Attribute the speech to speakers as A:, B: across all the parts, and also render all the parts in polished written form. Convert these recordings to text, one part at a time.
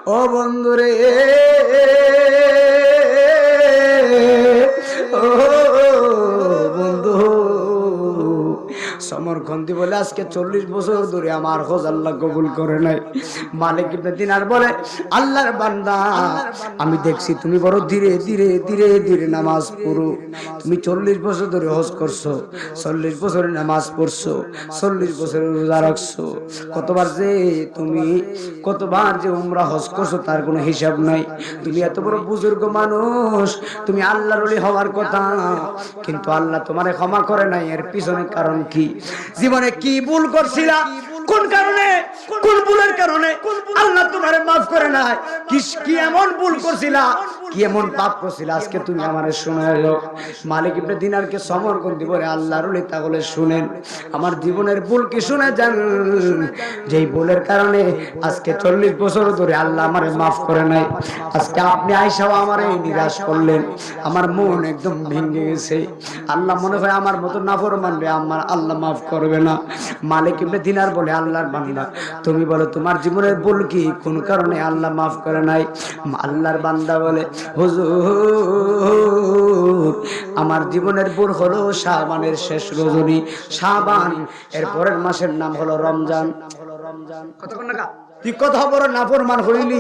A: ও বন্ধুরে ও বন্ধু সমরখন্দি বলে আজকে 40 বছর ধরে আমার হজ আল্লাহ কবুল করে নাই। মালিক ইবনে দিনার বলে আল্লাহর বান্দা আমি দেখছি তুমি বড় ধীরে ধীরে ধীরে ধীরে নামাজ পড়ো। তুমি 40 বছর ধরে হজ করছো, 40 বছর নামাজ পড়ছো, 40 বছর রোজা রাখছো, কতবার যে উমরা হজ করছো তার কোনো হিসাব নাই। তুমি এত বড় বুজুর্গ মানুষ, তুমি আল্লাহর ওলি হওয়ার কথা, কিন্তু আল্লাহ তোমারে ক্ষমা করে নাই। এর পিছনে কারণ কি? জীবনে কি ভুল করছিলা, কোন কারণে, কোন ভুলের কারণে আল্লাহ তোমারে মাফ করে নাই? কি এমন ভুল করছিলা, কি এমন পাপ করছিলা? আজকে তুমি আমারে শোনালো। মালিক ইবনে দিনারকে সমরখন্দি বলে আল্লাহর ওলি তাহলে শুনেন আমার জীবনের ভুল কি শুনে যান, যেই ভুলের কারণে আজকে 40 বছর ধরে আল্লাহ আমারে মাফ করে নাই। আজকে আপনি আইসাও আমারে নিরাশ করলেন, আমার মন একদম ভেঙে গেছে। আল্লাহ মনে হয় আমার মতো নাফরমান রে আমার আল্লাহ মাফ করবে না। মালিক ইবনে দিনার বলে আল্লাহর বান্দা তুমি বলো তোমার জীবনের ভুল কি, কোন কারণে আল্লাহ মাফ করে নাই? আল্লাহর বান্দা বলে হুজুর আমার জীবনের ভুল হলো শাবানের শেষ রজনী, শাবান এর পরের মাসের নাম হলো রমজান। কতক্ষণ না তুই কত বড় নাফরমান হইলি,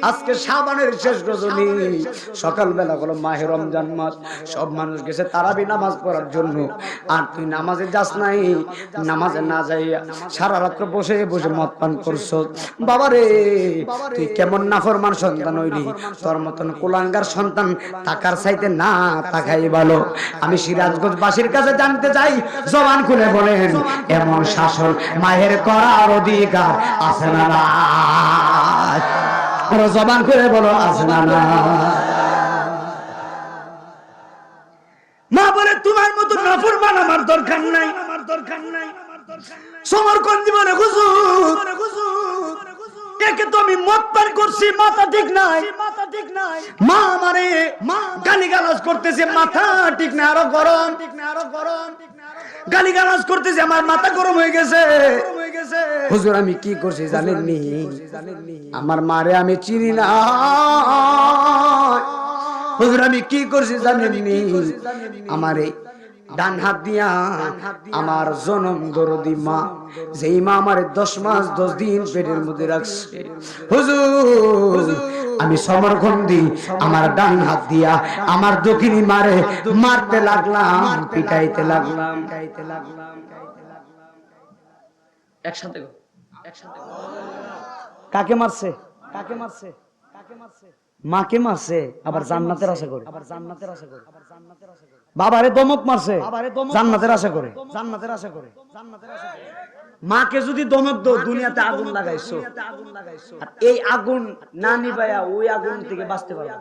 A: আজকে শাবানের শেষ রজনী, সকালবেলা হলো মাহে রমজান মাস, সব মানুষ গেছে তারাবি নামাজ পড়ার জন্য, আর তুই নামাজে যাস নাই। নামাজে না যাইয়া সারা রাত্র বসে বসে মদ পান করছো। বাবারে তুই কেমন নাফরমান সন্তান হইলি? তোর মতন কুলাঙ্গার সন্তান টাকার চাইতে না তাকাই ভালো। আমি সিরাজগঞ্জবাসীর কাছে জানতে চাই, জবান খুলে বলেন এমন শাসন মায়ের করার অধিকার আছে না? আর জবান করে বলো আছে না? মা বলে তোমার মতো নাফরমান আমার দরকার নাই, আমার দরকার নাই। সমরখন্দি বলে হুজুর একে তো আমি মদ পান করছি, মাথা ঠিক নাই, মাথা ঠিক নাই। মা আমারে গালিগালাজ করতেছে, মাথা ঠিক না, আরো গরম, ঠিক না, আরো গরম, গালিগালাজ করতেছে, আমার মাথা গরম হয়ে গেছে। হুজুর আমি কি করছি জানেননি? আমার মারে আমি চিনি না। হুজুর আমি কি করছি জানেননি? আমারে ডান হাত দিয়া আমার জনম দরদি মা, যেই মা আমারে 10 মাস 10 দিন পেটের মধ্যে রাখছে, হুজুর আমি সমরখন্দি আমার ডান হাত দিয়া আমার দক্ষিণী মারে মারতে লাগলাম, পিটাইতে লাগলাম। একসাথে কাকে মারছে? কাকে মারছে? কাকে মারছে? মাকে মারছে, আবার জান্নাতের আশা করে, আবার জান্নাতের আশা করে, আবার জান্নাতের আশা করে। বাবারে দমক মারছে, জান্নাতের আশা করে, জান্নাতের আশা করে, জান্নাতের আশা করে। মাকে যদি দমক দাও দুনিয়াতে আগুন লাগাইছো, আর এই আগুন না নিভায়া ওই আগুন থেকে বাঁচতে পারবে,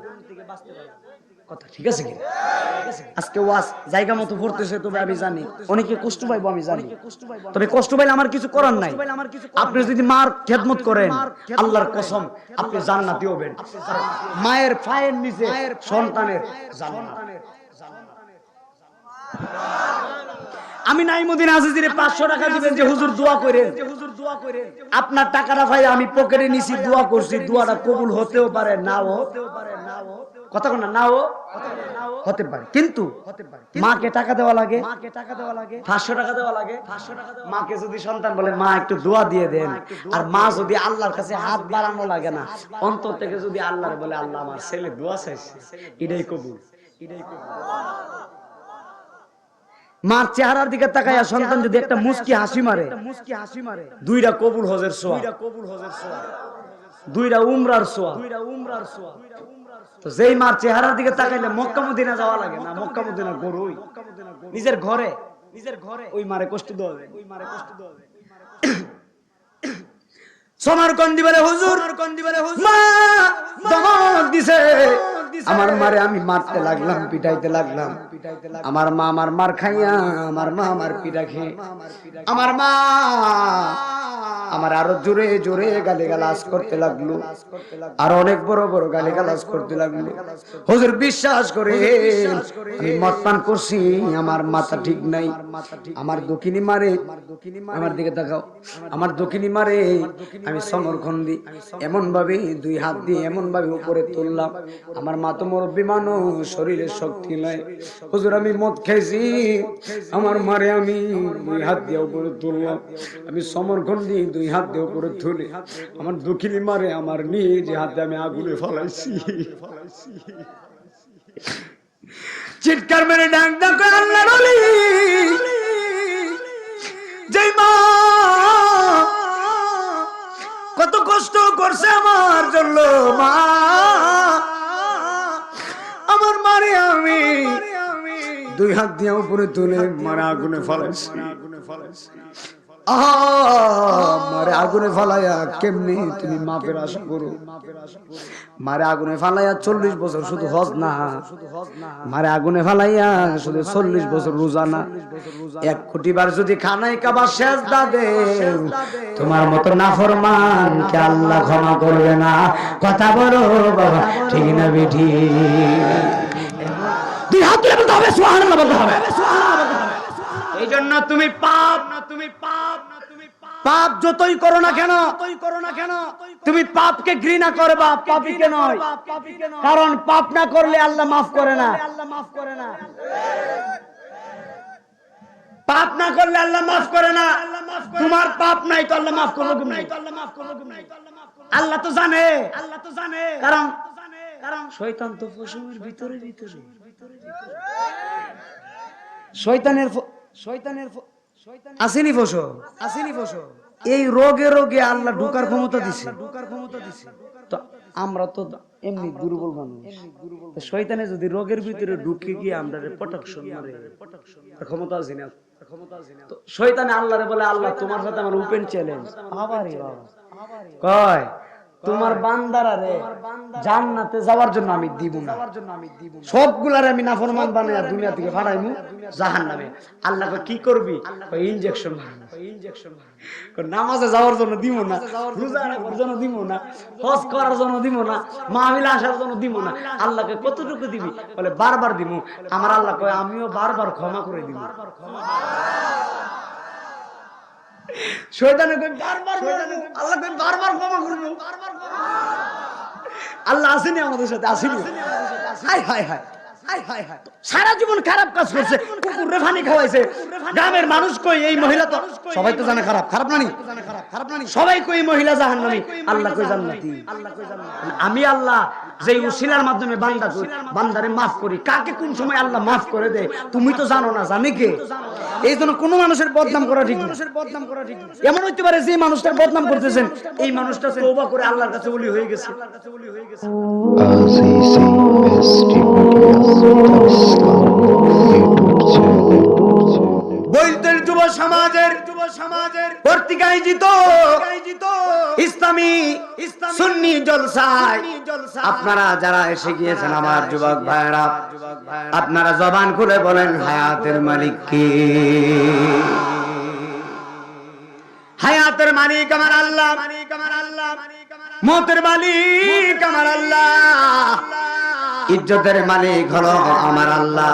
A: কথা ঠিক আছে কি? আজকে ওয়াজ জায়গা মতো পড়তেছে, তবে আমি জানি অনেকে কষ্ট পাইবো, আমি জানি, তবে কষ্ট পাইলে আমার কিছু করার নাই। আপনি যদি মার খেদমত করেন আল্লাহর কসম আপনি জান্নাতি হবেন। মায়ের পায়ের নিচে সন্তানের জান্নাত। আমি নাইমুদ্দিন আজিজিরে 500 টাকা দিবেন যে হুজুর দোয়া করেন, আপনার টাকাটা ভাই আমি পকেটে নিছি, দোয়া করছি, দোয়াটা কবুল হতেও পারে নাও হতেও পারে, কথা কোন নাও হতে পারে, কিন্তু মাকে টাকা দেওয়া লাগে, মাকে টাকা দেওয়া লাগে, 500 টাকা দেওয়া লাগে, 500 টাকা দেওয়া। মাকে যদি সন্তান বলে মা একটু দোয়া দিয়ে দেন, আর মা যদি আল্লাহর কাছে হাত বাড়ানো লাগে না, অন্তর থেকে যদি আল্লাহর বলে আল্লাহ আমার ছেলে দোয়া চাইছে, এটাই কবুল, এটাই কবুল। মার চেহারার দিকে তাকায়া সন্তান যদি একটা মুস্কি হাসি মারে, দুইটা কবুল হজের সোয়া, দুইটা উমরার সোয়া, তো যেই মার চেহারার দিকে তাকাইলে মক্কা মদিনা যাওয়া লাগে না, মক্কা মদিনা গরুই নিজের ঘরে, নিজের ঘরে ওই মারে কষ্ট দেওয়া যায়, ওই মারে কষ্ট দেওয়া যায়। সমরখন্দি বলে হুজুর মা দমক দিছে, আমার মারে আমি মারতে লাগলাম, পিটাইতে লাগলাম। আমার মা আমার মার খাইয়া, আমার মা আমার পিটা খেয়ে, আমার মা আমার আরো জোরে জোরে গালিগালাজ করতে লাগলো, আর অনেক বড় বড় গালিগালাজ করতে লাগলো। হুজুর বিশ্বাস করে আমি মদ পান করছি, আমার মাথা ঠিক নাই, আমার দক্ষিণী মারে, আমার দিকে তাকাও, আমার দক্ষিণী মারে, আমি সমরখন্ডী এমন ভাবে দুই হাত দিয়ে এমন ভাবে উপরে তুললাম, আমার মা তো মুরব্বী মানুষ, শরীরে শক্তি নাই। হুজুর আমি মদ খাইছি, আমার মারে আমি দুই হাত দিয়ে উপরে তুললাম, আমি সমরখন্ডী দুই হাত দিয়ে উপরে তুলি, আমার দক্ষিণী মারে, আমার নিজ হাতে আমি আগুনে ফলাইছি। চিৎকার মেরে ডাক ডাক আল্লাহর ওলি, যেই মা কত কষ্ট করছে আমার জন্য, মা আমার মারে আমি দুই হাত দিয়ে উপরে তুলে মারে আগুনে ফলাইছি। মারে আগুনে ফালাইয়া কেমনি তুমি মাপের আশা করো? মারে আগুনে ফালাইয়া 40 বছর শুধু হজ না, মারে আগুনে ফালাইয়া শুধু 40 বছর রোজা না, 1 কোটি বার যদি খানাই কাবা সেজদা দে, তোমার মতো নাফরমান কে আল্লাহ ক্ষমা করবে না? কথা বলো বাবা, ঠিক না বেঠি? দুই হাত তুলে বলতে হবে, সুবহানাল্লাহ বলতে হবে। এই জন্য তুমি পাপ পাপ যতই করো না কেন, তুমি পাপকে ঘৃণা করবা, পাপীকে নয়। কারণ পাপ না করলে আল্লাহ মাফ করে না, পাপ না করলে আল্লাহ মাফ করে না। তোমার পাপ নাই তো আল্লাহ মাফ করবে কেমনে? আল্লাহ তো জানে, কারণ শয়তান তো পশুর ভিতরে শয়তানের আসেনি ফসো, এই রোগে রোগে আল্লাহ ঢুকার ক্ষমতা দিছে। তো আমরা তো এমনি দুর্বল মানুষ, শয়তানে যদি রোগের ভিতরে ঢুকে গিয়ে আমরা প্রোটেকশন করে, ক্ষমতা আছে না? তো শয়তানে আল্লাহরে বলে, আল্লাহ তোমার সাথে আমার ওপেন চ্যালেঞ্জ, আবারই বাবা কয় তোমার বান্দারারে জান্নাতে যাওয়ার জন্য আমি দিব না, সবগুলারে আমি নাফরমান বানায়া দুনিয়া থেকে ফাড়াইমু জাহান্নামে। আল্লাহ কি করবি? ইনজেকশন মারবো। নামাজে যাওয়ার জন্য দিব না, রোজা রাখার জন্য দিব না, হজ করার জন্য দিব না, মাহফিলে আসার জন্য দিব না। আল্লাহকে কতটুকু দিবি? বলে বারবার দিব। আমার আল্লাহ কয় আমিও বারবার ক্ষমা করে দিব। শয়তানে কই বারবার, আল্লাহ কই বারবার ক্ষমা করব। আল্লাহ আসেনি আমাদের সাথে, আসেনি। হায় হায় হায় হায় হায় হায়, সারা জীবন খারাপ কাজ করছে, কুকুরে পানি খাওয়াইছে। গ্রামের মানুষ কই এই মহিলা তো সবাই তো জানে খারাপ, খারাপ না নি? সবাই কই এই মহিলা জাহান্নামী, আল্লাহ কই জান্নাতি। আমি আল্লাহ যেই উসিলার মাধ্যমে বান্দারে মাফ করি, কাকে কোন সময় আল্লাহ মাফ করে দেয় তুমি তো জানো না, জানি কে? এই জন্য কোন মানুষের বদনাম করা ঠিক না। এমন হইতে পারে যে মানুষটার বদনাম করতেছেন এই মানুষটা তওবা করে আল্লাহর কাছে ওলি হয়ে গেছে। বৈদ্যের যুব সমাজের পত্রিকায় জিত ইসলামী সুন্নি জলসায় আপনারা যারা এসে গিয়েছেন আমার যুবক ভাইরা, আপনারা জবান খুলে বলেন হায়াতের মালিক কে? হায়াতের মালিক আমার আল্লাহ, মওতের মালিক আমার আল্লাহ, ইজ্জতের মালিক হলো আমার আল্লাহ।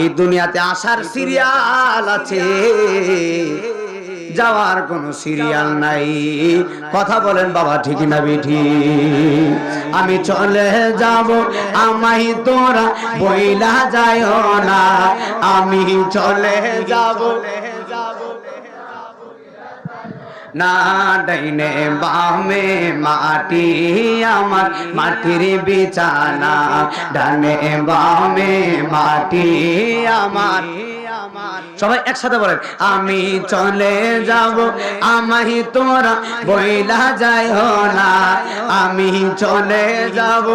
A: এই দুনিয়াতে আসার সিরিয়াল আছে, যাওয়ার কোন সিরিয়াল নাই। কথা বলেন বাবা, ঠিক না বেঠি? আমি চলে যাব, আমাই তোরা বইলা যায় না, আমি চলে যাব না, ডাইনে বামে মাটি আমার মাটির বিছানা, ডানে বামে মাটি আমার। সবাই একসাথে বলেন আমি চলে যাব, আমাই তোরা বইলা যায় না, আমি চলে যাব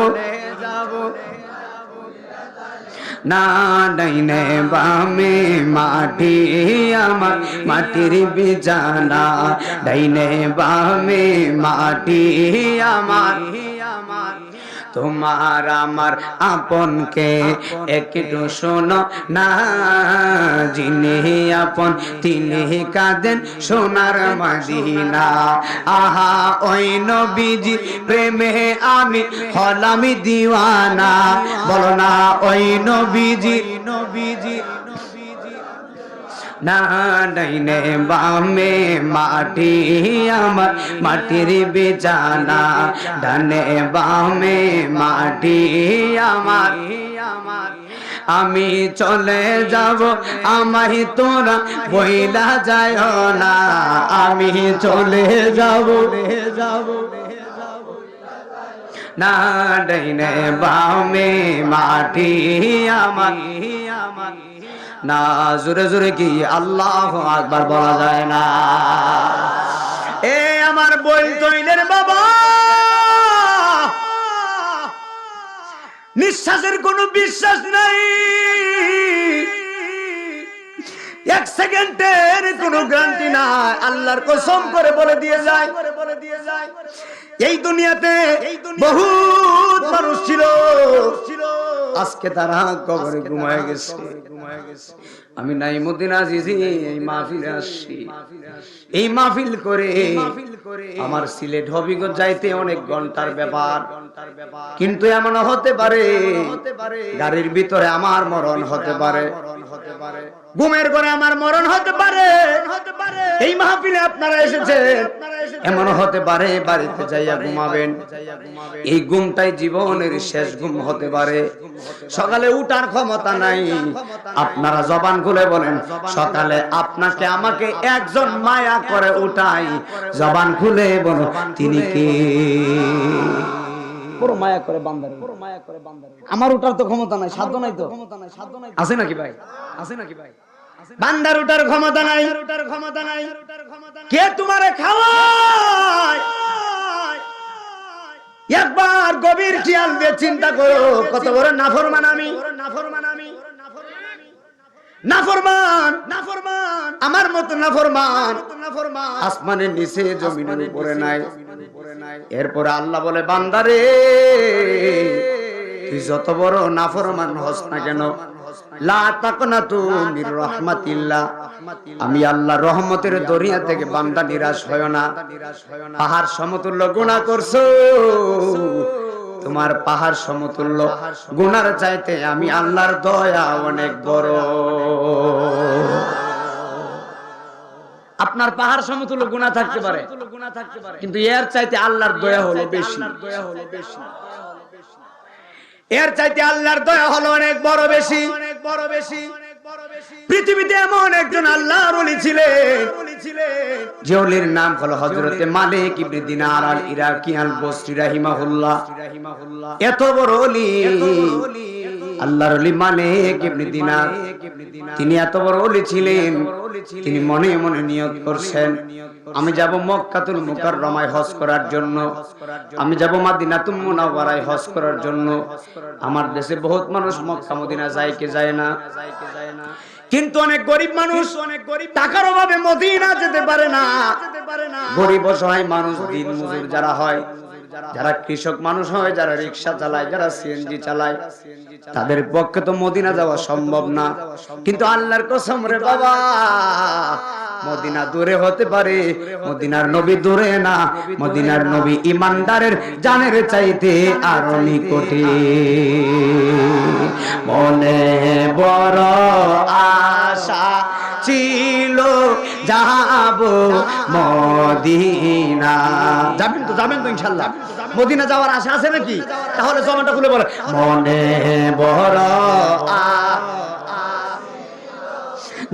A: না, ডাইনে বামে মাটি আমার মাটির বিছানা, ডাইনে বামে মাটি আমার। তোমার আমার আপনকে একটু শোনো না, যিনি আপন তিনি কাঁদেন সোনার মদিনা। আহা ওই নবীজি প্রেমে আমি হলামি দিওয়ানা, বলো না ওই নবীজি না ডাইনে বামে মাটি আমার মাটির বিছানা, ডানে বামে মাটি আমার, আমি চলে যাব আমায় তোরা বইলা যায় না, আমি চলে যাব না ডাইনে বামে মাটি আমার, না জোরে জোরে কি আল্লাহু আকবার বলা যায় না? এ আমার বই তৈলের বাবা, নিঃশ্বাসের কোনো বিশ্বাস নাই, এক সেকেন্ডের কোনো গ্যারান্টি নাই। আল্লাহর কসম করে বলে দিয়ে যায়, এই দুনিয়াতে বহুত মানুষ ছিল, আজকে তারা কবরে ঘুমায় গেছে। আমি নাইমুদ্দিন আজিজি এই মাহফিলে আসছি, এই মাহফিল করে আমার সিলেট হবিগঞ্জ যাইতে অনেক ঘন্টার ব্যাপার, কিন্তু এমন হতে পারে গাড়ির ভিতরে আমার মরণ হতে পারে, ঘুমের ঘরে আমার মরণ হতে পারে। এই মাহফিলে আপনারা এসেছেন, এমন হতে পারে বাড়িতে যাইয়া ঘুমাবেন, এই ঘুমটাই জীবনের শেষ ঘুম হতে পারে। সকালে উঠার ক্ষমতা নাই, আপনারা জবান খুলে বলেন সকালে আপনাকে আমাকে একজন মায়া করে উঠাই, জবান খুলে বলো তিনি কে? পুরো মায়া করে বান্দারে, আমার উঠার তো ক্ষমতা নাই, সাধ্য নাই তো, আছে নাকি ভাই? আছে নাকি ভাই? বান্দার উঠার ক্ষমতা নাই, কে তোমারে খাওয়ায়? একবার গভীর খেয়াল দিয়ে চিন্তা করো, কত বড় নাফরমান আমি, নাফরমান আমার মতো নাফরমান আসমানের নিচে জমিনের উপরে নাই। এরপরে আল্লাহ বলে বান্দারে তুই যত বড় নাফরমান হস না কেন, লা তাকনাতু মির রাহমাতিল্লাহ, আমি আল্লাহ রহমতের দরিয়া থেকে বান্দা নিরাশ হয় না। পাহাড় সমতুল্য গুনাহ করছো, তোমার পাহাড় সমতুল্য গুনার চাইতে আমি আল্লাহর দয়া অনেক বড়। আপনার পাহাড় সমতুল্য গুনাহ থাকতে পারে, কিন্তু এর চাইতে আল্লাহর দয়া হলো বেশি, এর চাইতে আল্লাহর দয়া হলো অনেক বড় বেশি। পৃথিবীতে এমন একজন আল্লাহর ওলি ছিলেন, যে ওলির নাম হলো হযরতে মালিক ইবনে দিনার আল ইরাকি আল বসরি রাহিমাহুল্লাহ। এত বড় ওলি আল্লাহর ওলি মালিক ইবনে দিনার, তিনি এত বড় ওলি ছিলেন, তিনি মনে মনে নিয়ত করছেন আমি যাব মক্কাতুল মুকাররমায় হজ করার জন্য, আমি যাব মদিনাতুল মুনাওয়ারায় হজ করার জন্য। আমার দেশে বহুত মানুষ মক্কা মদিনা যায় কি যায় না, কিন্তু অনেক গরিব মানুষ টাকার অভাবে মদিনা যেতে পারে না। গরিব অসহায় মানুষ, দিন মজুর যারা হয়, যারা কৃষক মানুষ হয়, যারা রিকশা চালায়, যারা সিএনজি চালায়, তাদের পক্ষে তো মদিনা যাওয়া সম্ভব না। কিন্তু আল্লাহর কসম রে বাবা, মদিনা দূরে হতে পারে, মদিনার নবী দূরে না। মদিনার নবী ইমানদারের জানের চাইতে আরো নিকটে। মনে বড় আশা ছিল যাব মদিনা। যাবেন তো ইনশাআল্লাহ? মদিনা যাওয়ার আশা আছে নাকি? তাহলে জমাটা খুলে বলে মনে বড়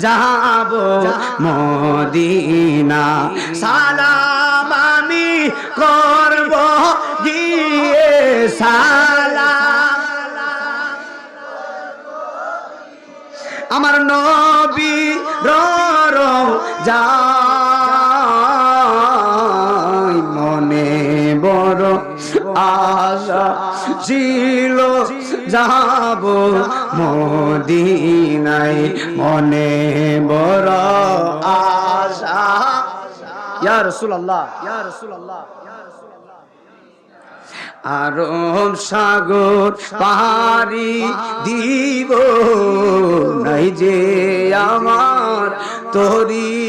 A: যাব মদিনা, সালাম আমি করব গিয়ে, সালাম আমার নবী যাই, মনে বড় আশা ছিল যাব মদিনায়, মনে বড় আশা। ইয়া রাসূলুল্লাহ, ইয়া রাসূলুল্লাহ, আরব সাগর পাহাড়ি দিব নাই যে আমার তরি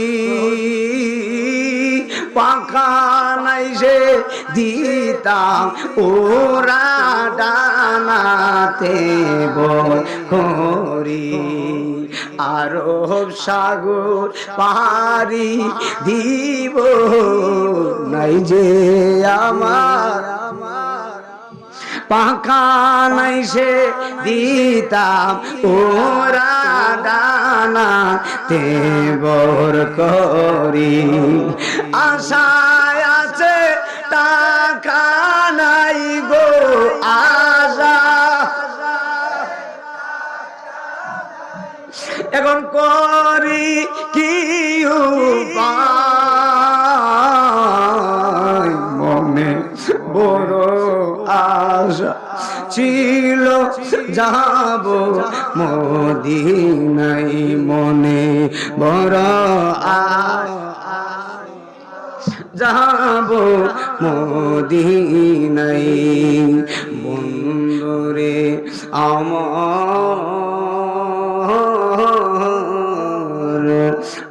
A: পাখা নাই সে দিতাম ওরা ডানাতে বরি আরব সাগর পাহাড়ি দিব নাই যে আমার পাখা নাই সে দিতাম ওরা ডানা তে বর করি আশায় আছে টাকা নাই গো আশা এখন করি কি উপায় মনে বড় আশা ছিল যাব মদিনায় মনে বড় যাব মদিনায় বন্ধুরে আমার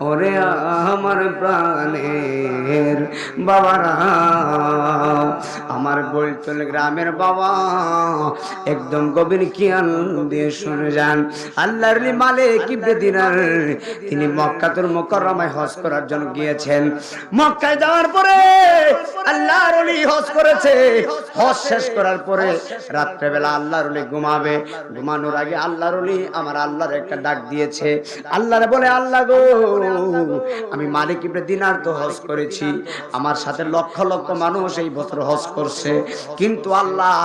A: ওরে আমার প্রাণের বাবারা আমার বলতল গ্রামের বাবা একদম গভীর খেয়াল দিয়ে শুনে যান আল্লাহর মালিক ইবনে দিনার তিনি মক্কাতুল মুকাররমায় হজ করার জন্য গিয়েছেন মক্কায় যাওয়ার পরে আল্লাহর ওলি হজ করেছে হজ শেষ করার পরে রাত্রে বেলা আল্লাহর ওলি ঘুমাবে ঘুমানোর আগে আল্লাহর ওলি আমার আল্লাহর একটা ডাক দিয়েছে আল্লাহরে বলে আল্লাহ গো আমি মালিক ইবনে দিনার তো হজ করেছি আমার সাথে লক্ষ লক্ষ মানুষ এই বছর হজ করছে কিন্তু আল্লাহ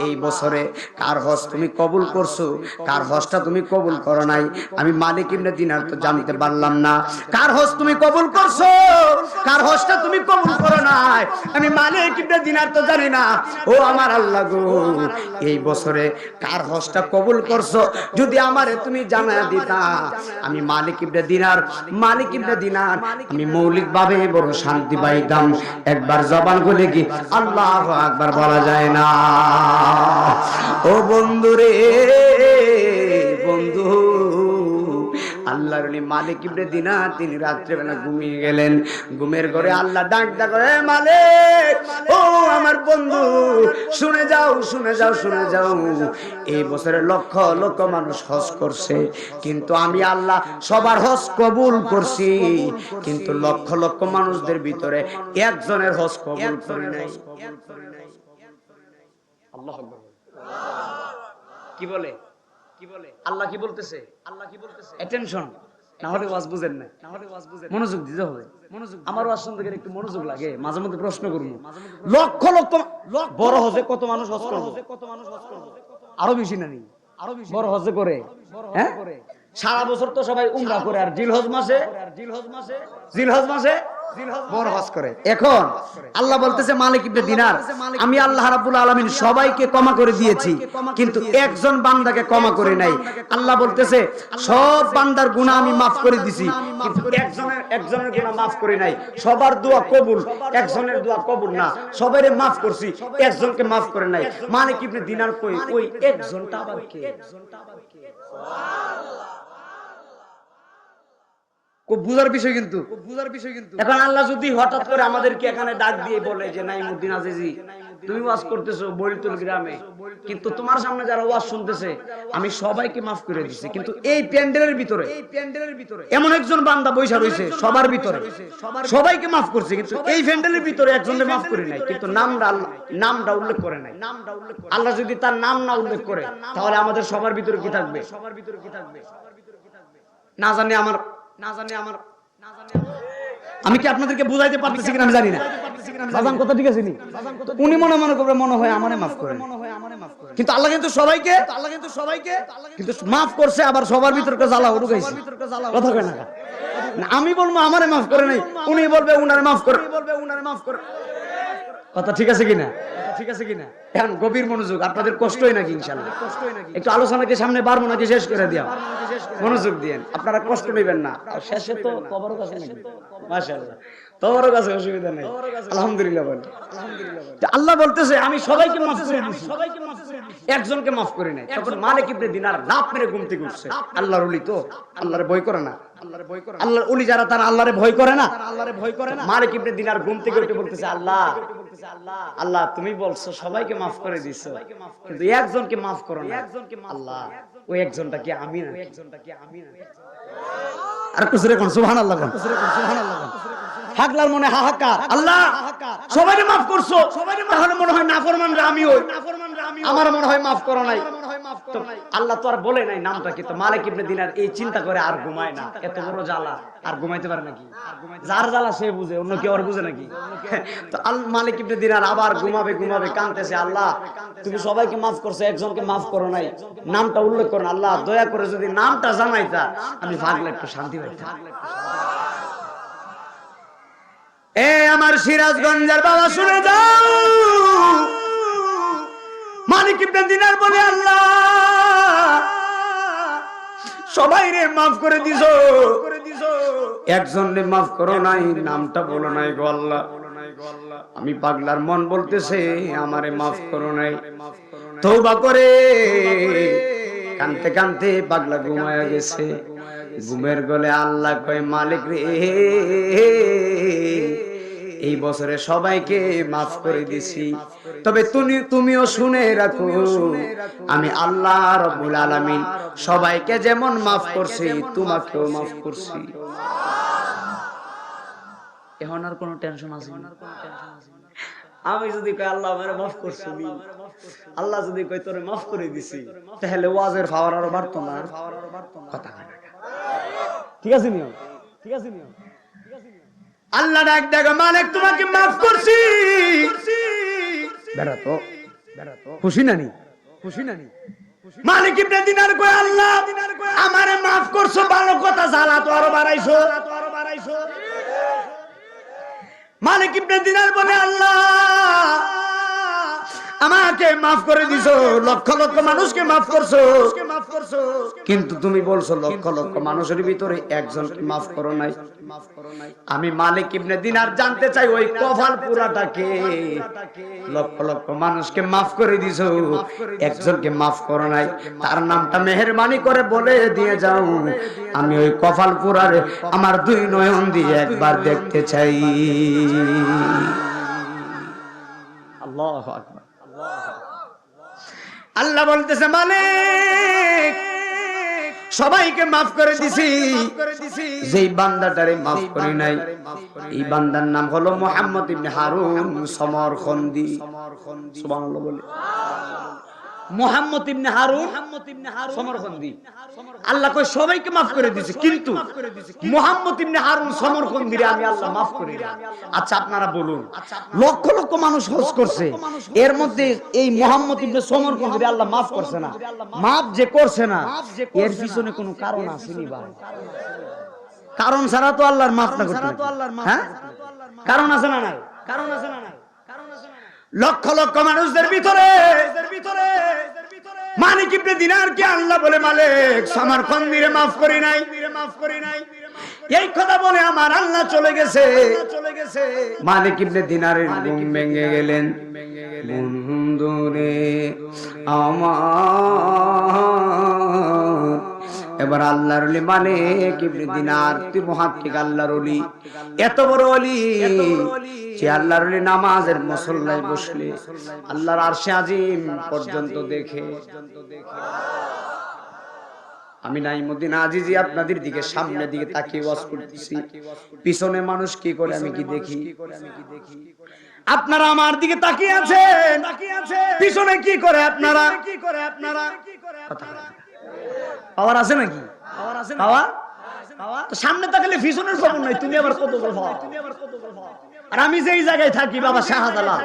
A: এই বছরে কার হজ তুমি কবুল করছো কার হজটা তুমি কবুল করো নাই আমি মালিক ইবনে দিনার তো জানতে পারলাম না কার হজ তুমি কবুল করছো কার হজটা তুমি কবুল করো নাই আমি মালিক ইবনে দিনার তো জানি না ও আমার আল্লাহ গো এই বছরে কার হজটা কবুল করছো যদি আমারে তুমি জানায়া দিতা আমি মালিক ইবনে দিনার আমি মৌলিকভাবে বড় শান্তি পাইতাম একবার জবান খুলে কি আল্লাহু আকবার বলা যায় না ও বন্ধু রে বন্ধু আল্লাহর মালিক ইবনে দিনার তিনি রাত্রেবেলা ঘুমিয়ে গেলেন ঘুমের ঘরে আল্লাহ ডাক করে মালিক ও আমার বন্ধু শুনে যাও এই বছরে লক্ষ লক্ষ মানুষ হজ করছে কিন্তু আমি আল্লাহ সবার হজ কবুল করছি কিন্তু লক্ষ লক্ষ মানুষদের ভিতরে একজনের হজ কবুল করি নাই আল্লাহু আকবার কি বলে আল্লাহ কি বলতেছে অ্যাটেনশন না হলে ওয়াজ বুঝেন না মনোযোগ দিতে হবে আমার ওয়াজ শুনতে গেলে একটু মনোযোগ লাগে মাঝে মধ্যে প্রশ্ন করব লক্ষ লক্ষ বড় হজে কত মানুষ হজ করবে আরো বেশি না বড় হজে করে হ্যাঁ সারা বছর তো সবাই উমরা করে আর জিলহজ মাসে বড় হজ করে এখন আল্লাহ বলতেছে মালিক ইবনে দিনার আমি আল্লাহ রাব্বুল আলামিন সবাইকে ক্ষমা করে দিয়েছি কিন্তু একজন বান্দাকে ক্ষমা করে নাই আল্লাহ বলতেছে সব বান্দার গুনাহ আমি maaf করে দিয়েছি কিন্তু একজনের গুনাহ maaf করে নাই সবার দোয়া কবুল একজনের দোয়া কবুল না সবাইরে maaf করছি একজনকে maaf করে নাই মালিক ইবনে দিনার কই ওই একজনটা আবার কে সুবহানাল্লাহ বুঝার বিষয় কিন্তু এখন আল্লাহ যদি হঠাৎ করে আমাদেরকে এখানে ডাক দিয়ে বলে যে নাইমুদ্দিন আজিজি তুমি ওয়াজ করতেছো বৈলতুল গ্রামে কিন্তু তোমার সামনে যারা ওয়াজ শুনতেছে আমি সবাইকে maaf করে দিয়েছি কিন্তু এই প্যান্ডেলের ভিতরে এমন একজন বান্দা বৈশা রয়েছে সবার ভিতরে সবাইকে maaf করছে কিন্তু এই প্যান্ডেলের ভিতরে একজনকে maaf করে নাই কিন্তু নামটা উল্লেখ করে নাই আল্লাহ যদি তার নাম না উল্লেখ করে তাহলে আমাদের সবার ভিতরে কি থাকবে না জানি আমার আমি কি আপনাদেরকে বুঝাইতে পারতেছি কিনা আমি জানি না বাজান কথা ঠিক আছে নি উনি মনে করে মনে হয় আমারে maaf করেন কিন্তু আল্লাহ কিন্তু সবাইকে কিন্তু maaf করছে আবার সবার ভিতরে জ্বালা ঢুকাইছে কথা কয় না আমি বলবো আমারে maaf করে নাই উনি বলবে উনারে maaf করে কথা ঠিক আছে কিনা এখন গভীর মনোযোগ আপনাদের কষ্ট হয় নাকি ইনশাআল্লাহ একটু আলোচনাকে সামনে বাড়বো নাকি শেষ করে দিও মনোযোগ দিয়েন আপনারা কষ্ট নেবেন না শেষে তো কবরের কাছে নাকি মাশাআল্লাহ তোমার কাছে অসুবিধা নেই, আলহামদুলিল্লাহ বল। আল্লাহ বলতেছে আমি সবাইকে মাফ করে দিয়েছি, একজনকে মাফ করি নাই। তখন মালিক ইবনে দিনার লাফ মেরে ঘুম থেকে উঠছে। আল্লাহর ওলি তো, আল্লাহরে ভয় করে না, আল্লাহর ওলি যারা তারা আল্লাহরে ভয় করে না। মালিক ইবনে দিনার ঘুম থেকে উঠে বলতেছে আল্লাহ, আল্লাহ তুমি বলছো সবাইকে মাফ করে দিছো, কিন্তু একজনকে মাফ করো না। আল্লাহ ওই একজনটা কি আমি না? আর কুসরে কোন সুবহানাল্লাহ, সুবহানাল্লাহ। হাগলার মনে হাহাকার, আল্লাহ সবাইকে মাফ করছো, তাহলে মনে হয় নাফরমানরা আমি ওই, আমার মনে হয় মাফ করো নাই। তো আল্লাহ তো আর বলে নাই নামটা কি। তো মালিক ইবনে দিনার এই চিন্তা করে আর ঘুমায় না, এত বড় জ্বালা আর ঘুমাইতে পারে নাকি? যার জ্বালা সে বুঝে, অন্য কেউ আর বুঝে নাকি? তো মালিক ইবনে দিনার আবার ঘুমাবে কাঁদতেছে, আল্লাহ তুমি সবাইকে মাফ করছো, একজনকে মাফ করো নাই, নামটা উল্লেখ করো। আল্লাহ দয়া করে যদি নামটা জানাইতা আমি ভাগলে একটু শান্তি পাইতাম। এ আমার সিরাজগঞ্জের বাবা শুনে যাও, মালিক ইবনে দিনার বলে আল্লাহ সবাই রে মাফ করে দিছো, একজন রে মাফ করো নাই, নামটা বলো নাই গো আল্লাহ। আমি পাগলার মন বলতেছে আমারে মাফ করো নাই। তওবা করে কানতে কানতে পাগলা ঘুমায়া গেছে। ঘুমের গলে আল্লাহ কয় মালিক রে এই বছরে সবাইকে মাফ করে দিছি, তবে তুমিও শুনে রাখো আমি আল্লাহ রাব্বুল আলামিন সবাইকে যেমন মাফ করছি তোমাকেও মাফ করছি। এখন আর কোনো টেনশন আছে না? আমি যদি কই আল্লাহ আমারে মাফ করছো, আল্লাহ যদি কই তোরে মাফ করে দিছি, তাহলে ওয়াজের পাওয়ার আরো বাড়তো না? কথা কয় না, ঠিক আছে নিয়ম, ঠিক আছে নিয়ম। আল্লাহ ডাক ডাক মালিক তোমাকে মাফ করছি, বেড়া তো খুশি নানি, খুশি নানি। মালিক ইবনে দিনার কয় আল্লাহ আমারে মাফ করছো ভালো কথা, জ্বালা তো আরো বাড়াইছো। মালিক ইবনে দিনার বলে আল্লাহ আমাকে মাফ করে দিছো, লক্ষ লক্ষ মানুষকে মাফ করছো, কিন্তু তুমি বলছো লক্ষ লক্ষ মানুষের ভিতরে একজনকে মাফ করো নাই। আমি মালিক ইবনে দিনার জানতে চাই ওই কফাল পুরাটাকে, লক্ষ লক্ষ মানুষকে মাফ করে দিছো, একজনকে মাফ করো নাই, তার নামটা মেহেরবানি করে বলে দিয়ে যাও। আমি ওই কফাল পুরারে আমার দুই নয়ন দিয়ে একবার দেখতে চাই। আল্লাহু আকবার। আল্লাহ বলতেছে মালিক সবাইকে মাফ করে দিছি, যেই বান্দাটারে মাফ করি নাই এই বান্দার নাম হলো মুহাম্মদ ইবনে হারুন সমরখন্দি। সুবহানাল্লাহ বলে মুহাম্মদ ইবনে হারুন সমরখন্দি। আল্লাহ কই সবাইকে মাফ করে দিয়েছে, কিন্তু মুহাম্মদ ইবনে হারুন সমরখন্দিরে আমি আল্লাহ মাফ করি না। আচ্ছা আপনারা বলুন, লক্ষ লক্ষ মানুষ হজ করছে, এর মধ্যে এই মুহাম্মদ ইবনে সমরখন্দিরে আল্লাহ মাফ করছে না। মাফ যে করছে না এর পিছনে কোনো কারণ আছে নি ভাই? কারণ ছাড়া তো আল্লাহর মাফ না করতে, হ্যাঁ কারণ আছে না নাই? কারণ আছে না নাই? লক্ষ লক্ষ মানুষদের ভিতরে মালিক ইবনে দিনার কে আল্লাহ বলে মালিক সমরখন্দিরে মাফ করি নাই, এই কথা বলে আমার আল্লাহ চলে গেছে। মালিক ইবনে দিনারের ঘুম ভেঙে গেলেন। বন্ধুরে আমার এবার আল্লাহর ওলি মালিক ইবনে দিনার, তুই মুহাক্কিক আল্লাহর ওলি, এত বড় ওলি যে আল্লাহর ওলি নামাজের মুসল্লায় বসলে আল্লাহর আরশে আজিম পর্যন্ত দেখে। আমি নাইমুদ্দিন আজিজি আপনাদের দিকে সামনের দিকে তাকিয়ে ওয়াজ করতেছি, পিছনে মানুষ কি করে আমি কি দেখি। আপনারা আমার দিকে তাকিয়ে আছেন, পিছনে কি করে আপনারা? পাওয়ার আছে নাকি? পাওয়ার সামনে তাকালে পিছনের খবর নাই, তুমি আবার কত বড় ভাব। আর আমি যেই জায়গায় থাকি বাবা শাহজালাল,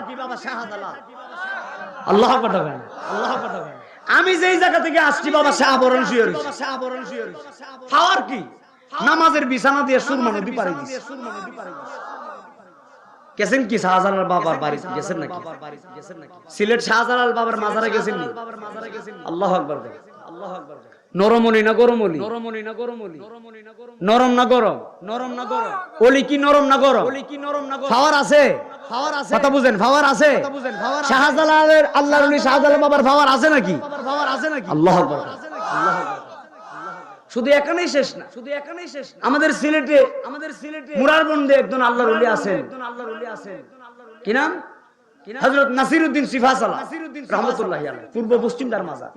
A: আল্লাহু আকবার, আল্লাহু আকবার। আমি যেই জায়গা থেকে আসছি বাবা শাহবরণ শিয়রি, পাওয়ার কি? নামাজের বিছানা দিয়ে সুরমা নদী পাড়ি দিছে। গেছেন কি শাহজালাল বাবার বাড়ি গেছেন নাকি? সিলেট শাহজালাল বাবার মাজারে গেছেন নি? আল্লাহু আকবার, আল্লাহু আকবার। নরমনি না গরমলি? নরম না গরম? অলি কি নরম না গরম? পাওয়ার আছে? কথা বুঝেন, পাওয়ার আছে? শাহজালালের আল্লাহর ওলি শাহজালাল বাবার পাওয়ার আছে নাকি? আল্লাহু আকবার। শুধু এখানেই শেষ না, আমাদের সিলেটে মুরারবন্দে একজন আল্লাহর ওলি আছেন। কি নাম? হযরত নাসিরউদ্দিন সিফাসালা রাহমাতুল্লাহি আলাইহি। পূর্ব পশ্চিম দারমাজা।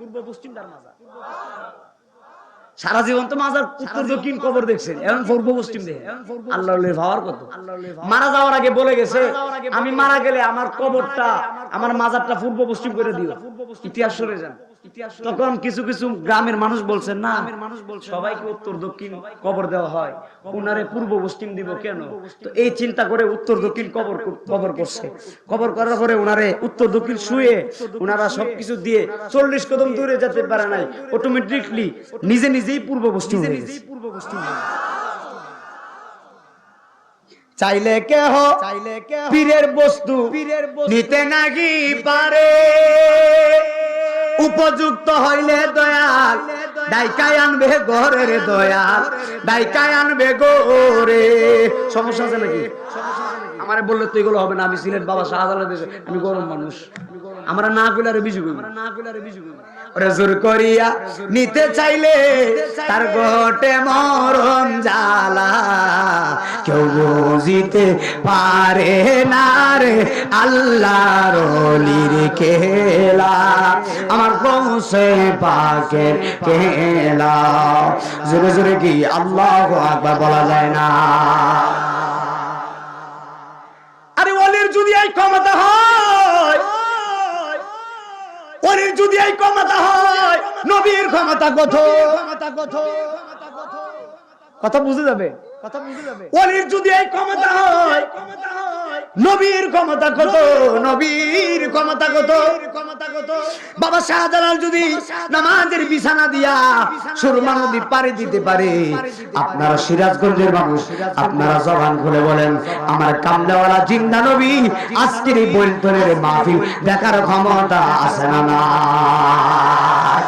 A: সারা জীবন তো মাজার উত্তর দক্ষিণ কবর দেখছেন, এখন পূর্ব পশ্চিম দেখেন। আল্লাহর ওলির ভাবার কত। মারা যাওয়ার আগে বলে গেছে, আমি মারা গেলে আমার কবরটা, আমার মাজারটা পূর্ব পশ্চিম করে দিও। ইতিহাস সরে যান। তখন কিছু কিছু গ্রামের মানুষ বলছেন, না সবাইকে উত্তর দক্ষিণ কবর দেওয়া হয়, উনারে পূর্ব পশ্চিম দিব কেন? তো এই চিন্তা করে উত্তর দক্ষিণ কবর করছে। কবর করার পরে উনারে উত্তর দক্ষিণ শুয়ে উনারা সবকিছু দিয়ে 40 কদম দূরে যেতে পারে নাই, অটোমেটিকলি নিজে নিজেই পূর্ব পশ্চিম হয়ে গেছে। চাইলে কেহ পীরের বস্তু নিতে নাকি পারে, উপযুক্ত হইলে দয়াল ডাইকায় আনবে ঘরের দয়াল, ডাইকায় আনবে গোরে। সমস্যা আছে নাকি? আমারে বললে তো এগুলো হবে না, আমি সিলেট বাবা শাহজালাল দেশে, আমি গরম মানুষ, আমরা না কইলে আর বিজু কইব। ওরে জোর করিয়া নিতে চাইলে তার ঘটে মরণ জ্বালা, কেউ বুঝিতে পারে না রে আল্লাহর ওলির খেলা, আমার পৌঁছে পাকের খেলা। জোরে জোরে কি আল্লাহু আকবার বলা যায় না? আরে ওলির যদি এই ক্ষমতা হয়, ওলির যদি এই ক্ষমতা হয়, নবীর ক্ষমতা কত? কথা বুঝে যাবে। ওলির যদি এই ক্ষমতা হয়, নবীর ক্ষমতা কত? নবীর ক্ষমতা কত? বাবা শাহজালাল যদি নামাজের বিছানা দিয়া সুরমা নদী পাড়ি দিতে পারে, আপনারা সিরাজগঞ্জের মানুষ, আপনারা জবান খুলে বলেন, আমার কামলাওয়ালা জিন্দা নবী আজকের এই বৈলতনের মাহফিল দেখার ক্ষমতা আছে না নাই?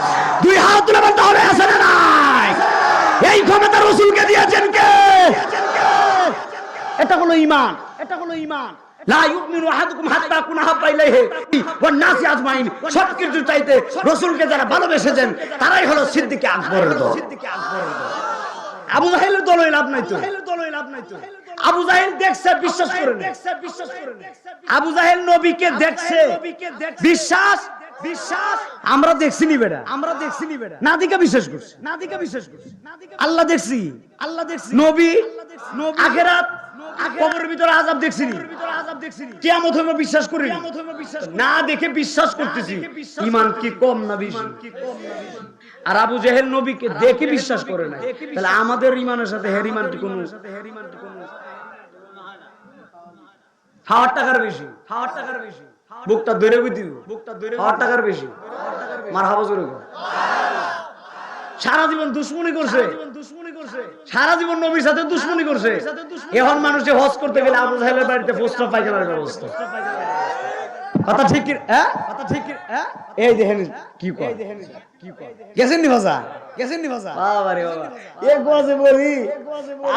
A: দুই হাত তুলে বলতে হবে, আছে না নাই? এই ক্ষমতা রাসূলকে দিয়েছেন কে? এটা হলো ঈমান। লা ইউমিনু আহাদুকুম হাত্তা কুনা হাব্বা ইলাইহি ওয়ান নাসি আজমাইন। সবকিছু চাইতে রাসূলকে যারা ভালোবেসেছেন তারাই হলো সিদ্দিকে আকবরের দল। আবু জাহেলের দল হই লাভ নাই তো। আবু জাহেল দেখছে, বিশ্বাস করে না। আবু জাহেল নবীকে দেখছে, বিশ্বাস আমরা দেখছি নি বেটা, না দিকে বিশ্বাস করছি। আল্লাহ দেখছি, নবী আখিরাত কবরের ভিতরে আযাব দেখছি, কিয়ামত হবে বিশ্বাস করি না, দেখে বিশ্বাস করতেছি। ঈমান কি কম না বেশি? আর আবু জাহেল নবীকে দেখে বিশ্বাস করে না, তাহলে আমাদের ঈমানের সাথে হের ঈমান কি কোনো হাওয়ার টাকার বেশি? বুকটা ধরে বুঝিও, হাওয়ার টাকার বেশি। মারহাবা জোরে কর। সারা জীবন দুশ্মনী করছে, সারা জীবন নবীর সাথে দুশ্মনী করছে। এখন মানুষে হজ করতে গেলে আবু জাহেলের বাড়িতে প্রস্তাব পায়খানার ব্যবস্থা। কথা ঠিক কি? এই দেখেন কি কয়, গেছেন নি ভাষা? বাবা রে বাবা, এক বাজে বলি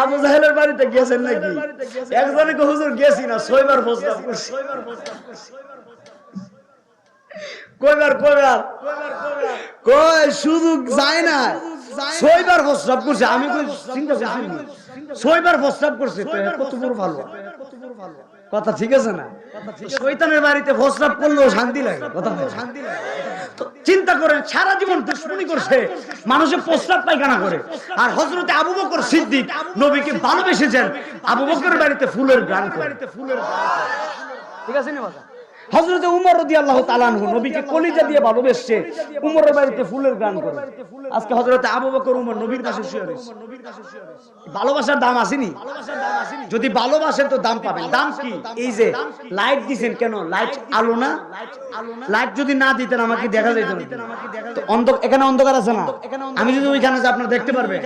A: আবু জাহেলের বাড়িতে গেছেন নাকি? একজনে কো হুজুর গেছি না, 6 বার প্রস্তাব করছি। কয়বার কয় সুযোগ যায় না, 6 বার প্রস্তাব করছে। আমি কই চিন্তা করছি 6 বার প্রস্তাব করছে, তো কত বড় ভালো কথা। ঠিক আছে না? শয়তানের বাড়িতে প্রস্তাব করলেও শান্তি লাগে, কথা শান্তি লাগে। চিন্তা করেন, সারা জীবন দুশ্মনী করছে, মানুষের প্রস্তাব পায়খানা করে। আর হযরতে আবু বকর সিদ্দিক নবীকে ভালোবেসেছেন, আবু বকরের বাড়িতে ফুলের গান করে। ঠিক আছে না বাবা? হযরতে উমর রাদিয়াল্লাহু তাআলা আনহু নবীকে কলিজা দিয়ে ভালোবেসে উমরের বাড়িতে ফুলের গান করে। আজকে হযরতে আবু বকর উমর নবীর পাশে শুয়ে রয়েছে। ভালোবাসার দাম আসেনি? যদি ভালোবাসেন তো দাম পাবেন। দাম কি? এই যে লাইট দিবেন, কেন লাইট আলো না? লাইট যদি না দিতেন আমাকে দেখা যেত না। এখানে অন্ধকার আছে না, আমি যদি ওইখানে যে আপনারা দেখতে পারবেন,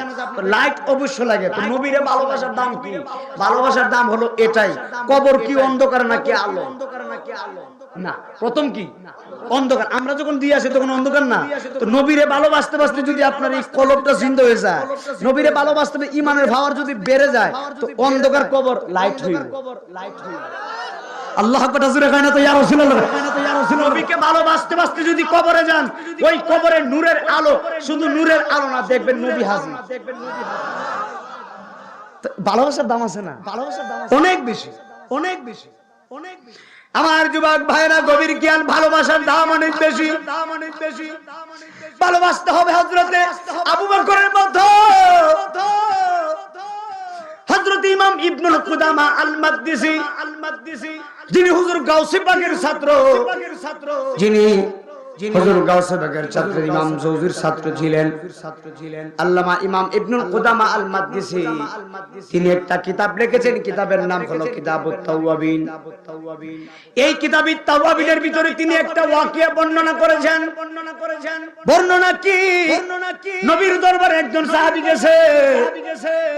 A: লাইট অবশ্য লাগে। তো নবীরে ভালোবাসার দাম কি? ভালোবাসার দাম হলো এটাই, কবর কি অন্ধকার নাকি আলো? না, প্রথম কি অন্ধকার। আমরা যখন দিয়ে আসি তখন অন্ধকার না। তো নবীরে ভালোবাসতে বাসতে যদি আপনার এই কলবটা জিন্দ হয়ে যায়, নবীরে ভালোবাসতে ইমানের পাওয়ার যদি বেড়ে যায়, তো অন্ধকার কবর লাইট হইবে। আল্লাহ আকবার জোরে কয় না তো ইয়া রাসূলুল্লাহ। নবীকে ভালোবাসতে বাসতে যদি কবরে যান, ওই কবরে নূরের আলো, শুধু নূরের আলো না, দেখবেন নবী হাজির। ভালোবাসার দাম আছে না? ভালোবাসার দাম অনেক বেশি, অনেক বেশি, অনেক বেশি। আমার যুবক ভাইরা, গভীর জ্ঞান, ভালোবাসার দাম অনেক বেশি, দাম অনেক বেশি। ভালোবাসতে হবে হযরতে আবু বকরের মতো, হযরত ইমাম ইবনুল কুদামা আল মাকদিসি, যিনি হুজুর গাউসে পাকের ছাত্র, যিনি হুজুর গাউসে পাকের ছাত্র, ইমাম জৌজির ছাত্র ছিলেন, আল্লামা ইমাম ইবনুল কুদামা আল মাকদিসি। তিনি একটা কিতাব লিখেছেন, কিতাবের নাম হলো কিতাবুত তাওয়াবিন। এই কিতাবুত তাওয়াবিনের ভিতরে তিনি একটা ওয়াকিয়া বর্ণনা করেছেন। বর্ণনা কি? নবীর দরবারে একজন সাহাবী গেছে।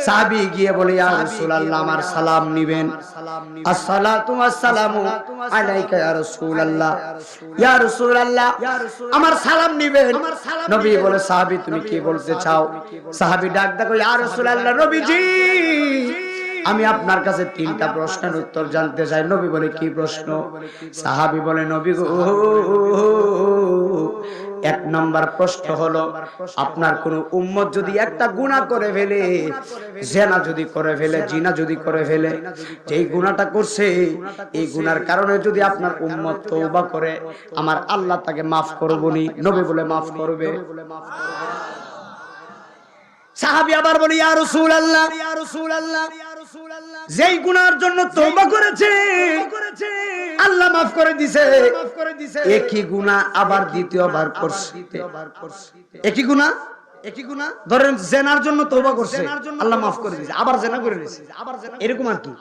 A: সাহাবী গিয়ে বলে, ইয়া রাসূলুল্লাহ, আমার সালাম নিবেন। আসসালাতু ওয়াসসালামু আলাইকা ইয়া রাসূলুল্লাহ। ইয়া রাসূলুল্লাহ, আমার সালাম নিবেন। নবী বলে, সাহাবী তুমি কি বলতে চাও? সাহাবী ডাক দেখো, ইয়া রাসূলুল্লাহ, নবীজি, আমি আপনার কাছে 3টা প্রশ্নের উত্তর জানতে চাই। নবী বলে, কি প্রশ্ন? সাহাবী বলে, নবী গো, 1 নাম্বার প্রশ্ন হলো, আপনার কোন উম্মত যদি একটা গুনাহ করে ফেলে, জিনা যদি করে ফেলে, জিনা যদি করে ফেলে, যেই গুনাহটা করছে, এই গুনার কারণে যদি আপনার উম্মত তওবা করে, আমার আল্লাহ তাকে maaf করবনি। নবী বলে, maaf করবে। সাহাবী আবার বলে, ইয়া রাসূলুল্লাহ, ইয়া রাসূলুল্লাহ, যেই গুনার জন্য তওবা করেছে আল্লাহ maaf করে দিয়েছে, একই গুনাহ আবার দ্বিতীয়বার করছে। একই গুনাহ, একই গুনাহ, ধরেন জিনার জন্য তওবা করছে, আল্লাহ maaf করে দিয়েছে, আবার জিনা করে নিয়েছে, এরকম আর কি।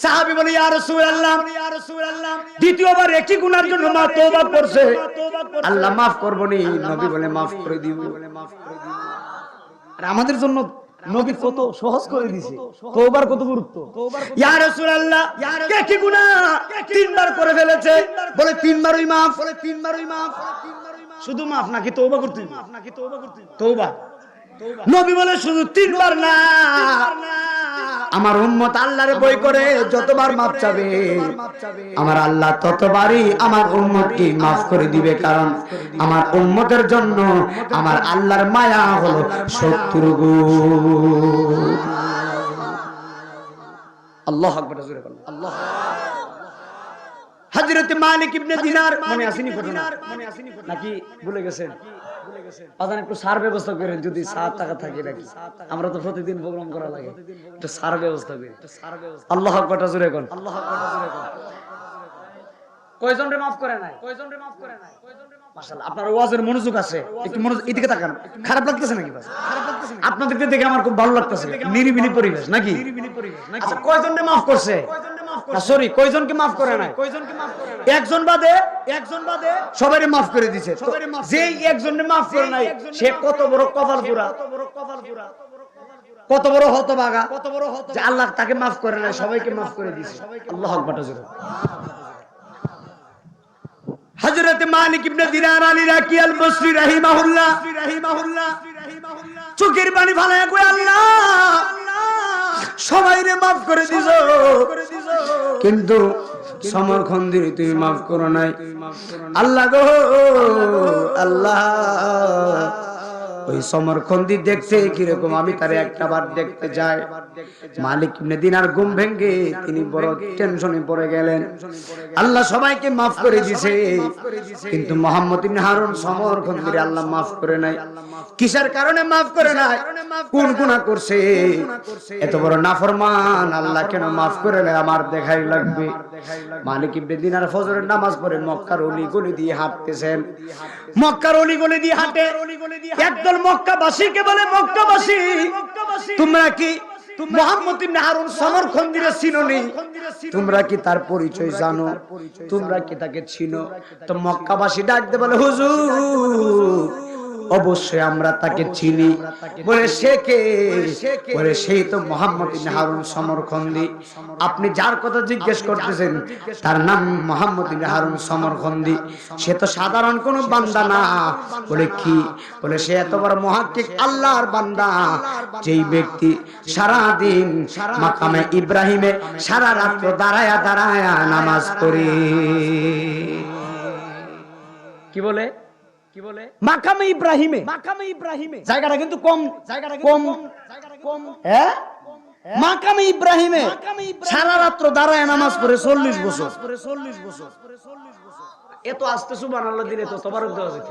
A: সাহাবী বলে, ইয়া রাসূলুল্লাহ, ইয়া রাসূলুল্লাহ, দ্বিতীয়বার একই গুনার জন্য মা তওবা করছে, আল্লাহ maaf করবনি। নবী বলে, maaf করে দিব। আর আমাদের জন্য নবী কত সহজ করে দিয়েছে, তওবার কত গুরুত্ব। ইয়া রাসূলুল্লাহ, একই গুনাহ 3 বার করে ফেলেছে, বলে 3 বারই maaf, বলে 3 বারই maaf। শুধু maaf নাকি তওবা করতে হবে? maaf নাকি তওবা করতে হবে? তওবা। নবী বলে, শুধু 3 বার না, আমার উম্মত আল্লাহরে ভয় করে যতবার maaf চাবে, আমার আল্লাহ ততবারই আমার উম্মতকে maaf করে দিবে। কারণ আমার উম্মতের জন্য আমার আল্লাহর মায়া হলো 70 গুণ। আল্লাহু আকবার, জোরে বলেন আল্লাহ। হযরত মালিক ইবনে দিনার, মনে আসেনি ঘটনা? মনে আসেনি নাকি ভুলে গেছেন? আজান একটু সার ব্যবস্থা করেন, যদি 7 টাকা থাকে নাকি। আমরা তো প্রতিদিন প্রোগ্রাম করা লাগে, একটু সার ব্যবস্থা করি। আল্লাহু আকবার, জোরে কোন আল্লাহু আকবার, জোরে কোন। কয়জন রে maaf করে নাই? কয়জন রে maaf করে নাই? মাশাআল্লাহ, আপনার ওয়াজের মনোযোগ আছে, একটু মনোযোগ এদিকে তাকান। খারাপ লাগতেছে নাকি? বাস খারাপ লাগতেছে না? আপনাদেরকে দেখে আমার খুব ভালো লাগতেছে, নিরিবিলি পরিবেশ নাকি? নিরিবিলি পরিবেশ নাকি? আচ্ছা, কয়জন রে maaf করছে? সরি, কয়জনকে maaf করে নাই? কয়জনকে maaf করে নাই? একজন বাদে, একজন বাদে সবাইরে maaf করে দিয়েছে। যেই একজনকে maaf করে নাই, সে কত বড় কপাল পুরা, কত বড় কপাল পুরা, কত বড় হতভাগা, কত বড় হতভাগা যে আল্লাহ তাকে maaf করে নাই, সবাইকে maaf করে দিয়েছে। আল্লাহু আকবার, জোরে। হযরত মালিক ইবনে দিনার আলী রাকি আল বসরি রাহিমাহুল্লাহ, চোখের পানি ফেলায় কই, আল্লাহ সবাইরে maaf করে দিছো, কিন্তু সমরখন্দির তুমি maaf করো নাই। আল্লাহ গো, আল্লাহ ওই সমরখন্দি দেখতে কিরকম, আমি তারে একটাবার দেখতে যাই। মালিক ইবনে দিনার ঘুম ভেঙে তিনি বড় টেনশনে পড়ে গেলেন। আল্লাহ সবাইকে maaf করে দিয়েছে, কিন্তু মুহাম্মদ ইবনে হারুন সমরখন্দিরে আল্লাহ maaf করে নাই। কিসের কারণে maaf করে নাই? কোন গুনাহ করছে? এত বড় নাফরমান, আল্লাহ কেন maaf করে নাই আমার দেখাই লাগবে। মালিক ইবনে দিনার ফজরের নামাজ পড়ে মক্কার অলি গলি দিয়ে হাঁটতেছেন। মক্কার অলি গলি দিয়ে হাঁটে, একদল মক্কাবাসীকে বলে, মক্কাবাসী তোমরা কি মুহাম্মদ ইবনে হারুন সমরখন্দিরে চিনোনি? তোমরা কি তার পরিচয় জানো? তোমরা কি তাকে চিনো? তো মক্কাবাসী ডাক দিয়ে বলে, হুজুর, অবশ্যই আমরা তাকে চিনি। বলে সে কে? বলে সেই তো মুহাম্মদ ইবনে হারুন সমরখন্দি। আপনি যার কথা জিজ্ঞেস করতেছেন তার নাম মুহাম্মদ ইবনে হারুন সমরখন্দি। সে তো সাধারণ কোনো বান্দা না। বলে কি? বলে সে এত বড় মুহাক্কিক আল্লাহর বান্দা, যেই ব্যক্তি সারা দিন মাকামে ইব্রাহিমে সারা রাত দাঁড়ায়া দাঁড়ায়া নামাজ পড়ে। কি বলে? কি বলে? মাকামে ইব্রাহিমে, মাকামে ইব্রাহিমে জায়গাটা কিন্তু কম, জায়গাটা কম, হ্যাঁ মাকামে ইব্রাহিমে সারা রাত দাঁড়ায় নামাজ পড়ে 40 বছর। এত আস্তে সুবহানাল্লাহ দিলে তো তবারক দেওয়া যেত।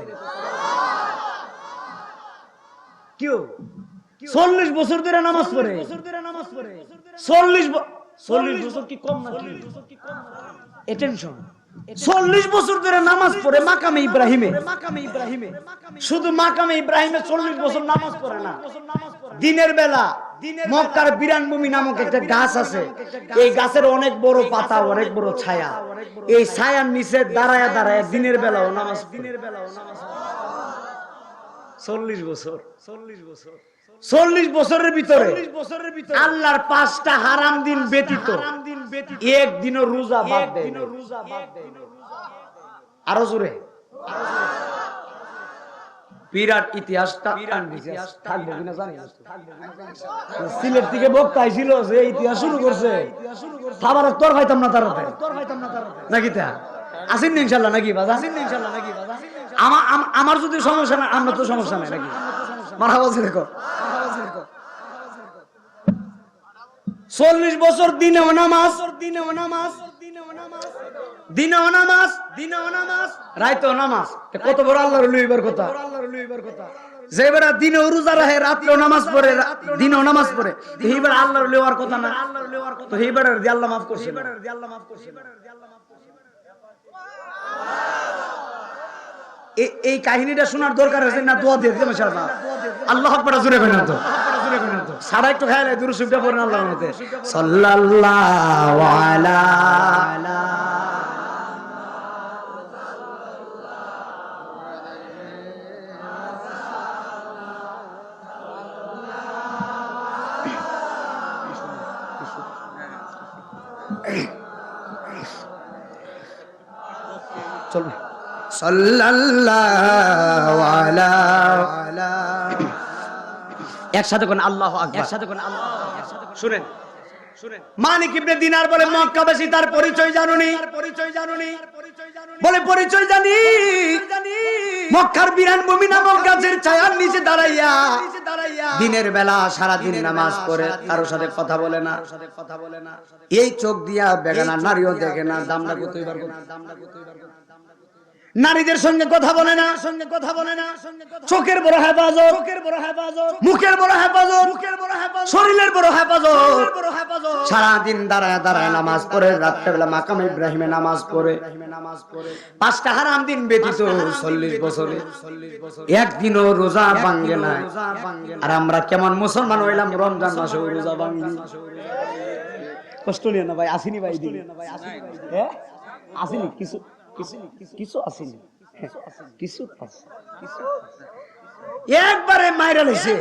A: কিও 40 বছর ধরে নামাজ পড়ে, 40 বছর কি কম নাকি? অ্যাটেনশন, 40 বছর ধরে নামাজ পড়ে মাকামে ইব্রাহিমে। শুধু মাকামে ইব্রাহিমে 40 বছর নামাজ পড়ে না, দিনের বেলা মক্কার বিরানভূমি নামক একটা গাছ আছে, এই গাছের অনেক বড় পাতা, অনেক বড় ছায়া, এই ছায়ার নিচে দাঁড়ায় দাঁড়ায় দিনের বেলাও নামাজ। 40 বছর, 40 বছরের ভিতরে আল্লাহর 5টা হারাম দিন ব্যতীত একদিনও রোজা বাদ দেয় না। আরো জোরে, বিরাট ইতিহাসটা থাকবে কিনা জানি না। সিলেট থেকে বক্তা আইছিল, যে ইতিহাস শুরু করছে, খাবার তোর খাইতাম না তারাতে নাকি? তা আসেন না ইনশাল্লাহ নাকি বাজা? আমার যদি সমস্যা না, আমরা তো সমস্যা নাই নাকি? মারা বলছে দেখো 40 বছর দিনেও নামাজ, রাইতেও নামাজ। কত বড় আল্লাহর লইবার কথা। যে বেড়া দিনেও রোজা রাখে, রাত্রেও নামাজ পড়ে, দিনেও নামাজ পড়ে, এইবার আল্লাহর লইবার কথা না? তো এইবার আল্লাহ মাফ করছে। এই কাহিনীটা শোনার দরকার আছে না? দোয়া দিয়ে দিতে মাশাআল্লাহ, আল্লাহ আকবার জোরে কই না তো? সারা একটু খায় না, দুরূদ শরীফটা পড়েন আল্লাহর নামে সাল্লাল্লাহু আলা চলবে সাল্লাল্লাহু আলা, একসাথে কোন আল্লাহু আকবার, একসাথে কোন আল্লাহু আকবার। শুনেন, মালিক ইবনে দিনার বলে মক্কাবাসী তার পরিচয় জানুনি? বলে পরিচয় জানি। মক্কার বিরানভূমি নামক গাছের ছায়ার নিচে দাঁড়াইয়া দিনের বেলা সারা দিন নামাজ পড়ে, কারোর সাথে কথা বলে না, এই চোখ দিয়া বেগানা নারীও দেখে না, দামটা কতইবার নারীদের সঙ্গে কথা বলে না, চোখের বড় হেফাজত, মুখের বড় হেফাজত, শরীরের বড় হেফাজত, সারাদিন দাঁড়ায় দাঁড়ায় নামাজ পড়ে, রাত্রেবেলা মাকামে ইব্রাহিমে নামাজ পড়ে, 5টা হারাম দিন ব্যতীত 40 বছরে একদিনও রোজা ভাঙে না। আর আমরা কেমন মুসলমান হইলাম, রমজান মাসে রোজা ভাঙি? কষ্ট নিয়ে না ভাই, আসিনি ভাই, হ্যাঁ আসিনি, কিছু কিছু আসেনি, কিছু একবারে মাইরা লেছে,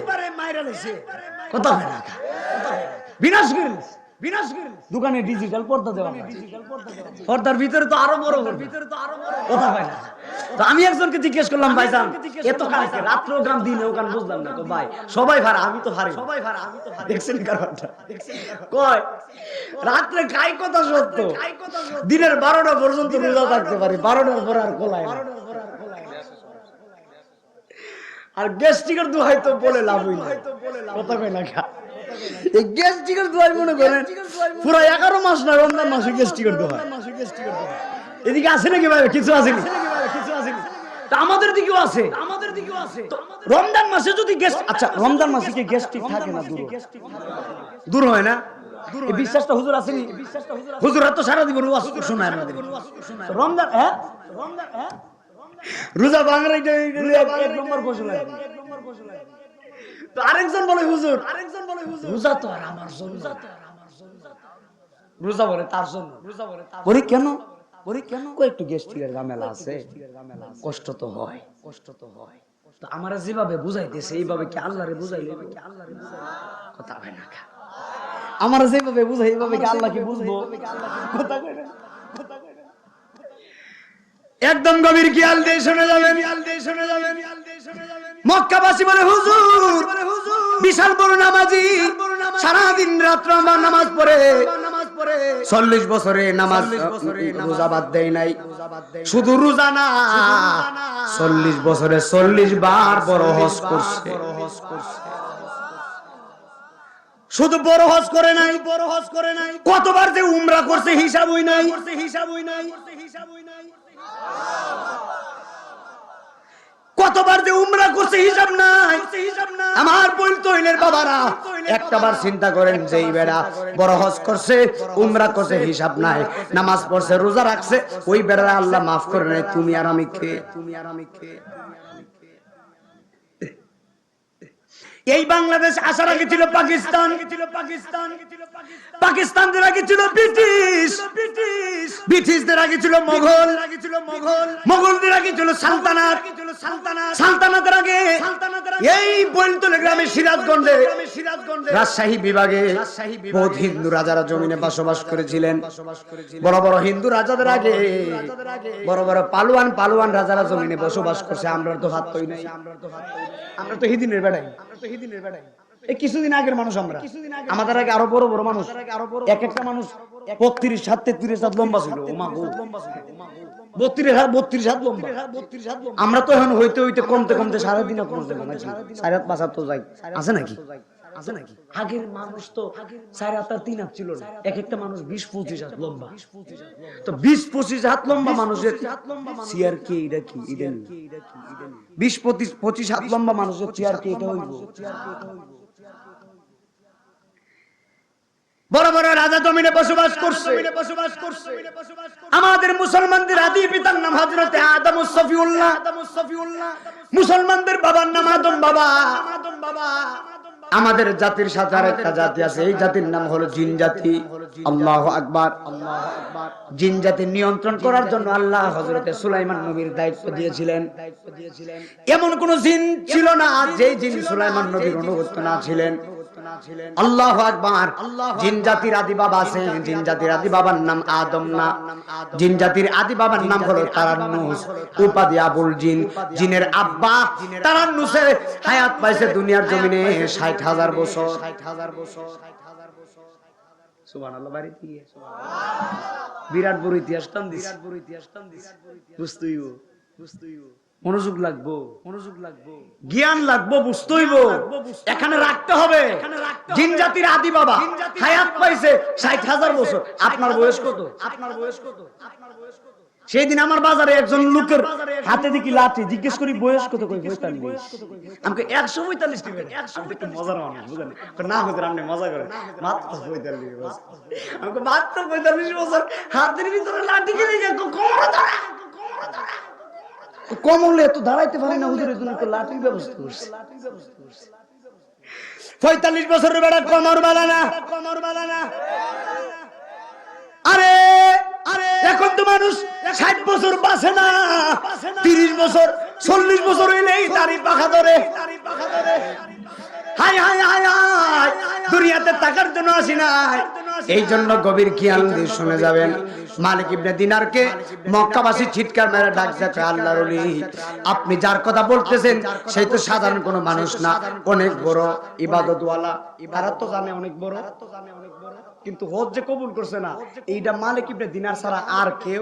A: কথা হয় না, বিনাশ করে দোকানে ডিজিটাল পর্দা দেওয়া, পর্দার ভিতরে তো আরো বড়, কথা হয় না। তো আমি একজনকে জিজ্ঞেস করলাম, ভাইজান এত কালকে রাত্রেও গান দিনেও গান বুঝলাম না, তো ভাই সবাই ভাড়া, আমি তো ভারি, দেখছেন কারণটা? কয় রাত্রে গাই কথা সত্য, দিনের 12টা পর্যন্ত রোজা থাকতে পারি, 12টার পরে আর কোলায় না। আর গ্যাস্ট্রিকের দোহাই তো বলে লাভ হইল, কথা কয় না। এই গ্যাস্ট্রিকের দোহাই মনে করেন পুরো 11 মাস না, রমজান মাসে গ্যাস্ট্রিকের দোহাই। এদিকে আছে নাকি ভাই? কিছু আসেনি, আমাদের দিকেও আছে, রমজান মাসে যদি আচ্ছা রমজান মাসে কি গ্যাস্ট্রিক থাকে না? দূর হয় না? এই বিশ্বাসটা হুজুর আসেনি? হুজুর তো সারা জীবন ওয়াজ শোনায় আমাদের। রমজান, হ্যাঁ রোজা বাংলা এক নম্বর গোসল। তো আরেকজন বলে হুজুর রোজা তো আর আমার জন্য, রোজা বলে তার জন্য। বলি কেন? একটু গ্যাস্ট্রিকের ঝামেলা আছে, কষ্ট তো হয়। তো আমরা যেভাবে বুঝাইতেছে এইভাবে কি আল্লাহরে বুঝাইলে কথা হয় না। আমরা যেভাবে বুঝাই এইভাবে কি আল্লাহকে বুঝবো? কথা কয় না। একদম গভীর খেয়াল দিয়ে শুনে যাবেন। মক্কাবাসী বলে হুজুর বিশাল বড় নামাজি, সারাদিন রাত্র আমার নামাজ পড়ে 40 বছরে নামাজ রোজা বাদ দেয় নাই। শুধু রোজা না, 40 বছরে 40 বার বড় হজ করছে। শুধু বড় হজ করে নাই, কতবার যে উমরা করছে হিসাবই নাই। কতবার যে উমরা করছে হিসাব নাই। আমার বোন তৈলের বাবারা একটাবার চিন্তা করেন যে এই বেড়া বড় হজ করছে, উমরা করছে, হিসাব নাই, নামাজ পড়ছে, রোজা রাখছে, ওই বেড়া আল্লাহ মাফ করে নাই। তুমি আর আমি কে? এই বাংলাদেশ আসার আগে ছিল পাকিস্তান, পাকিস্তানদের আগে ছিল ব্রিটিশ, ব্রিটিশদের আগে ছিল মোগল, মোগলদের আগে ছিল সালতানাত, সালতানাতের আগে এই বৈলতলে গ্রামে সিরাজগঞ্জে রাজশাহী বিভাগে বহুত হিন্দু রাজারা জমিনে বসবাস করেছিলেন। বড় বড় হিন্দু রাজাদের আগে বড় বড় পালোয়ান রাজারা জমিনে বসবাস করছে। আমরা তো হাত তৈ নাই, আমরা তো হিদিনের বেড়াই। এই কিছুদিন আগের মানুষ আমরা, আমাদের আগে আরো বড় বড় মানুষ, এক একটা মানুষ 32 হাত 33 হাত লম্বা ছিল। 32 হাত লম্বা। আমরা তো এখন হইতে হইতে কমতে কমতে সারাদিন কমতে কমতে 4.5 হাত তো যাই। আছে নাকি? আগের মানুষ তো 4 হাত আর 3 হাত ছিল না। এক একটা মানুষ 20-25 হাত লম্বা। তো 20-25 হাত লম্বা মানুষের চেয়ার কি? এটা কি? 20-25 হাত লম্বা মানুষের চেয়ার কি? এটা হইব? বড় বড় রাজা জমিনে বসবাস করছে। আমাদের মুসলমানদের আদি পিতার নাম হযরতে আদম সফিউল্লাহ, মুসলমানদের বাবার নাম আদম বাবা। আমাদের জাতির সাথে আরেকটা জাতি আছে, এই জাতির নাম হলো জিন জাতি। আল্লাহু আকবার। জিন জাতি নিয়ন্ত্রণ করার জন্য আল্লাহ হযরতে সুলাইমান নবীর দায়িত্ব দিয়েছিলেন। এমন কোন জিন ছিল না যে জিন সুলাইমান নবীর অনুগত না ছিলেন। আল্লাহু আকবার। জিন জাতির আদি বাবা আছে, জিন জাতির আদি বাবার নাম আদম না, জিন জাতির আদি বাবার নাম হলো তারান্নুস, উপাধি আবুল জিন। জিনের আব্বা তারান্নুসে হায়াত পাইছে দুনিয়ার জমিনে 60,000 বছর। সুবহানাল্লাহ। বাড়ি দিয়ে বিরাট বড় ইতিহাস টান দিস, বুঝতেই মনোযোগ লাগবো, জ্ঞান লাগবো, বুঝতেইব। এখানে রাখতে হবে জিন জাতির আদি বাবা হায়াত পাইছে 60,000 বছর। আপনার বয়স কত? সেই দিন আমার বাজারে একজন লোকের হাতে দেখি লাঠি, জিজ্ঞেস করি বয়স কত? কই 45। আমাকে 145 দিবেন। আমি একটু মজার মানুষ, বুঝলেন না? হুজুর আপনি মজা করেন, মাত্র 45 বছর। আমাকে মাত্র 45 বছর, হাতের ভিতরে লাঠি কিনে কোমরে ধরা, কমলে তো দাঁড়াইতে পারি না হুজুরের জন্য তো লাঠির ব্যবস্থা করছে। 45 বছরের বেড়া কমর বাঁধা না। আরে এখন তো মানুষ 60 বছর বাঁচে না, 30 বছর 40 বছর হইলেই দাড়ি পাখা ধরে। হাই হাই হাই হাই, দুনিয়াতে টাকার জন্য আসি নাই। এই জন্য গভীর জ্ঞান দিয়ে শুনে যাবেন। মালিক ইবনে দিনারকে মক্কাবাসী চিৎকার মেরে ডাক দেয়, আল্লাহর ওলি আপনি যার কথা বলতেছেন সেই তো সাধারণ কোনো মানুষ না, অনেক বড় ইবাদতওয়ালা। তারা তো জানে অনেক বড়, কিন্তু হজ যে কবুল করছে না, এইটা মালিক ইবনে দিনার ছাড়া আর কেউ।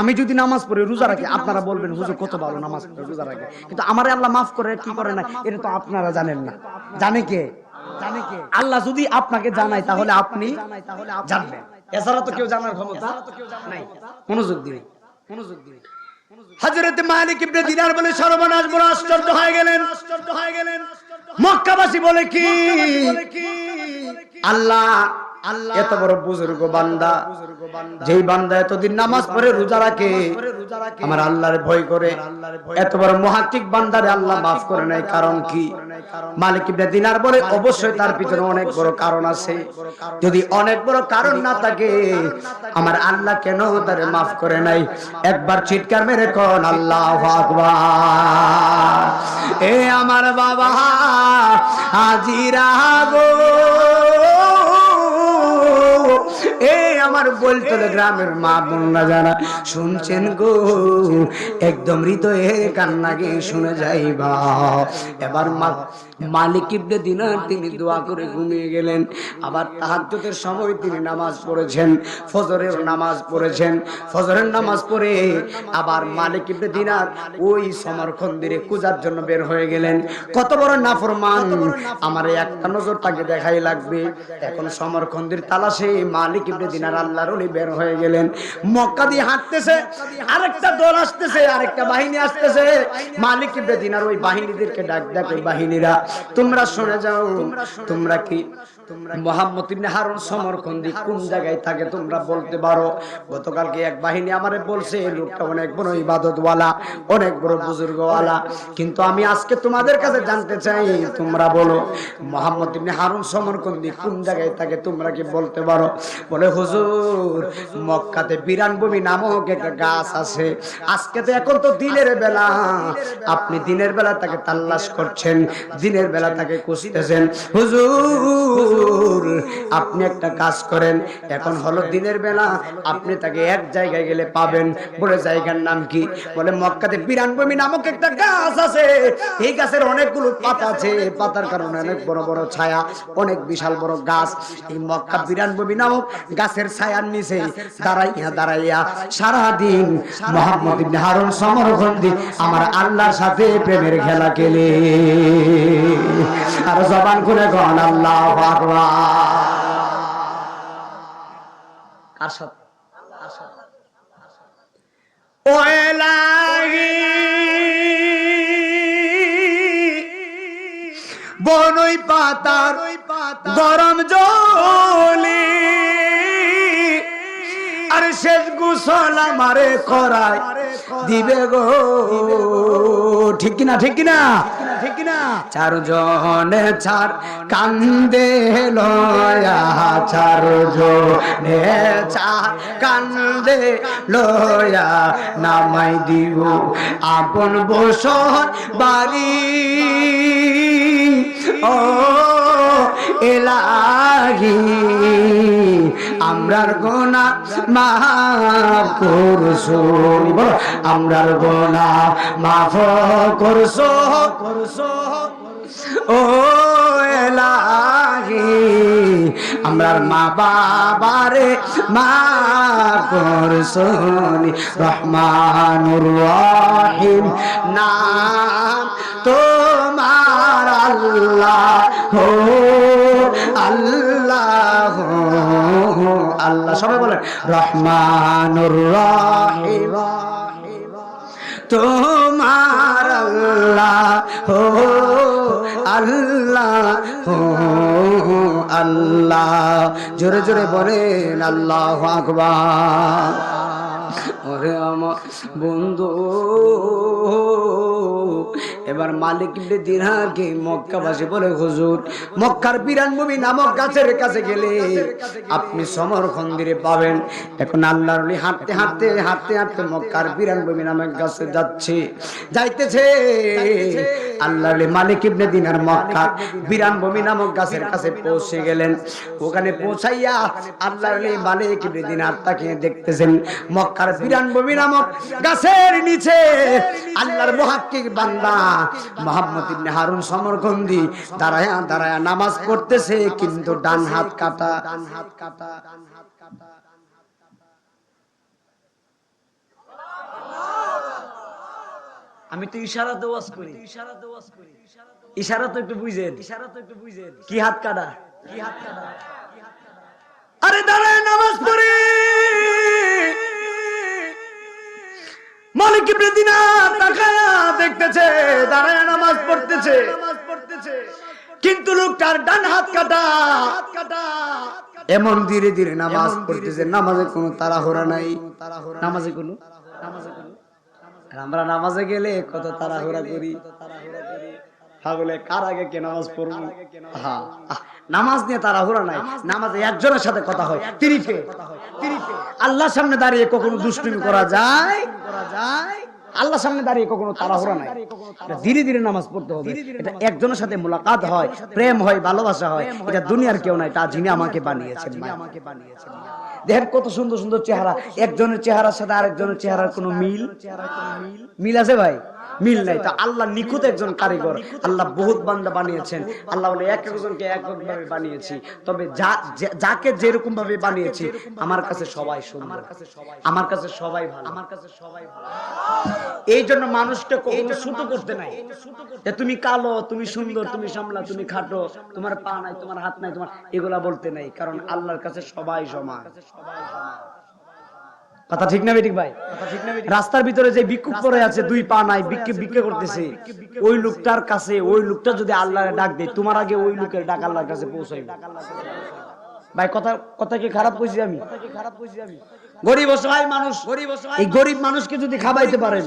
A: আমি যদি নামাজ পড়ে রোজা রাখি, আপনারা বলবেন হুজুর কত ভালো নামাজ পড়ে রোজা রাখে, কিন্তু আমারে আল্লাহ মাফ করে কি করে না, এটা তো আপনারা জানেন না। জানে কে? আল্লাহ যদি আপনাকে জানায় তাহলে আপনি জানবেন, এছাড়া তো কেউ জানার ক্ষমতা নাই। মনোযোগ দিন। হযরত মালিক ইবনে দিনার বলে সর্বনাশ, বড় আশ্চর্য হয়ে গেলেন। মক্কাবাসী বলে কি আল্লাহ এত বড় বুজুর্গ বান্দা, যেই বান্দা এতদিন নামাজ পড়ে রোজা রাখে, আমার আল্লাহর ভয় করে, এত বড় মুহাক্কিক বান্দারে আল্লাহ মাফ করে নাই, কারণ কি? মালিক ইবনে দিনার বলে অবশ্যই তার পিছনে অনেক বড় কারণ আছে। যদি অনেক বড় কারণ না থাকে, আমার আল্লাহ কেন তারে মাফ করে নাই? একবার চিৎকার মেরে কোন আল্লাহু আকবার। এ আমার বাবা হাজিরা গো, এই আমার বলতলে গ্রামের মা বোনরা যারা শুনছেন গো, একদম হৃদয়ে কান্না গিয়ে শুনে যাইবা। এবার মালিক ইবনে দিনার তিনি দোয়া করে ঘুমিয়ে গেলেন। আবার তাহাজ্জুদের সময় তিনি নামাজ পড়েছেন, ফজরের নামাজ পড়েছেন। ফজরের নামাজ পড়ে আবার মালিক ইবনে দিনার ওই সমরখন্দিরে কুজার জন্য বের হয়ে গেলেন। কত বড় নাফরমান, আমার একটা নজর তাকে দেখাই লাগবে। এখন সমরখন্দির তালাশে মালিক ইবনে দিনার আল্লাহর ওলি বের হয়ে গেলেন। মক্কা দিয়ে হাঁটতেছে, আরেকটা দল আসতেছে, আরেকটা বাহিনী আসতেছে। মালিক ইবনে দিনার ওই বাহিনীদেরকে ডাক ডাক, ওই বাহিনীরা তোমরা শুনে যাও, তোমরা কি মুহাম্মদ ইবনে হারুন সমরখন্দি কোন জায়গায় থাকে তোমরা বলতে পারো? গতকালকে এক বাহিনী আমারে বলছে লোকটা অনেক বড় ইবাদতওয়ালা, অনেক বড় বুজুর্গওয়ালা, কিন্তু আমি আজকে তোমাদের কাছে জানতে চাই, তোমরা বলো মুহাম্মদ ইবনে হারুন সমরখন্দি কোন জায়গায় থাকে তোমরা কি বলতে পারো? বলে হুজুর, মক্কাতে বিরানভূমি নামক একটা গাছ আছে। আজকে তো এখন তো দিনের বেলা, আপনি দিনের বেলা তাকে তালাশ করছেন, দিনের বেলা তাকে খুঁজতেছেন। হুজুর, আপনি একটা কাজ করেন, এখন হলো দিনের বেলা, আপনি তাকে এক জায়গায় গেলে পাবেন। বলে জায়গার নাম কি? বলে মক্কাতে বিরানভূমি নামক একটা গাছ আছে। এই গাছের অনেকগুলো পাতা আছে, পাতার কারণে অনেক বড় বড় ছায়া, অনেক বিশাল বড় গাছ। এই মক্কা বিরানভূমি নামক গাছের ছায়ার নিচে দাঁড়াইয়া দাঁড়াইয়া সারাদিন মুহাম্মদ ইবনে হারুন সমরখন্দি আমার আল্লাহর সাথে প্রেমের খেলা খেলে। আর জবান খুলে কোন আল্লাহু আকবার। কার সাথে? ও এলাহি বনই পাতার গরম জলে, আর শেষ গোসল আমারে করায় দিবে গো। ঠিক কিনা, ঠিক কিনা, ঠিক কিনা? চারজনে চার কান্দে লয়া, চারজনে চার কান্দে লয়া, নামাই দিব আপন বসত বাড়ি। ও এলাহি আমরার গোনা মাফ করছো, আমরার গোনা মাফ করছো, ও এলাহি আমরার মা বাবারে মাফ করছো। রহমানুর রহিম নাম তোমার আল্লাহ, হো আল্লাহ, আল্লাহ। সবাই বলেন রহমানুর রহিম তোমার আল্লাহ, হো আল্লাহ, হো আল্লাহ। জোরে জোরে বলেন আল্লাহু আকবার। ওরে আমার বন্ধু, এবার মালিক ইবনে দিনারকে মক্কাবাসী বলে হুজুর, মক্কার বিরানভূমি নামক গাছের কাছে গেলে আপনি সমরখন্দিরে পাবেন। এখন আল্লাহর ওলি হাঁটতে হাঁটতে হাঁটতে হাঁটতে মক্কার বিরানভূমি নামক গাছে যাইতেছে। আল্লাহর ওলি মালিক ইবনে দিনার মক্কার বিরানভূমি নামক গাছের কাছে পৌঁছে গেলেন। ওখানে পৌঁছাইয়া আল্লাহর ওলি মালিক ইবনে দিনার তাকে দেখতেছেন মক্কার বিরানভূমি নামক গাছের নিচে আল্লাহর মুহাক্কিক বান্দা মুহাম্মদ ইবনে হারুন সমরখন্দি দাঁড়ায়া দাঁড়ায়া নামাজ পড়তেছে, কিন্তু ডান হাত কাটা। আমি তো ইশারাতে ওয়াজ করি, ইশারা তো একটু বুঝেন, কি হাত কাটা, কি হাত কাটা। আরে দাঁড়ায় নামাজ পড়ি। মালিক ইবনে দিনার তাকায়া দেখতেছে দাঁড়ায় নামাজ পড়তেছে, কিন্তু লোকটার ডান হাত কাটা। এমন ধীরে ধীরে নামাজ পড়তেছে, নামাজে কোনো তাড়াহুড়া নাই, নামাজে কোনো আমরা নামাজে গেলে কত তাড়াহুড়া করি, বলে কার আগে কে নামাজ পড়বো। হ্যাঁ, নামাজ নিয়ে তাড়াহুড়া নাই, নামাজে একজনের সাথে কথা হয়, তিনি কে? আল্লাহর সামনে দাঁড়িয়ে কখনো দুষ্টুমি করা যায়? আল্লাহর সামনে দাঁড়িয়ে কখনো তাড়াহুড়া নাই, ধীরে ধীরে নামাজ পড়তে হবে। এটা একজনের সাথে মুলাকাত হয়, প্রেম হয়, ভালোবাসা হয়। এটা দুনিয়ার কেউ নাই, তা যিনি আমাকে বানিয়েছেন। দেখেন কত সুন্দর সুন্দর চেহারা, একজনের চেহারার সাথে আরেকজনের চেহারার কোনো মিল আছে ভাই? মিল নাই। তো আল্লাহ নিখুঁত একজন কারিগর, আল্লাহ বহুত বান্দা বানিয়েছেন। আল্লাহ বলে এক একজনকে এক এক ভাবে বানিয়েছি, তবে যাকে যেরকম ভাবে বানিয়েছি আমার কাছে সবাই সুন্দর, আমার কাছে সবাই ভালো, আমার কাছে সবাই ভালো। এই জন্য মানুষকে কখনো ছোট করতে নাই, যে তুমি কালো, তুমি সুন্দর, তুমি সামলা, তুমি খাটো, তোমার পা নাই, তোমার হাত নাই, তোমার এগুলা বলতে নাই, কারণ আল্লাহর কাছে সবাই সমান। কথা ঠিক না বেঠিক ভাই? রাস্তার ভিতরে যে ভিক্ষুক পড়ে আছে, দুই পা নাই, ভিক্ষে করতেছে, ওই লোকটার কাছে, ওই লোকটা যদি আল্লাহর ডাক দেয়, তোমার আগে ওই লোকের ডাক আল্লাহর কাছে পৌঁছাইবে। ভাই কথা কি খারাপ কইছি আমি? গরিব অসহায় মানুষ, এই গরিব মানুষকে যদি খাওয়াইতে পারেন,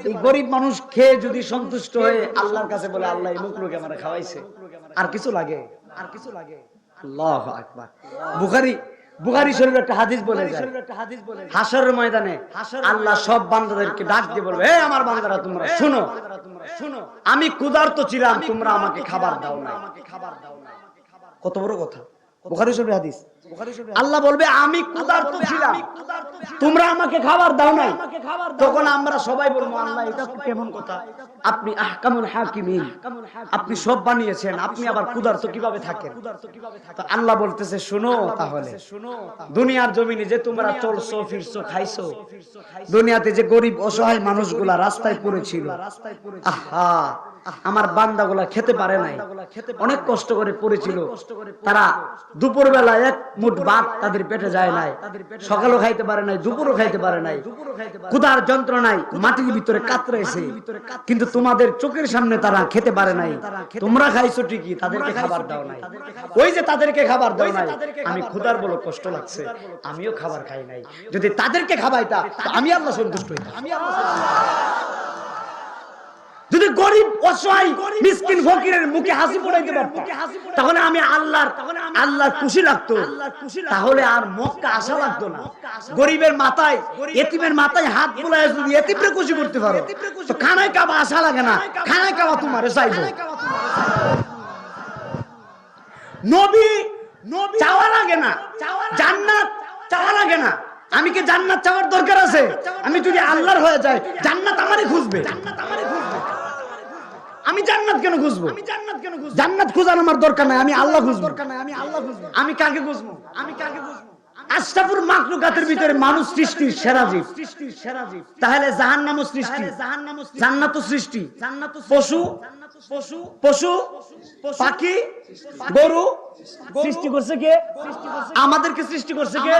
A: এই গরিব মানুষ খেয়ে যদি সন্তুষ্ট হয়ে আল্লাহর কাছে বলে, আল্লাহ এই মুখ লোকে আমারে খাওয়াইছে, আর কিছু লাগে? আল্লাহু আকবার। বুখারী শরীফে একটা হাদিস বলে যায়, হাশরের ময়দানে আল্লাহ সব বান্দাদেরকে ডাক দিয়ে বলবে, হে আমার বান্দারা, তোমরা শুনো, আমি ক্ষুধার্ত ছিলাম, তোমরা আমাকে খাবার দাও না। কত বড় কথা! বুখারী শরীফের হাদিস। আল্লাহ বলবে, আমি ক্ষুধার্ত ছিলাম, তোমরা আমাকে খাবার দাও নাই। তখন আমরা সবাই বলবো, আল্লাহ এটা তো কেমন কথা? আপনি আহকামুল হাকিমিন, আপনি সব বানিয়েছেন, আপনি আবার ক্ষুধার্ত কিভাবে থাকেন? তো আল্লাহ বলতেছে, শুনো, তাহলে দুনিয়ার জমিনে যে তোমরা চলছো, ফিরছো, খাইছো, দুনিয়াতে যে গরিব অসহায় মানুষগুলা রাস্তায় পড়েছিল, আহা, আমার বান্দাগুলা খেতে পারে নাই, অনেক কষ্ট করে পড়েছিল, তারা দুপুর বেলা এক মুঠ ভাত তাদের পেটে যায় নাই, সকালও খাইতে পারে নাই, দুপুরও খাইতে পারে নাই, ক্ষুধার যন্ত্রণায় মাটির ভিতরে কাতরাইছে, কিন্তু তোমাদের চোখের সামনে তারা খেতে পারে নাই, তোমরা খাইছো ঠিকই, তাদেরকে খাবার দাও নাই। ওই যে তাদেরকে খাবার দাও নাই, আমি ক্ষুধার বড় কষ্ট লাগছে, আমিও খাবার খাই নাই, যদি তাদেরকে খাওয়াইতা আমি আল্লাহ সন্তুষ্ট হইতাম। যদি গরিব অসহায় মিসকিন ফকিরের মুখে হাসি ফোটাইতে পারতাম, তাহলে আমি আল্লাহর খুশি লাগতো, তাহলে আর মক্কা আসা লাগতো না। গরিবের মাথায়, এতিমের মাথায় হাত বুলায় যদি এতিমরে খুশি করতে পারো, তো খানায় কাবা আসা লাগে না, খানায় কাবা তোমারে চাইবো। নবী চাওয়া লাগে না, জান্নাত চাওয়া লাগে না। আমি কি জান্নাত চাওয়ার দরকার আছে? আমি যদি আল্লাহর হয়ে যাই, জান্নাত আমারই খুঁজবে। আমি জান্নাত কেন খুঁজবো? জান্নাত খোঁজার আমার দরকার নাই, আমি আল্লাহ খুঁজবো। আমি কাকে খুঁজবো? আশরাফুল মাখলুকাতের ভিতরে মানুষ সৃষ্টির সেরা জীব, তাহলে জাহান্নামও সৃষ্টি, জান্নাতও সৃষ্টি। পশু পাখি গরু সৃষ্টি করছে কে? আমাদেরকে সৃষ্টি করছে কে?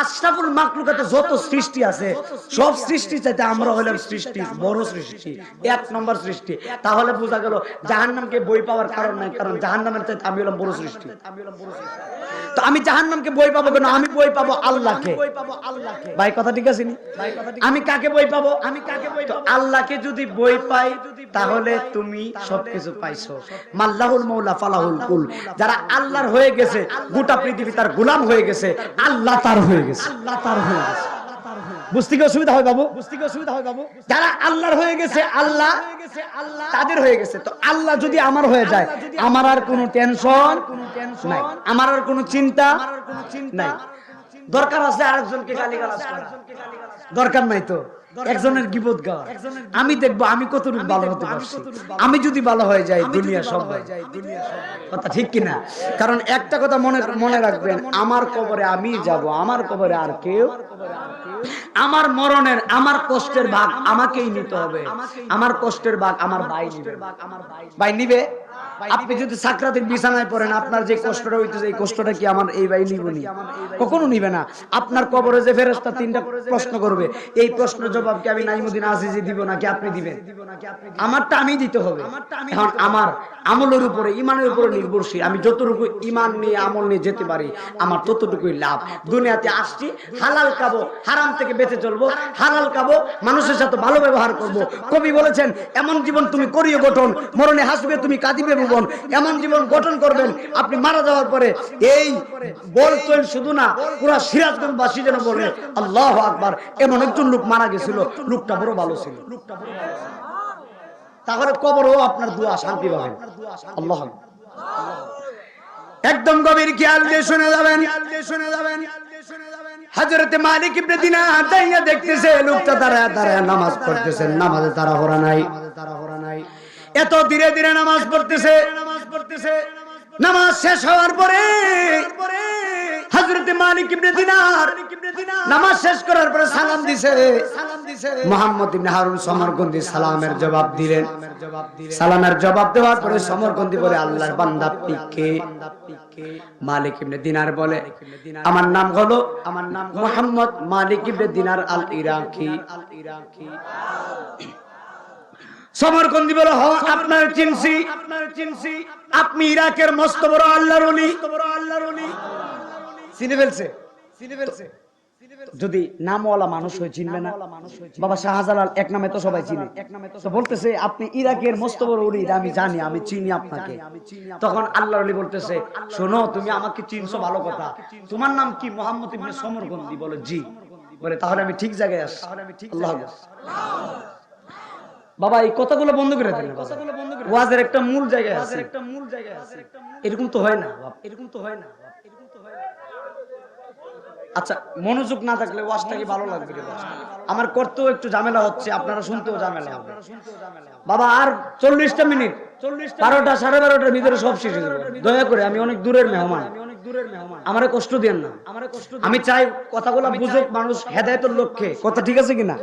A: আশরাফুল মাখলুকাতে যত সৃষ্টি আছে, সব সৃষ্টি চাইতে আমরা হলাম সৃষ্টি বড় সৃষ্টি, এক নম্বর সৃষ্টি। তাহলে বোঝা গেল জাহান্নামকে বই পাওয়ার কারণ নাই, কারণ জাহান্নামের চাইতে আমি হলাম বড় সৃষ্টি। তো আমি জাহান্নামকে বই পাবো কেন? আমি বই পাবো আল্লাহকে। ভাই কথা ঠিক আছে নি? আমি কাকে বই পাবো? আল্লাহকে যদি বই পাই, তাহলে তুমি সবকিছু পাইছো। মাল্লাহুল মাওলা ফালাহুল কুল। যারা আল্লাহর হয়ে গেছে, গোটা পৃথিবী তার গোলাম হয়ে গেছে, আল্লাহ তার হয়ে গেছে। বুঝতে কি অসুবিধা হয় বাবু? যারা আল্লাহর হয়ে গেছে, আল্লাহ তাদের হয়ে গেছে। তো আল্লাহ যদি আমার হয়ে যায়, আমার আর কোনো টেনশন নাই, আমার আর কোনো চিন্তা নাই। দরকার আছে আরেকজনকে গালিগালাজ করা? দরকার নাই তো। একজনের গীবত গাওয়া, আমি দেখবো আমি কতটুকু ভালো হতে পারছি। আমি যদি ভালো হয়ে যাই, দুনিয়া সব কথা ঠিক কিনা? কারণ একটা কথা মনে রাখবেন, আমার কবরে আমি যাব, আমার কবরে আর কেউ। আমার মরণের আমার কষ্টের ভাগ আমাকেই নিতে হবে। আমার কষ্টের ভাগ আমার ভাই নিবে। ভাই নিবে? আপনি যদি সাকরাতের বিছানায় পড়েন, আপনার যে কষ্টটা হইতেছে এই কষ্টটা কি আমার এই ভাই নিবনি? কখনো নিবে না। আপনার কবরে যে ফেরেশতা তিনটা প্রশ্ন করবে, এই প্রশ্নের জবাব কি আমি নাইমুদ্দিন আজিজি দিব নাকি আপনি দিবেন? আমারটা আমি দিতে হবে। এখন আমার আমলের উপরে, ইমানের উপরে নির্ভরশীল। আমি যতটুকু ইমান নিয়ে আমল নিয়ে যেতে পারি আমার ততটুকুই লাভ। দুনিয়াতে আসছি হালাল খাবো, হারাম থেকে বেঁচে চলবো। হালাল খাবো, মানুষের সাথে ভালো ব্যবহার করব। কবি বলেছেন, এমন জীবন তুমি করিও গঠন, মরণে হাসবে তুমি কাঁদিবে ভুবন। এমন জীবন গঠন করবেন আপনি মারা যাওয়ার পরে এই বলতেন শুধু না, পুরা সিরাজগঞ্জবাসী যেন বলে আল্লাহু আকবার। এমন একজন লোক মারা গেছিল, লোকটা বড় ভালো ছিল। তাহলে কবরেও আপনার দোয়া শান্তি পাবেন। আল্লাহ একদম গভীর খেয়াল দিয়ে শুনে যাবেন। হযরতে মালিক ইবনে দিনার দাঁড়িয়ে দেখতেছে লোকটা দাঁড়ায় দাঁড়ায় নামাজ পড়তেছে। নামাজে তাড়াহুড়া নাই। এত ধীরে ধীরে নামাজ পড়তেছে। নামাজ শেষ হওয়ার পরে হযরতে মালিক ইবনে দিনার নামাজ শেষ করার পরে সালাম দিছে। মুহাম্মদ ইবনে হারুন সমরকন্দি সালামের জবাব দিলেন। সালামের জবাব দেওয়ার পরে সমরকন্দি বলে, আল্লাহর বান্দা পিকে। মালিক ইবনে দিনার বলে, আমার নাম হলো মুহাম্মদ মালিক ইবনে দিনার আল ইরাকি। সমরকন্দি বলে, হ আপনার চিনছি। আপনি ইরাকের মস্ত বড় আল্লাহর ওলি। চিনে ফেলছে। যদি নামওয়ালা মানুষ হয়ে চিনবে না? বাবা শাহজালাল এক নামে তো সবাই চিনে। তো বলতেছে আপনি ইরাকের মস্ত বড় ওলি, আমি জানি, আমি চিনি আপনাকে। তখন আল্লাহর ওলি বলতেছে, শোনো তুমি আমাকে চিনছো ভালো কথা, তোমার নাম কি? মুহাম্মদ ইবনে সমরকন্দি। বলে জি। বলে তাহলে আমি ঠিক জায়গায় আসছি। আল্লাহ বাবা এই কথাগুলো বন্ধ করে দেন। ওয়াজের একটা মূল জায়গায় আছে। এরকম তো হয় না। আচ্ছা মনোযোগ না থাকলে ওয়াজটা কি ভালো লাগবে? আমার করতেও একটু ঝামেলা হচ্ছে, আপনারা শুনতেও ঝামেলা হবে। বাবা আর 40টা মিনিট, 12টা 12:30টার ভিতরে সব শেষ হয়ে যাবে। দয়া করে, আমি অনেক দূরের মেহমান, আমারে কষ্ট দেন না। আমি চাই কথাগুলো বুঝুক মানুষ হেদায়েতের লক্ষ্যে। কথা ঠিক আছে কিনা?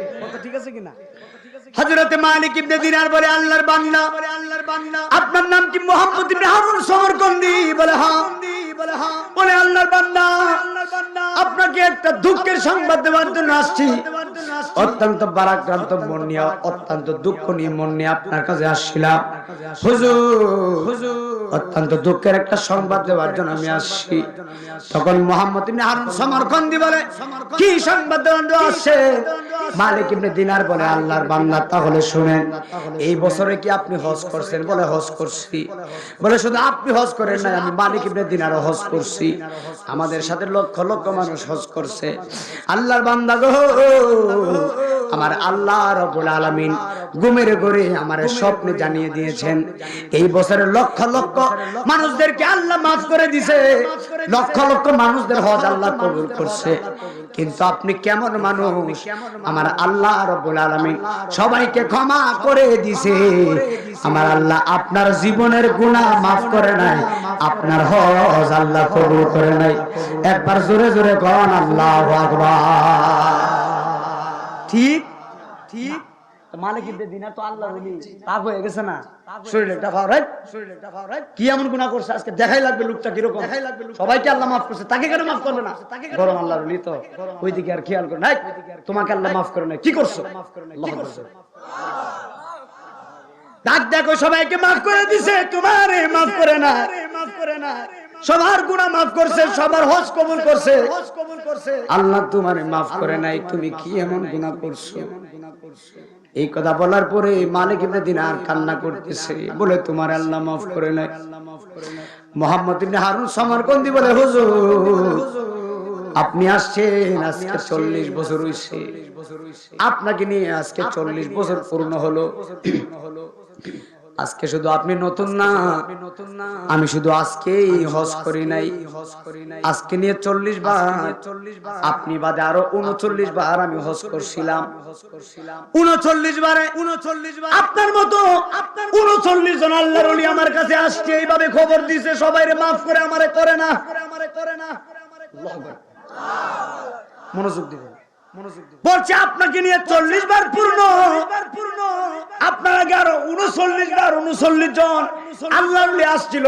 A: হযরতে মালিক ইবনে দিনার বলে, আল্লাহর বান্দা আপনার নাম কি? মুহাম্মদ ইবনে হারুন সমরকন্দি। বলে হ্যাঁ। বলে আল্লাহর বান্দা আপনাকে একটা দুঃখের সংবাদ দেওয়ার জন্য আসছি। অত্যন্ত ভারাক্রান্ত মন নিয়ে, অত্যন্ত দুঃখ নিয়ে মন নিয়ে আপনার কাছে আসছিলাম। হুজুর অত্যন্ত দুঃখের একটা সংবাদ দেওয়ার জন্য আমি আসছি। তখন মুহাম্মদ ইবনে হারুন সমরকন্দি বলে, কি সংবাদ দেওয়ার জন্য আসছে? মালিক ইবনে দিনার বলে, আল্লাহর বান্দা তাহলে শুনেন, এই বছরে কি আপনি হজ করছেন? বলে হজ করছি। বলে শুধু আপনি হজ করেন নাই, আমি মালিক ইবনে দিনারও হজ করছি। আমাদের সাথে লক্ষ লক্ষ মানুষ হজ করছে। আল্লাহর বান্দা গো, আমার আল্লাহ রাব্বুল আলামিন ঘুমের ঘরে আমার স্বপ্নে জানিয়ে দিয়েছেন এই বছরে লক্ষ লক্ষ মানুষদেরকে আল্লাহ মাফ করে দিয়েছে। লক্ষ লক্ষ মানুষদের হজ আল্লাহ কবুল করছে। কিন্তু আপনি কেমন মানুষ? আমার আল্লাহ রাব্বুল আলামিন সবাইকে ক্ষমা করে দিয়েছে। আমার আল্লাহ আপনার জীবনের গুনাহ মাফ করে নাই, আপনার হজ আল্লাহ কবুল করে নাই। একবার জোরে জোরে কোন আল্লাহু আকবার। ঠিক ঠিক। মালিক ইবনে দিনার তো আল্লাহর ওলি, পাক হয়ে গেছে না? শরীরটা ফাওরাত, কি এমন গুনাহ করছে আজকে দেখাই লাগবে লোকটা কিরকম। সবাইকে আল্লাহ মাফ করছে, তাকে কেন মাফ করবে না? বরং আল্লাহর ওলি তো ওইদিকে আর খেয়াল করে নাই। তোমাকে আল্লাহ মাফ করে নাই, কি করছো? আল্লাহ করছে। ডাক দেখো সবাইকে মাফ করে দিছে, তোমারে মাফ করে না। সবার গুনাহ মাফ করছে, সবার হজ কবুল করছে। আল্লাহ তোমারে মাফ করে নাই, তুমি কি এমন গুনাহ করছো? এই কথা বলার পরে মালিক ইবনে দিনার কান্না করতেছে, বলে তোমার আল্লাহ মাফ করে নাই। মুহাম্মদ ইবনে হারুন সমরকন্দি বলে, হুজুর আপনি আসছেন আজকে 40 বছর হইছে, আপনাকে নিয়ে আজকে 40 বছর পূর্ণ হলো। আজকে শুধু আপনি নতুন না, আমি শুধু আজকেই হজ করি নাই, আজকে নিয়ে 40 বার, আপনি বাদে আরো 39 বার আমি হজ করছিলাম। 39 বারে আপনার মতো 39 জন আল্লাহর ওলি আমার কাছে আসছে, এইভাবে খবর দিছে সবাইরে মাফ করে আমারে করে না। মনোযোগ দিবেন। বলছে আপনাকে নিয়ে 40 বার পূর্ণ, আপনার আগে আরো 39 বার 39 জন আল্লাহর ওলি আসছিল।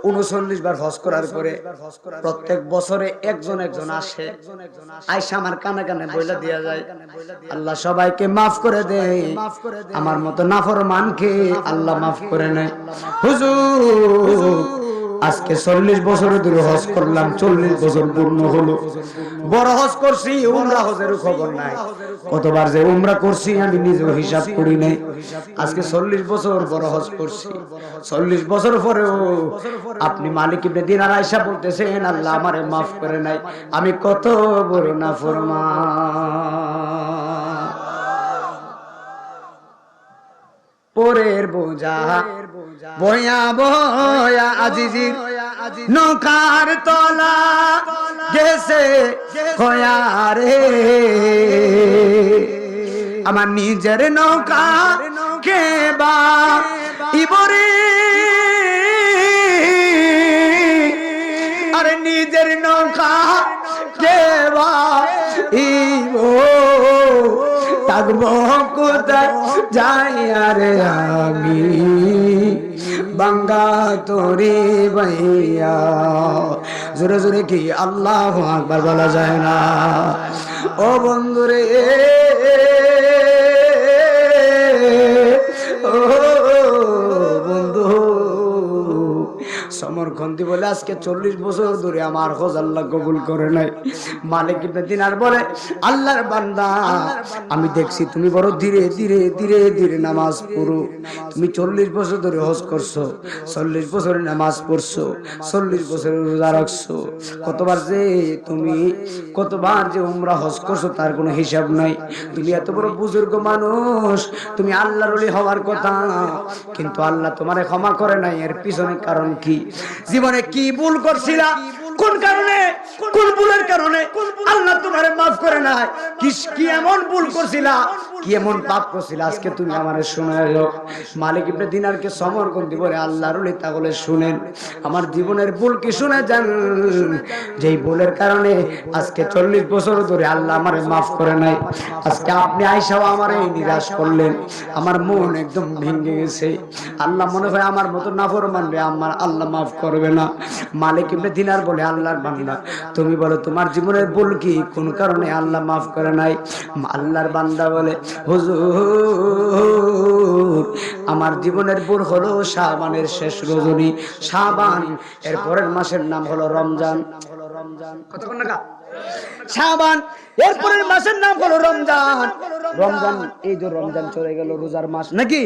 A: 39 বার হজ করার পরে প্রত্যেক বছরে একজন একজন আসে, আয়েশা আমার কানে কানে বইলা দিয়া যায়, আল্লাহ সবাইকে মাফ করে দেয়, আমার মতো নাফরমানকে আল্লাহ মাফ করে নেয়। হুজুর আজকে 40 বছর ধরে হজ করলাম, 40 বছর পূর্ণ হলো। বড় হজ করছি, উমরা হজের খবর নাই। কতবার যে উমরা করছি আমি নিজেও হিসাব করি নাই। আজকে 40 বছর বড় হজ করছি, 40 বছর পরেও আপনি মালিক ইবনে দিনার আয়েশা বলতেছেন আল্লাহ আমারে মাফ করে নাই, আমি কত বড় নাফরমান। পরের বোঝা বয়া বয়া আজিজির নৌকার তলা গেছে কয়ারে, আমার নিজের নৌকা কে বা ইবরে, আরে নিজের নৌকা কে বা ইব, থাকবো কোথায় যাই আরে আমি বাঙ্গা তোরে ভাইয়া। জোরে জোরে কি আল্লাহু আকবার বলা যায় না? ও বন্ধুরে, ও বন্ধু, সমরখন্দি বলে আজকে 40 বছর ধরে আমার হজ আল্লাহ কবুল করে নাই। মালিক ইবনে দিনার বলে আল্লাহর বান্দা, আমি দেখছি তুমি বড় ধীরে ধীরে ধীরে ধীরে নামাজ পড়ো। তুমি 40 বছর ধরে হজ করছো, 40 বছরে নামাজ পড়ছো, 40 বছরের রোজা রাখছো, কতবার যে উমরা হজ করছো তার কোনো হিসাব নাই। তুমি এত বড় বুজুর্গ মানুষ, তুমি আল্লাহর ওলি হওয়ার কথা, কিন্তু আল্লাহ তোমারে ক্ষমা করে নাই। এর পিছনে কারণ কি? জীবনে কি ভুল করছিলা, কোন কারণে, কোন ভুলের কারণে আল্লাহ তোমারে মাফ করে নাই? কি এমন ভুল করছিলা, কি এমন পাপ করছিলা? আজকে তুমি আমারে শোনায়ো। মালিক ইবনে দিনারকে সমরখন্দি বলে আল্লাহর ওলি, তাহলে শুনেন আমার জীবনের ভুল কি শুনে যান, যেই ভুলের কারণে আজকে 40 বছর ধরে আল্লাহ আমারে মাফ করে নাই। আজকে আপনি আয়েশাও আমারে নিরাশ করলেন, আমার মন একদম ভেঙে গেছে। আল্লাহ মনে হয় আমার মতো নাফরমান রে আমার আল্লাহ মাফ করবে না। মালিক ইবনে দিনার বলে আল্লাহর বান্দা, তুমি বলো তোমার জীবনের ভুল কি, কোন কারণে আল্লাহ মাফ করে নাই? আল্লাহর বান্দা বলে হুজুর আমার জীবনের ভুল হলো শাবানের শেষ রজনী, শাবান এর পরের মাসের নাম হলো রমজান। কতক্ষণ টাকা শাবান, এরপরের মাসের নাম হলো রমজান। রমজান, এই যে রমজান চলে গেল, রোজার মাস নাকি,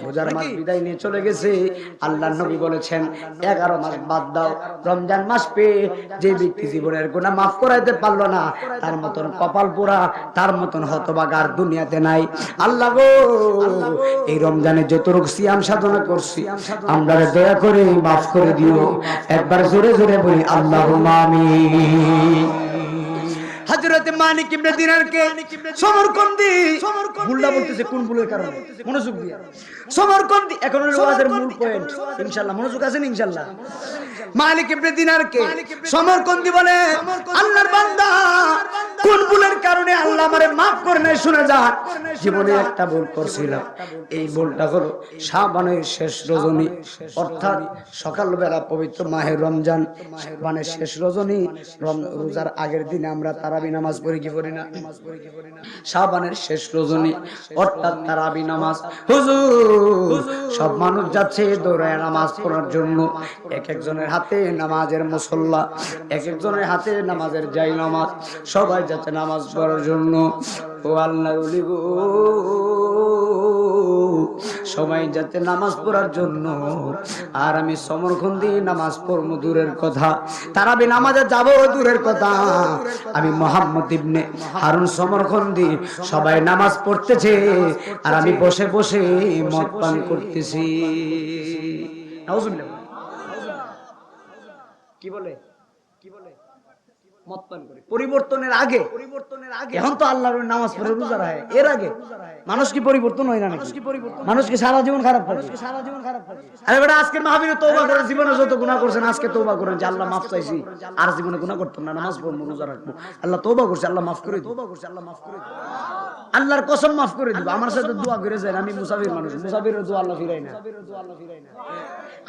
A: রোজার মাস বিদায় নিয়ে চলে গেছে। আল্লাহর নবী বলেছেন 11 মাস বাদ দাও, রমজান মাস পেয়ে যে ব্যক্তি জীবনের গুনাহ মাফ করাইতে পারলো না, তার মতন কপাল পোড়া, তার মতন হতভাগা আর দুনিয়াতে নাই। আল্লাহ গো, এই রমজানে যতটুকু সিয়াম সাধনা করছি আমরা দয়া করে মাফ করে দিও। একবার জোরে জোরে বলি আল্লাহুম্মা আমিন। হযরত মালিক ইবনে দিনারকে সমরখন্দি ভুলটা বলতেছে, কোন ভুলের কারণে? মনোযোগ দিয়ে সমরখন্দি, এখন ওয়াজের মূল পয়েন্ট ইনশাআল্লাহ, মনোযোগ আছেন ইনশাআল্লাহ। মালিক ইবনে দিনারকে সমরখন্দি বলে আল্লাহর বান্দা, কোন ভুলের কারণে আল্লাহ আমারে maaf করে নাই শুনে যা। জীবনে একটা ভুল করছিলাম, এই ভুলটা হলো শাবানের শেষ রজনী, অর্থাৎ সকালবেলা পবিত্র মাহে রমজান শাবানের শেষ রজনী, রোজার আগের দিন আমরা তারাবি নামাজ পড়ি কি পড়ি না? শাবানের শেষ রজনী অর্থাৎ তারাবি নামাজ। হুজুর সব মানুষ যাচ্ছে দৌড়ায় নামাজ পড়ার জন্য, এক একজনের হাতে নামাজের মুসল্লা, এক একজনের হাতে নামাজের জাই নামাজ, সবাই যাচ্ছে নামাজ পড়ার জন্য। ও আল্লাহর ওলি গো, সবাই যাতে নামাজ পড়ার জন্য, আর আমি সমরখন্দি নামাজ পড়বো দূরের কথা, তারাবি নামাজে যাবো দূরের কথা, আমি মুহাম্মদ ইবনে হারুন সমরখন্দি সবাই নামাজ পড়তেছে আর আমি বসে বসে মদ পান করতেছি। নাউজুবিল্লাহ। কি বলে মদ পান করে। পরিবর্তনের আগে এখন তো আল্লাহর নামাজ পড়ে রোজা রাখে, এর আগে মানুষ কি পরিবর্তন হয় না? মানুষ কি সারা জীবন খারাপ থাকে? আরে বেটা, আজকের মাহফিলে তওবা করেন, জীবনে যত গুনাহ করছেন আজকে তওবা করেন যে আল্লাহ মাফ চাইছি, আর জীবনে গুনাহ করতাম না, নামাজ পড়বো, রোজা রাখবো, আল্লাহ তওবা করছে, আল্লাহ মাফ করে দিবে, আল্লাহর কসম মাফ করে দিবে। আমার সাথে দোয়া করে যায়, আমি মুসাফির মানুষ, মুসাফিরের দোয়া আল্লাহ ফিরাই না।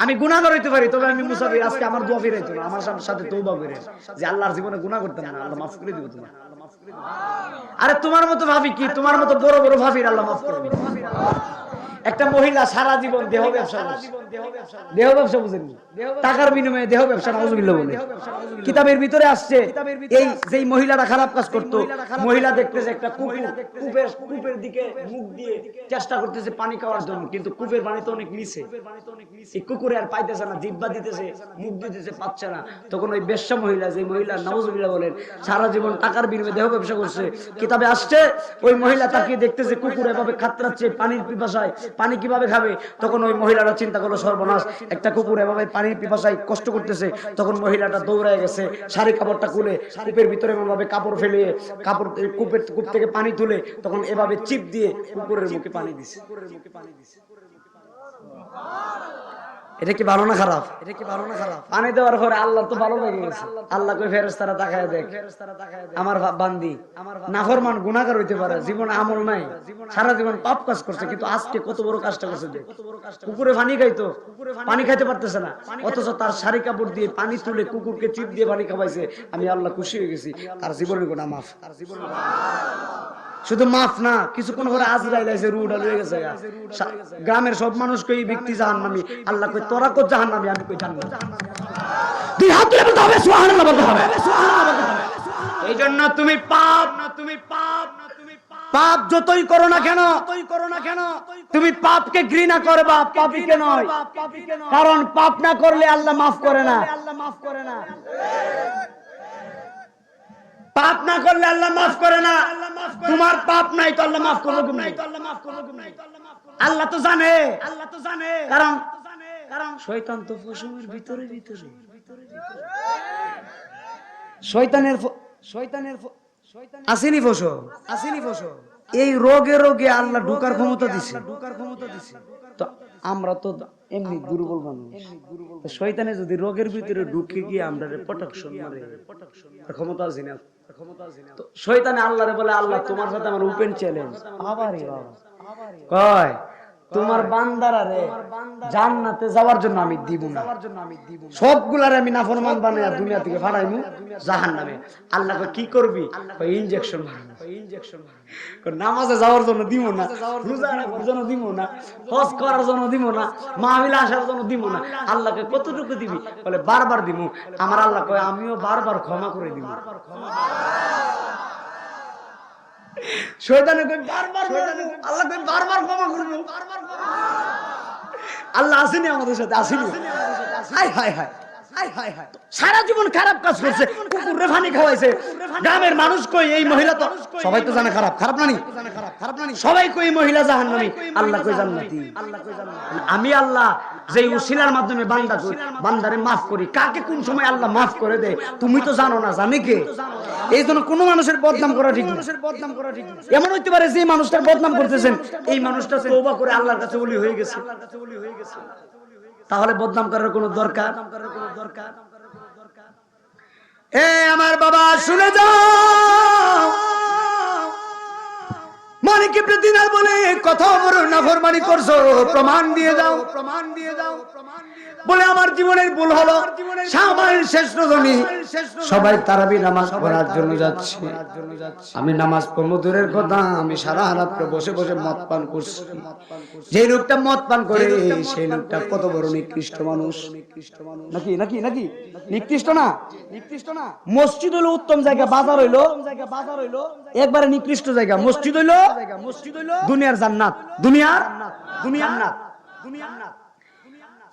A: আমি গুনাহগার হইতে পারি, তবে আমি মুসাফির, আজকে আমার দোয়া ফিরাইতো না, আমার সাথে তওবা করে যে আল্লাহর জীবনে গুনাহ করতাম না, আল্লাহ মাফ করে দিবে তোমার। আরে তোমার মতো ভাবি কি, তোমার মতো বড় বড় ভাবির আল্লাহ মাফ করে দিবে। একটা মহিলা সারা জীবন দেহ ব্যবসা বুঝেন, টাকার বিনিময়ে দেহ ব্যবসা, নাউজুবিল্লাহ বলে কিতাবের ভিতরে আসছে। এই যেই মহিলারা খারাপ কাজ করত, মহিলা দেখতেছে একটা কূপের দিকে মুখ দিয়ে চেষ্টা করতেছে পানি খাওয়ার জন্য, কিন্তু কূপের পানি তো অনেক নিচে, এই কুকুরে আর পাইতেছে না, জিহ্বা দিতেছে, মুখ দিতেছে, পাচ্ছে না। তখন ওই বেশ্যা মহিলা, যে মহিলা নাউজুবিল্লাহ বলেন সারা জীবন টাকার বিনিময়ে দেহ ব্যবসা করছে, কিতাবে আসছে ওই মহিলা তাকিয়ে দেখতেছে কুকুর এভাবে খাতরাচ্ছে পানির পিপাসায়, পানি কিভাবে খাবে? তখন ওই মহিলাটা চিন্তা করলো সর্বনাশ, একটা কুকুর এভাবে পানির পিপাসায় কষ্ট করতেছে। তখন মহিলাটা দৌড়ায় গেছে, শাড়ি কাপড়টা খুলে কূপের ভিতরে এভাবে কাপড় ফেলে, কূপ থেকে পানি তুলে তখন এভাবে চিপ দিয়ে কুকুরের মুখে পানি দিছে। এটা কি ভালো না খারাপ? পানি দেওয়ার পরে আল্লাহ তো ভালো লেগে গেছে, আল্লাহ কই ফেরেশতারা তাকায় দেখ, আমার বান্দি নাফরমান গুনাহগার হইতে পারে, জীবনে আমল নাই, সারা জীবন পাপ কাজ করছে, কিন্তু আজকে কত বড় কাজটা করছে দেখ। কুকুরে পানি খাইতো, পানি খাইতে পারতেছে না, অথচ তার শাড়ি কাপড় দিয়ে পানি তুলে কুকুরকে চিপ দিয়ে পানি খাওয়াইছে। আমি আল্লাহ খুশি হয়ে গেছি, তার জীবনের গুনাহ মাফ। শুধু মাফ না, কিছুক্ষণ পরে আজরাইল আইছে, রুহটা লয়ে গেছে। গ্রামের সব মানুষ কই ব্যক্তি জাহান্নামী, আল্লাহ কই তোরা কই জাহান্নামী, আমি কই জান্নাত। দুই হাত তুলে বলতে হবে সুবহানাল্লাহ, বলতে হবে। এইজন্য তুমি পাপ যতই করো না কেন, তুমি পাপকে ঘৃণা করবা, পাপীকে নয়। কারণ পাপ না করলে আল্লাহ মাফ করে না। পাপ না করলে আল্লাহ মাফ করে না। তোমার পাপ নাই তো আল্লাহ মাফ করবে কেমনে? আল্লাহ তো জানে, কারণ শয়তান তো পশুর ভিতরে শয়তানের আসেনি পশু, এই রোগে আল্লাহ ঢুকার ক্ষমতা দিছে। তো আমরা তো এমনি দুর্বল মানুষ, শয়তানে যদি রোগের ভিতরে ঢুকে গিয়ে আমরা প্রোটেকশন মারে, ক্ষমতা আছে না? তো শয়তানে আল্লাহরে বলে, আল্লাহ তোমার সাথে আমার ওপেন চ্যালেঞ্জ, আবারই বাবা কয় তোমার বান্দারারে জান্নাতে যাওয়ার জন্য আমি দিব না, সবগুলারে আমি নাফরমান বানায়া দুনিয়া থেকে ফাড়াইমু জাহান্নামে। আল্লাহ কয় কি করবি? কয় ইনজেকশন মারবো। নামাজে যাওয়ার জন্য দিব না, রোজা রাখার জন্য দিব না, হজ করার জন্য দিব না, মাহফিলে আসার জন্য দিব না। আল্লাহকে কতটুকু দিবি? বলে বারবার দিব। আমার আল্লাহ কয় আমিও বারবার ক্ষমা করে দিব। শয়তানে কই বারবার, আল্লাহ কই বারবার ক্ষমা করব। আল্লাহ আসেনি আমাদের সাথে, আসেনি। হায় হায় হায়, সারা জীবন খারাপ কাজ করছে, কুকুরে পানি খাওয়াইছে। গ্রামের মানুষ কই এই মহিলা তো সবাই তো জানে খারাপ না নি? সবাই কই এই মহিলা জাহান্নামী, আল্লাহ কই জান্নাতি। আমি আল্লাহ যে উসিলার মাধ্যমে বান্দারে মাফ করি, কাকে কোন সময় আল্লাহ মাফ করে দেয় তুমি তো জানো না, জানে কে? এই জন্য কোন মানুষের বদনাম করা ঠিক না। এমন হইতে পারে যে মানুষটার বদনাম করতেছেন এই মানুষটা তওবা করে আল্লাহর কাছে ওলি হয়ে গেছে, তাহলে বদনাম করার কোনো দরকার? এ আমার বাবা শুনে যাও, মানিক ইবনে দিনার বলে কত বড় নাফরমানি করছো, প্রমাণ দিয়ে যাও। বলে আমার জীবনের ভুল হলো, শাবানের শেষ রজনী সবাই তারাবি নামাজ পড়ার জন্য যাচ্ছে, আমি নামাজ পড়ব দূরের কথা, আমি সারা রাত বসে বসে মদ পান করছি। যে লোকটা মদ পান করে সেই লোকটা কত বড় নিকৃষ্ট মানুষ, নাকি নিকৃষ্ট না? মসজিদ হইলো উত্তম জায়গা, বাজার হইলো একবারে নিকৃষ্ট জায়গা। মসজিদ হইলো দুনিয়ার জান্নাত, দুনিয়ার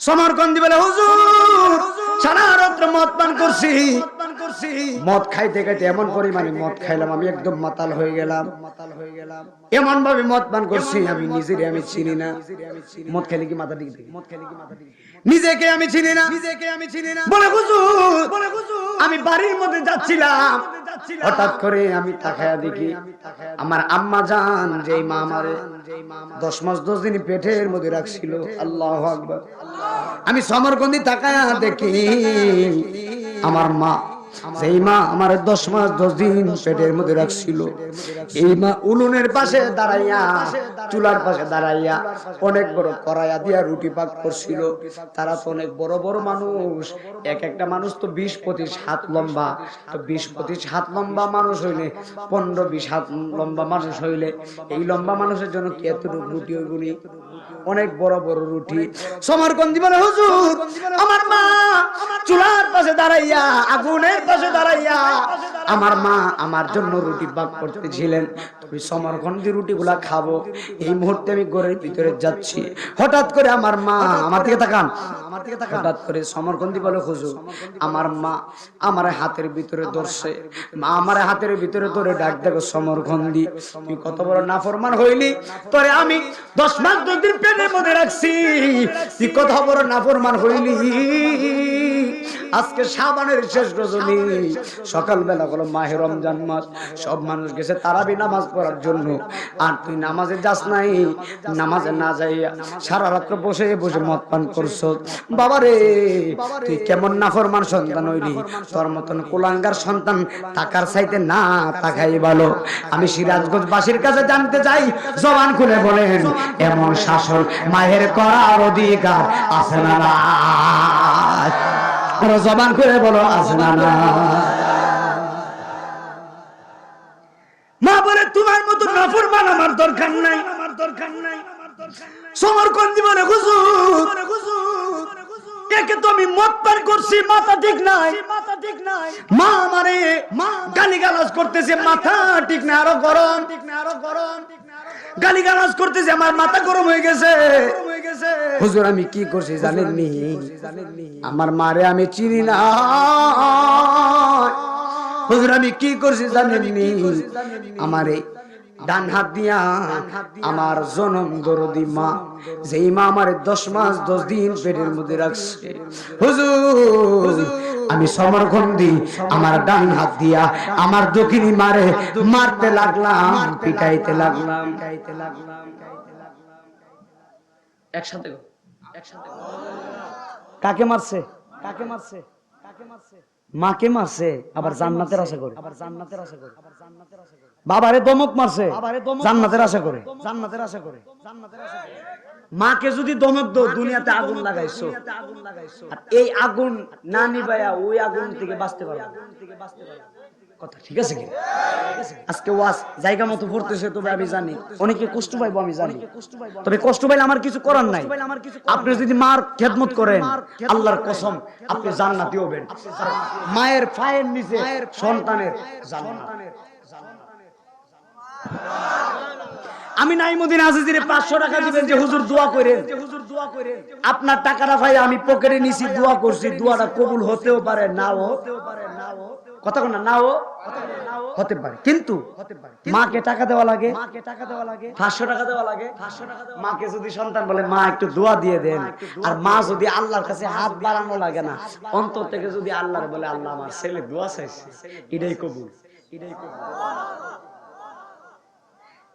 A: সমরকন্দি বলে হুজুর সারা রাত মদ পান করছি, মদ খাইতে খাইতে এমন পরিমাণে মদ খাইলাম আমি একদম মাতাল হয়ে গেলাম। এমন ভাবে মদ পান করছি আমি নিজেকে আমি চিনি না। মদ খেলে কি মাথা দিকে নিজেকে আমি চিনি না। বলে হুজুর আমি বাড়ির মধ্যে যাচ্ছিলাম, হঠাৎ করে আমি তাকায়া দেখি আমার আম্মা জান, যেই মা আমারে 10 মাস 10 দিন পেটের মধ্যে রাখছিল, আল্লাহু আকবার, আমি সমরকন্দি তাকায়া দেখি আমার মা, যেই মা আমার 10 মাস 10 দিন পেটের মধ্যে রাখছিল, এই মা উনুনের পাশে দাঁড়াইয়া, চুলার পাশে দাঁড়াইয়া অনেক বড় কড়াইয়া দিয়া রুটি পাক করছিল। তারা তো অনেক বড় বড় মানুষ, এক একটা মানুষ তো 20-25 হাত লম্বা, তো 20-25 হাত লম্বা মানুষ হইলে 15-20 হাত লম্বা মানুষ হইলে এই লম্বা মানুষের জন্য কি এতটুকু রুটি হইবনি? অনেক বড় বড় রুটি। সমরকন্দি বলে হুজুর আমার মা চুলার পাশে দাঁড়াইয়া, আগুনের পাশে দাঁড়াইয়া আমার মা আমার জন্য রুটি পাক করতেছিলেন। তুমি সমরকন্দি রুটিগুলা খাবো। এই মুহূর্তে আমি ঘরের ভিতরে যাচ্ছি, হঠাৎ করে আমার মা আমার দিকে তাকান, হঠাৎ করে সমরকন্দি বলে হুজুর আমার মা আমার হাতের ভিতরে ধরছে, মা আমার হাতের ভিতরে ধরে ডাক দেখো সমরকন্দি তুই কত বড় নাফরমান হইলি, তোরে আমি 10 মাস 10 দিন পেটের মধ্যে রাখছি, তুই কত বড় নাফরমান হইলি। আজকে শাবানের শেষ রজনী, সকালবেলা হলো মাহে রমজান মাস, সব মানুষ গেছে তারাবি নামাজ পড়ার জন্য, আর তুই নামাজে যাস নাই, নামাজে না যাইয়া সারা রাত বসে বসে মদ পান করছো। বাবারে তুই কেমন নাফরমান সন্তান হইলি, তোর মতন কুলাঙ্গার সন্তান টাকার চাইতে না তাকাই ভালো। আমি সিরাজগঞ্জ বাসীর কাছে জানতে চাই, জবান খুলে বলেন এমন শাসন মায়ের করার অধিকার আছে না? জবান করে বলো আছে না? মা বলে তোমার মতো নাফরমান আমার দরকার নাই, আমার দরকার নাই। সমরকন্দি বলে হুজুর একে তো আমি মদ পান করছি, মাথা ঠিক নাই, মা আমারে গালিগালাজ করতেছে, মাথা ঠিক না, আরো গরম, গালিগালাজ করতেছে, আমার মাথা গরম হয়ে গেছে। হুজুর আমি কি করছি জানেননি? আমার মারে আমি চিনি না। হুজুর আমি কি করছি জানেননি? আমারে ডান হাত দিয়া আমার জনম দরদি মা, যেই মা আমার 10 মাস 10 দিন পেটের মধ্যে রাখছে, হুজুর আমি সমরকন্দি আমার ডান হাত দিয়া আমার দক্ষিণী মারে মারতে লাগলাম, পিটাইতে লাগলাম। একসাথে কাকে মারছে? মাকে মারছে, আবার জান্নাতের আশা করে, বাবারে দমক মারছে, জান্নাতের আশা করে। মাকে যদি দমক দাও দুনিয়াতে আগুন লাগাইছো, আর এই আগুন না নিবাইয়া ওই আগুন থেকে বাঁচতে পারবে কথা, ঠিক আছে কি? আজকে ওয়াজ জায়গা মতো পড়তেছে, তবে আমি জানি অনেকে কষ্ট পাইবো, আমি জানি, তবে কষ্ট পাইলে আমার কিছু করার নাই। আপনি যদি মার খেদমত করেন আল্লাহর কসম আপনি জান্নাতি হবেন। মায়ের পায়ের নিচে সন্তানের জান্নাত। আমি নাইমুদ্দিন আজিজিরে 500 টাকা দিবেন যে হুজুর দোয়া করেন, আপনার টাকাটা ভাই আমি পকেটে নিছি, দোয়া করছি, দোয়াটা কবুল হতেও পারে নাও, কথা কোন নাও হতে পারে, কিন্তু মাকে টাকা দেওয়া লাগে, 500 টাকা দেওয়া লাগে। মাকে যদি সন্তান বলে মা একটু দোয়া দিয়ে দেন, আর মা যদি আল্লাহর কাছে হাত বাড়ানো লাগে না, অন্তর থেকে যদি আল্লাহর বলে আল্লাহ আমার ছেলে দোয়া চাইছে, এটাই কবুল।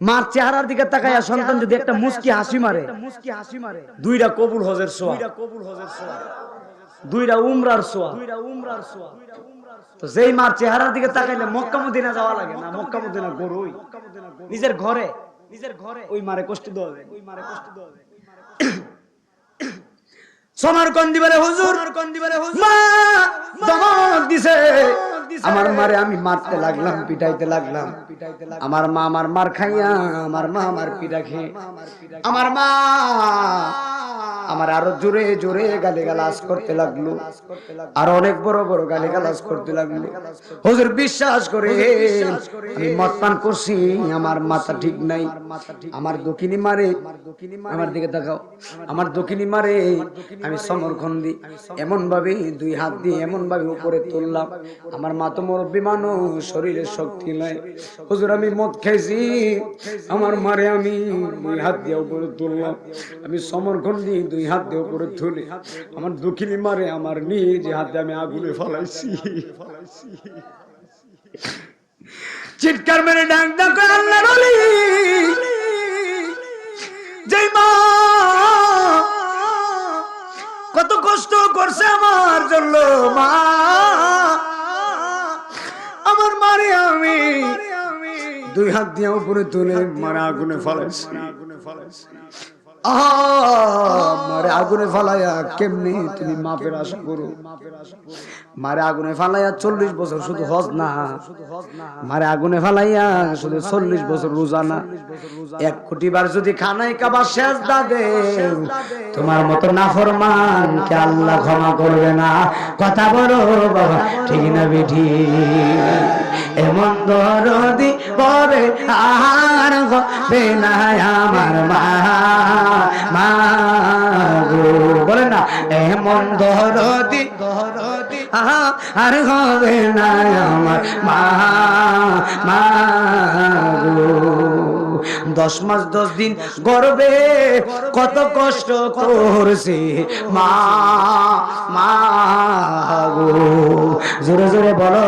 A: মার চেহারার দিকে তাকাইয়া সন্তান যদি একটা মুস্কি হাসি মারে, 2টা কবুল হজের সোয়া, 2টা উমরার সোয়া। তো যেই মার চেহারার দিকে তাকাইলে মক্কা মদিনা যাওয়া লাগে না, মক্কা মদিনা গরুই নিজের ঘরে ওই মারে কষ্ট দেওয়া যায়। সমরকন্দি বলে হুজুর মা দমক দিছে, আমার মারে আমি মারতে লাগলাম, পিটাইতে লাগলাম। আমার মা আমার মার খাইয়া, আমার মা আমার পিটা খেয়ে, আমার মা আমার আরো জোরে জোরে গালিগালাজ করতে লাগলো, আর অনেক বড় বড় গালিগালাজ করতে লাগলো। হুজুর বিশ্বাস করে আমি মদ পান করছি, আমার মাথা ঠিক নাই, আমার দক্ষিণী মারে, আমার দিকে তাকাও, আমার দক্ষিণী মারে, আমি সমরখন্দি এমন ভাবে দুই হাত দিয়ে এমন ভাবে উপরে তুললাম, আমার মা তো মুরব্বী মানুষ, শরীরের শক্তি নাই। হুজুর আমি মদ খাইছি, আমার মারে আমি দুই হাত দিয়ে উপরে তুললাম, আমি সমরখন্দি দুই হাত দিয়ে উপরে তুলে আমার দক্ষিণী মারে আমার নিজ হাতে আমি আগুনে ফলাইছি। চিৎকার মেরে ডাক ডাক আল্লাহর ওলি, যেই মা কত কষ্ট করছে আমার জন্য, মা আমার মারে আমি দুই হাত দিয়ে উপরে তুলে মারে আগুনে ফলাইছি। মারে আগুনে ফালাইয়া কেমনি তুমি মাপের আশা করো? মারে আগুনে ফালাইয়া 40 বছর শুধু হজ না, মারে আগুনে ফালাইয়া শুধু 40 বছর রোজা না, 1 কোটি বার যদি খানায় কাবা সেজদা দে, তোমার মতো নাফরমান কে আল্লাহ ক্ষমা করবে না। কথা বলো বাবা, ঠিক না বেঠি? এমন দরদি পরে আর হবে না আমার মা, মা গো, বলে না এমন দরদি আর হবে না আমার মা, মা গো। 10 মাস 10 দিন গর্ভে কত কষ্ট করছে মা, মা গো। জোরে জোরে বলো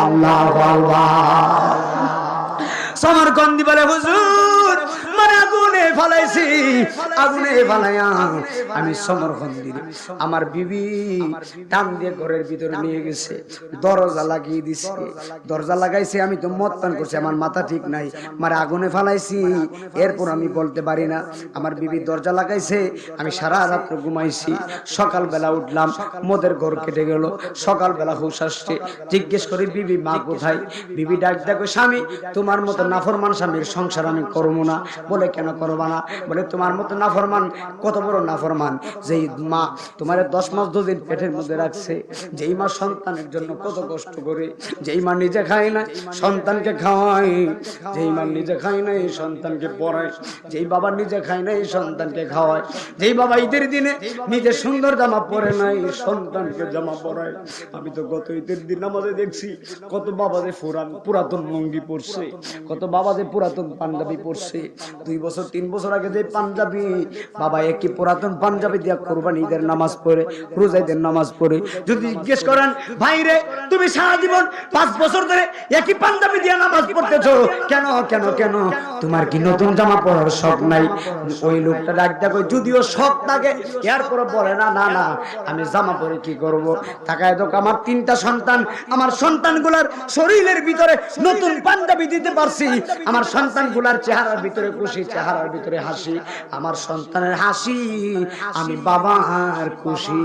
A: আল্লাহু আকবার। সমরকন্দি বলে হুজুর মানে আগুনে ফালাইছি, আগুনে ফালাইয়া আমি সমরকন্দির আমার বিবি টান দিয়ে ঘরের ভিতরে নিয়ে গেছে, দরজা লাগিয়ে দিছে, দরজা লাগাইছে, আমি তো মদ পান করছি, আমার মাথা ঠিক নাই, মানে আগুনে ফালাইছি, এরপর আমি বলতে পারি না। আমার বিবি দরজা লাগাইছে, আমি সারা রাত ঘুমাইছি, সকালবেলা উঠলাম, মদের ঘর কেটে গেল, সকালবেলা হুঁশ আসছে, জিজ্ঞেস করি বিবি মা কোথায়? বিবি ডাক দেখো স্বামী তোমার মতো নাফরমান স্বামীর সংসার আমি করবো না। বলে কেন করবা না? বলে তোমার মতো নাফরমান, কত বড় নাফরমান, যেই মা তোমার 10 মাস 2 দিন পেটের মধ্যে রাখছে, যেই মা সন্তানের জন্য কত কষ্ট করে, যেই মা নিজে খায় না সন্তানকে খাওয়ায়, যেই মা নিজে খায় না এই সন্তানকে পড়ায়, যেই বাবা নিজে খায় না এই সন্তানকে খাওয়ায়, যেই বাবা ঈদের দিনে নিজে সুন্দর জামা পরে নাই সন্তানকে জামা পরায়। আমি তো গত ঈদের দিন আমাদের দেখছি কত বাবা যে পুরাতন লুঙ্গি পরছে, কত বাবা যে পুরাতন পাঞ্জাবি পরছে, 2 বছর 3 বছর আগে যে পাঞ্জাবি বাবা একই পুরাতন পাঞ্জাবি দিয়া কোরবানি ঈদের নামাজ পড়ে, রোজা ঈদের নামাজ পড়ে। যদি জিজ্ঞেস করেন ভাই রে তুমি সারা জীবন 5 বছর ধরে একই পাঞ্জাবি দিয়া নামাজ পড়তেছো কেন কেন কেন, তোমার কি নতুন জামা পরার শখ নাই? ওই লোকটা ডাক দেখো, যদিও শখ থাকে এরপরে বলে না না না আমি জামা পরে কি করব। তাকায় দেখো আমার 3টা সন্তান, আমার সন্তানগুলার শরীরের ভিতরে নতুন পাঞ্জাবি দিতে পারছি, আমার সন্তানগুলার চেহারার ভিতরে খুশি, চেহারার ভিতরে হাসি, আমার সন্তানের হাসি আমি বাবার খুশি।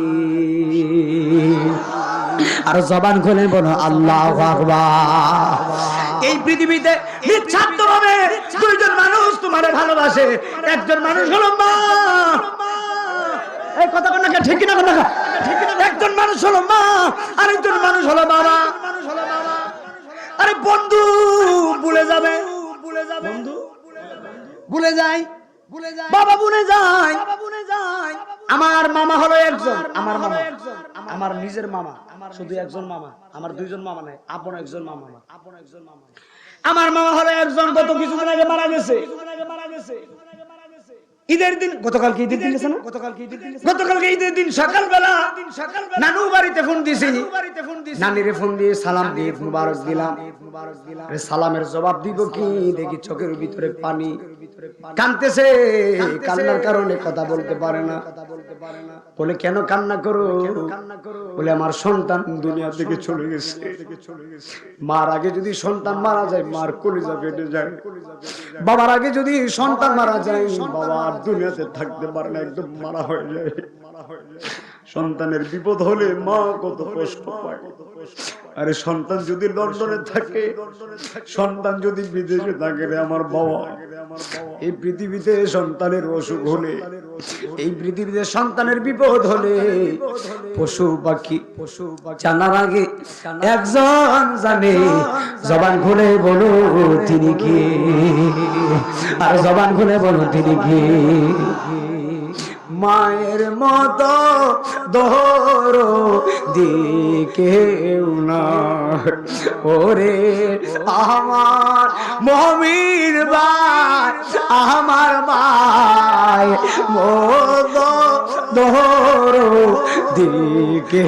A: আর জবান খুলে বলো আল্লাহু আকবার। এই পৃথিবীতে নিঃস্বার্থভাবে 2জন মানুষ তোমারে ভালোবাসে, একজন মানুষ হলো মা, এই কথা কোন না ঠিক না, কোন একজন মানুষ হলো মা, আরেকজন মানুষ হলো বাবা। আরে বন্ধু ভুলে যাবে, বন্ধু ভুলে যায়, বাবা ভুলে যায়। আমার মামা হলো একজন, আমার মামা, আমার নিজের মামা, শুধু একজন মামা, আমার 2জন মামা নাই, আপন একজন মামা, আপন একজন মামা। আমার মামা হলো একজন, গত কিছুদিন আগে মারা গেছে। ঈদের দিন, গতকালকে ঈদের দিন গেছে না, গতকালকে ঈদের দিন সকালবেলা নানু বাড়িতে ফোন দিছি, নানিরে ফোন দিয়ে সালাম দিয়ে মুবারক দিলাম। সালামের জবাব দিব কি, দেখি চোখের ভিতরে পানি, কাঁদতেছে, কান্নার কারণে কথা বলতে পারে না। বলে কেন কান্না করো? বলে আমার সন্তান দুনিয়া থেকে চলে গেছে, মার আগে যদি সন্তান মারা যায় মার কলিজা ফেটে যায়, বাবার আগে যদি সন্তান মারা যায় বাবা আর দুনিয়াতে থাকতে পারে না, একদম মারা হয়ে যায়। সন্তানের বিপদ হলে মা কত কষ্ট পায়। আরে সন্তান যদি লন্ডনে থাকে, সন্তান যদি বিদেশে থাকে রে আমার বাবা, এই পৃথিবীতে সন্তানের অসুখ হলে, এই পৃথিবীতে সন্তানের বিপদ হলে পশু পাখি জানার আগে একজন জানে। জবান খুলে বলো তিনি কে, আর জবান খুলে বলো তিনি কে। মায়ের মতো দোরো দিকে না ওরে আমার মমিন ভাই, আমার ভাই মতো দোরো দিকে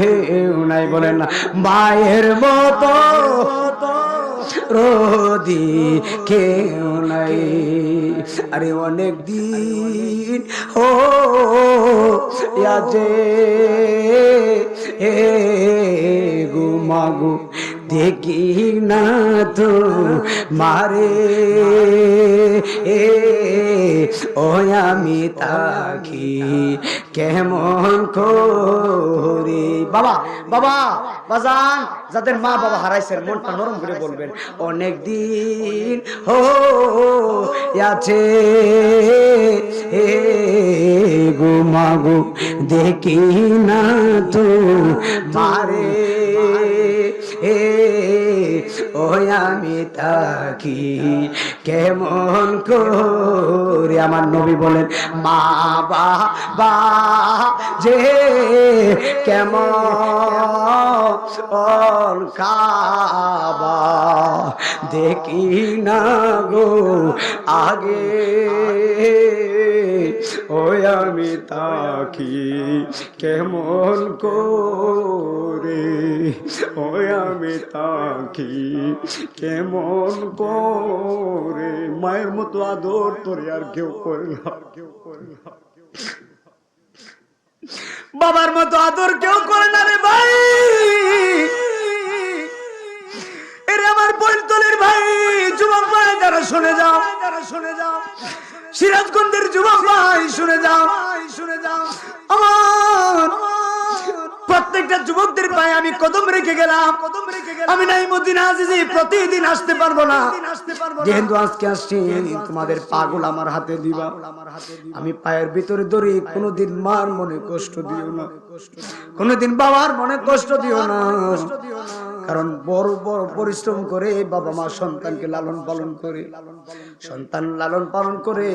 A: নাই বলেন না, মায়ের মতো রোদি কেউ নাই। আরে অনেক দিন ও আজে গুমাগু দেখি না তো মারে ও আমি তাকি কেমন করে। বাবা বাবা বাজান, যাদের মা বাবা হারাইছেন মনটা নরম করে বলবেন অনেক দিন হো আছে গুমাগু দেখি না তো মারে ও আমি তাকি কেমন করে। আমার নবী বলেন মা বাবা যে কেমন কাবা দেখি না গো আগে, ওই আমি তাকি কেমন করে, ওই আমি তাকি কেমন করে। মায়ের মতো আদর তোরে আর কেউ করে না, বাবার মতো আদর কেউ করে না রে ভাই। এরে আমার বৈতলের ভাই যুবক ভাই যারা শুনে যাও, সিরাজগঞ্জের যুবক ভাই শুনে যাও, আমার প্রত্যেকটা যুবকদের পায়ে আমি কদম রেখে গেলাম। আমি নাই মদিনা আজিজি প্রতিদিন আসতে পারবো না, যেহেতু আজকে আসছি তোমাদের পাগল আমার হাতে দিবা। আমি পায়ের ভিতরে ধরি, কোনোদিন মার মনে কষ্ট দিও না, কোনোদিন বাবার মনে কষ্ট দিও না। কারণ বড় বড় পরিশ্রম করে বাবা মা সন্তানকে লালন পালন করে, সন্তান লালন পালন করে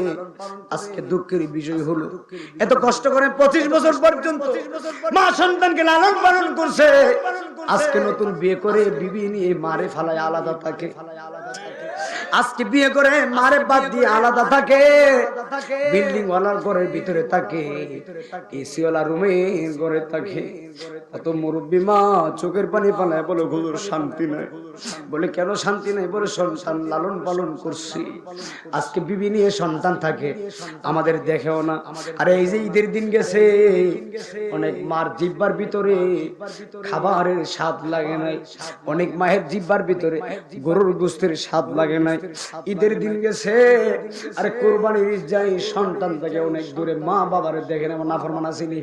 A: আজকে দুঃখের বিষয় হলো এত কষ্ট করে 25 বছর পর্যন্ত মা সন্তানকে লালন পালন করছে, আজকে নতুন বিয়ে করে বিবি নিয়ে মারে ফালায় আলাদা থাকে, আজকে বিয়ে করে মারে বাদ দিয়ে আলাদা থাকে, বিল্ডিং ওয়ালার ঘরের ভিতরে থাকে, এসি ওয়ালা রুমে ঘরে থাকে। কত মুরব্বী মা চোখের পানি ফালায় বলে হুজুর শান্তি নাই। বলে কেন শান্তি নাই? বলে সন্তান লালন পালন করছি, আজকে বিবি নিয়ে সন্তান থাকে, আমাদের দেখেও না। আরে এই যে ঈদের দিন গেছে, অনেক মার জিহ্বার ভিতরে খাবারের স্বাদ লাগে নাই, অনেক মায়ের জিহ্বার ভিতরে গরুর গোশতের স্বাদ লাগে নাই। ঈদের দিন গেছে, আরে কোরবানির ঈদ যাই, সন্তান থেকে অনেক দূরে, মা বাবারে দেখে না। নাফরমান আসিনি,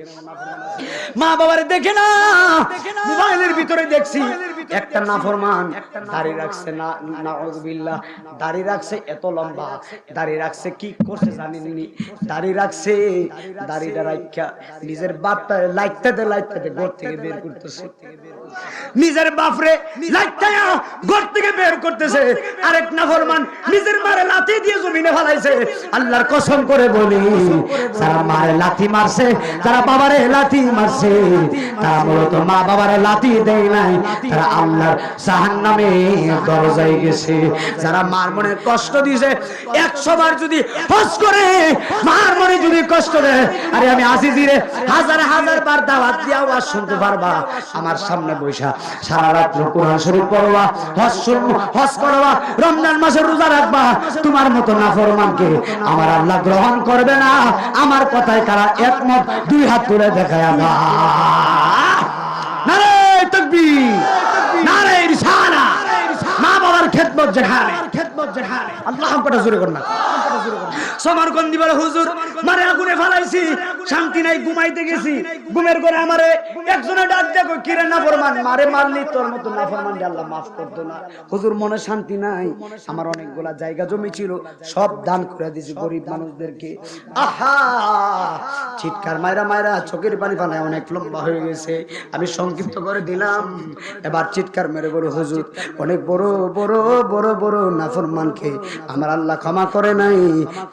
A: মা বাবারে দেখে না, মোবাইলের ভিতরে দেখছি একটা নাফরমান দাড়ি রাখছে, না নাউযুবিল্লাহ, দাড়ি রাখছে এত লম্বা, দাড়ি রাখছে কি করছে জানেননি? দাড়ি রাখছে, দাড়িটা রাখা নিজের বাপটা লাইটটাতে ঘর থেকে বের করতেছে, নিজের বাপরে লাইটটায়া ঘর থেকে বের করতেছে। আরেক নাফরমান নিজের মারে লাথি দিয়ে জমিনে ফেলাইছে। আল্লাহর কসম করে বলি, যারা মারে লাথি মারছে, যারা বাবারে লাথি মারছে, তারা মূলত মা বাবারে লাথি দেয় নাই, তারা আল্লাহর জাহান্নামে দরজায় গেছে। যারা মার মনে কষ্ট দিয়েছে, 100 বার যদি হজ করে মার মনে যদি কষ্ট দেয়, আরে আমি আজিজিরে হাজার হাজার বার দাওয়াত দিয়ে আওয়াজ শুনতে পারবা, আমার সামনে বৈশা সারা রাত কোরআন শরীফ পড়বা, হজ করবা, রমজান মাসে রোজা রাখবা, তোমার মতো নাফরমানকে আমার আল্লাহ গ্রহণ করবে না। আমার কথায় কারা একমত? 2 হাত তুলে দেখায় না। নারে তাকবীর, নারে রিসালাত। মা বাবার খেদমত যেখানে, আল্লাহ আকবার জোরে কর না। সমরকন্দি বলে হুজুর মারে আগুনে ফালাইছি, শান্তি নাই, ঘুমাইতে গেছি, ঘুমের ঘরে আমারে একজনে ডাক দেখো কিরে নাফরমান, মারে মারলি তোর মতো নাফরমান আল্লাহ মাফ করতো না। হুজুর মনে শান্তি নাই, আমার অনেকগুলা জায়গা জমি ছিল সব দান করে দিয়েছি গরিব মানুষদেরকে। আহা চিৎকার মাইরা মাইরা চোখের পানি ফালায় অনেক লম্বা হয়ে গেছে, আমি সংক্ষিপ্ত করে দিলাম। এবার চিৎকার মেরে বলে হুজুর অনেক বড় বড় বড় বড় নাফরমানকে আমার আল্লাহ ক্ষমা করে নাই।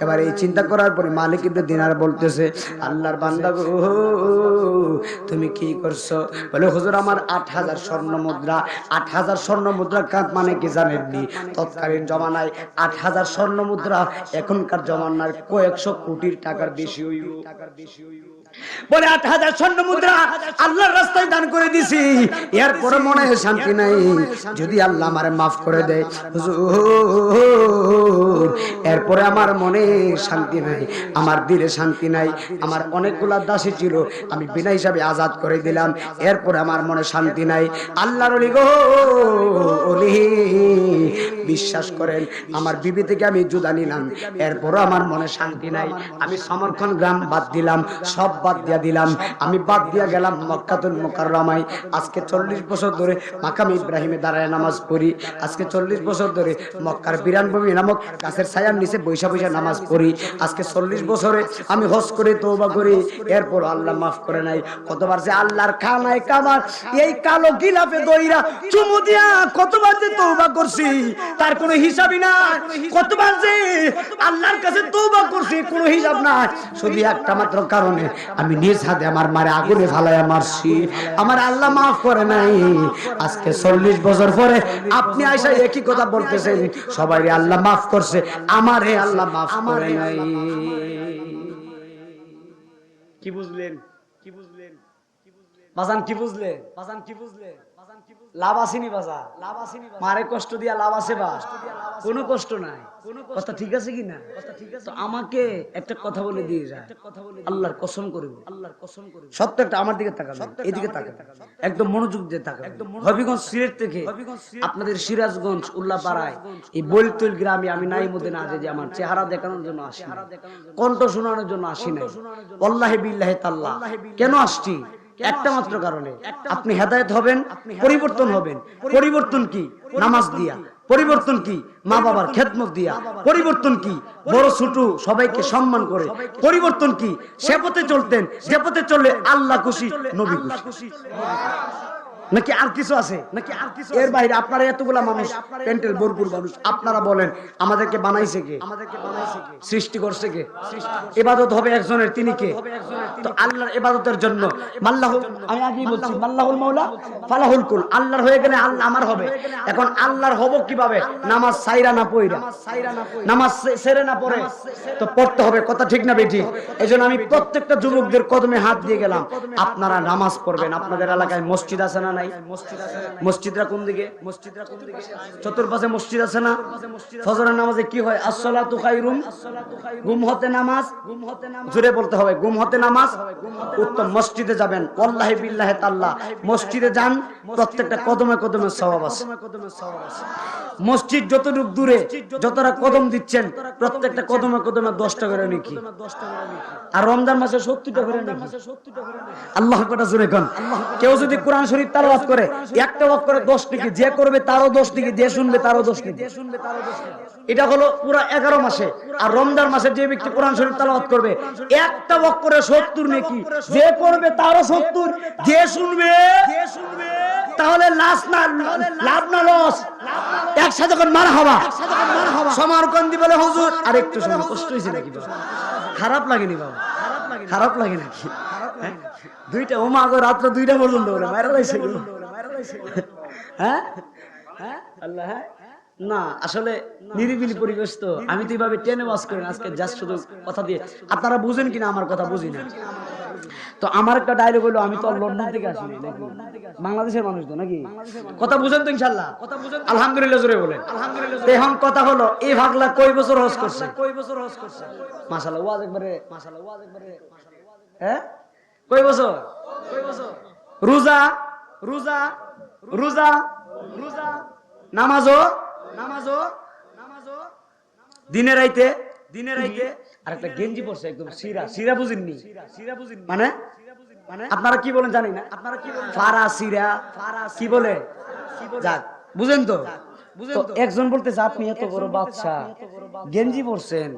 A: এবার এই চিন্তা করার পরে মালিক ইবনে দিনার বলতেছে আল্লাহর বান্দা গো তুমি কি করছো? বলে হুজুর আমার 8000 স্বর্ণ মুদ্রা। 8000 স্বর্ণ মুদ্রা কাঁধ মানে কি জানেননি? তৎকালীন জমানায় 8000 স্বর্ণ মুদ্রা এখনকার জমানার কয়েকশো কোটির টাকার বেশি হইব। বলে 8000 স্বর্ণ মুদ্রা আল্লাহর রাস্তায় দান করে দিছি, এরপরে মনে শান্তি নাই, যদি আল্লাহ আমারে মাফ করে দেয় হুজুর এরপরে আমার মনে শান্তি নাই, আমার দিলে শান্তি নাই। আমার অনেকগুলা দাসী ছিল আমি বিনা হিসাবে আজাদ করে দিলাম, এরপরে আমার মনে শান্তি নাই। আল্লাহর ওলি গো ওলি বিশ্বাস করেন আমার বিবি থেকে আমি জুদা নিলাম, এরপরও আমার মনে শান্তি নাই। আমি সমরকন্দ গ্রাম বাদ দিলাম, সব বাদ দিয়া দিলাম, আমি বাদ দিয়া গেলাম মক্কাতুল মুকাররমায়। আজকে 40 বছর ধরে মাকাম ইব্রাহিমে দাঁড়ায় নামাজ পড়ি, আজকে 40 বছর ধরে মক্কার বিরানভূমি নামক গাছের ছায়ার নিচে বৈশা বৈশা নামাজ পড়ি। আজকে 40 বছরে আমি হজ করে তওবা করি, এরপর আল্লাহ মাফ করে নাই। কতবার যে আল্লাহর খানায় কাবার এই কালো গিলাফে দইরা চুমু দিয়া কতবার যে তওবা করছি তার কোনো হিসাবই না। কতবার যে আল্লাহর কাছে তওবা করছি কোনো হিসাব না। শুধু একটা মাত্র কারণে আমি নিজ হাতে আমার মারে আগুনে ফালায়া মারছি, আমার আল্লাহ মাফ করে নাই। আজকে 40 বছর পরে আপনি আয়সা একই কথা বলতেছেন সবাই আল্লাহ মাফ করছে, আমারে আল্লাহ মাফ করে নাই। কি বুঝলেন? কি বুঝলেন? বাজান কি বুঝলে? বাজান কি বুঝলে? লাভ আসেনি বাজা, লাভ আসেনি, মারে কষ্ট দিয়া লাভ আছে বা কোনো কষ্ট নাই। কথা ঠিক আছে কি না? তো আমাকে একটা কথা বলে দিয়ে যায়, আল্লাহর কসম করব, আল্লাহর কসম করব, সত্য একটা আমার দিকে তাকাবেন, এদিকে তাকাবেন, একদম মনোযোগ দিয়ে তাকাবেন। হবিগঞ্জ সিলেট থেকে আপনাদের সিরাজগঞ্জ উল্লাপাড়ায় এই বৈলতৈল গ্রামে আমি নাইমুদ্দিন আজে যে আমার চেহারা দেখানোর জন্য আসি না, কণ্ঠ শোনানোর জন্য আসি না। ওয়াল্লাহি বিল্লাহি তাআলা কেন আসছি? একটা মাত্র কারণে, আপনি হেদায়েত হবেন, পরিবর্তন হবেন। পরিবর্তন কি? নামাজ দিয়া। পরিবর্তন কি? মা বাবার খেদমত দিয়া। পরিবর্তন কি? বড় ছোট সবাইকে সম্মান করে। পরিবর্তন কি? সে পথে চলতেন যে পথে চললে আল্লাহ খুশি, নবী খুশি। নাকি আর কিছু আছে? নাকি আর কিছু এর বাইরে? আপনারা এতগুলা মানুষ, পেন্টেল ভরপুর মানুষ, আপনারা বলেন আমাদেরকে বানাইছে কে? আমাদেরকে বানাইছে কে? সৃষ্টি করছে কে? ইবাদত হবে একজনের, তিনি কে? তো আল্লাহর ইবাদতের জন্য মাল্লাহু, আমি আগেই বলছি মাল্লাহুল মাওলা ফালাহুল কুল, আল্লাহর হয়ে গেলে আল্লাহ আমার হবে। এখন আল্লাহর হব কিভাবে? নামাজ সাইরা না পয়রা, নামাজ সেরে না পড়ে তো পড়তে হবে। কথা ঠিক না বেঠিক? এইজন্য আমি প্রত্যেকটা যুবকদের কদমে হাত দিয়ে গেলাম, আপনারা নামাজ পড়বেন। আপনাদের এলাকায় মসজিদ আছে না? নাই। মসজিদরা কোন দিকে? মসজিদরা কোন দিকে? চতুর্পাশে মসজিদ আছে না? ফজরের নামাজে কি হয়? আসসালাতু খায়রুম, ঘুম হতে নামাজ, জোরে বলতে হবে, ঘুম হতে নামাজ উত্তম। মসজিদে যাবেন, ওয়াল্লাহি বিল্লাহি তাআলা মসজিদে যান, প্রত্যেকটা কদমে কদমে সওয়াব আছে। মসজিদ যতটুক দূরে যতটা কদম দিচ্ছেন প্রত্যেকটা কদমে কদমে 10 টাকা করে নাকি, আর রমজান মাসে 70 টাকা করে নাকি। আল্লাহু আকবার জোরে কোন। কেউ যদি কোরআন শরীফ তেলাওয়াত করে একটা ওয়াক্ত করে 10 টাকা, যে করবে তারও 10 টাকা, যে শুনবে তারও 10 টাকা। এটা হলো পুরো 11 মাসে। আর রমজান মাসে যে ব্যক্তি কোরআন শরীফ তেলাওয়াত করবে একটা ওয়াক্ত করে 70 নাকি, যে করবে তারও 70, যে শুনবে তাহলে লাভ না লস? একসাথে কোন মারহাবা। সমরকন্দি বলে হুজুর আর একটু সময় কষ্ট হয়েছে নাকি? খারাপ লাগেনি বাবা? খারাপ লাগে নাকি? দুইটা ওমা গো রাত্র 2টা পর্যন্ত বলে মারা লাইছে। হ্যাঁ হ্যাঁ আল্লাহ হ্যাঁ না, আসলে নিরিবিলি পরিবেশ তো, আমি তো এইভাবে টেনে বাস করি না, আজকে জাস্ট শুধু কথা দিয়ে। আপনারা বুঝেন কিনা আমার কথা? বুঝি না। তো আমার একটা ডায়লগ হলো, আমি তো লন্ডন থেকে আসি নাকি, বাংলাদেশের মানুষ তো নাকি। কথা বুঝেন তো ইনশাআল্লাহ? আলহামদুলিল্লাহ জোরে বলেন। এখন কথা হলো, এই ভাগলা কয় বছর হজ করছে? মাশাআল্লাহ, ওয়াজ একবারে মাশাআল্লাহ, ওয়াজ একবারে হ্যাঁ। কয় বছর? রোজা রোজা রোজা রোজা, নামাজও নামাজও নামাজও দিনে রাইতে আর একটা গেঞ্জি পরছে একদম সিরা বুঝেননি মানে আপনারা কি বলেন জানি না, ফারা সিরা কি বলে, যাক বুঝেন তো। একজন বলতেছে আপনি এত বড় বাদশা গেঞ্জি পরছেন,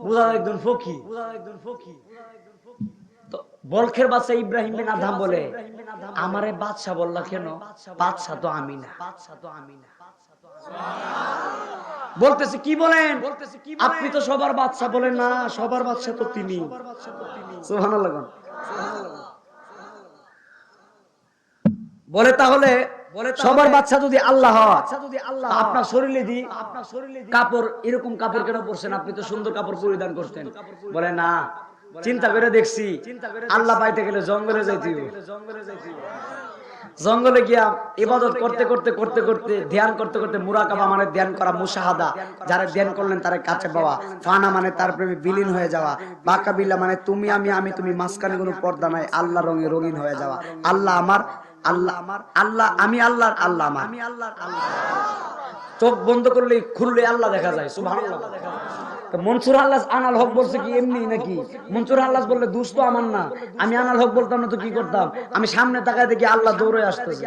A: বুঝা একজন ফকি। তো বলখের বাদশা ইব্রাহিম বিন আদহাম বলে আমারে বাদশা বললা কেন, বাদশা তো আমি না। বলতেছে কি বলেন, আপনি তো সবার বাদশা বলেন না, সবার বাদশা তো তিনি। সুবহানাল্লাহ। বলে তাহলে সবার বাচ্চা যদি আল্লাহ হয়, আপনার শরীরে দি কাপড় এরকম কাপড় কেন পরছেন, আপনি তো সুন্দর কাপড় পরিধান করতেন। বলে না, চিন্তা করে দেখছি আল্লাহ পাইতে গেলে জঙ্গলে যাইতে হবে। জঙ্গলে গিয়া ইবাদত করতে করতে করতে করতে ধ্যান করতে করতে মুরাকাবা মানে ধ্যান করা, মুশাহাদা যারা ধ্যান করলেন তারা কাছে পাওয়া, ফানা মানে তার প্রেমে বিলীন হয়ে যাওয়া, বাকাবিল্লা মানে তুমি আমি আমি তুমি, মাঝখানে কোনো পর্দা নাই, আল্লাহ রঙে রঙিন হয়ে যাওয়া। আল্লাহ আমার, আল্লাহ আমার, আল্লাহ আমি আল্লাহর, আল্লাহ আমার। চোখ বন্ধ করলে খুললে আল্লাহ দেখা যায়। সুবহানাল্লাহ। মনসুর আল্লাহ আনাল হক বলছে কি এমনি নাকি? মনসুর আল্লাহ বললে দোষ তো আমার না, আমি আনাল হক বলতাম না তো কি করতাম? আমি সামনে তাকায় দেখি আল্লাহ দৌড়ে আসতেছে,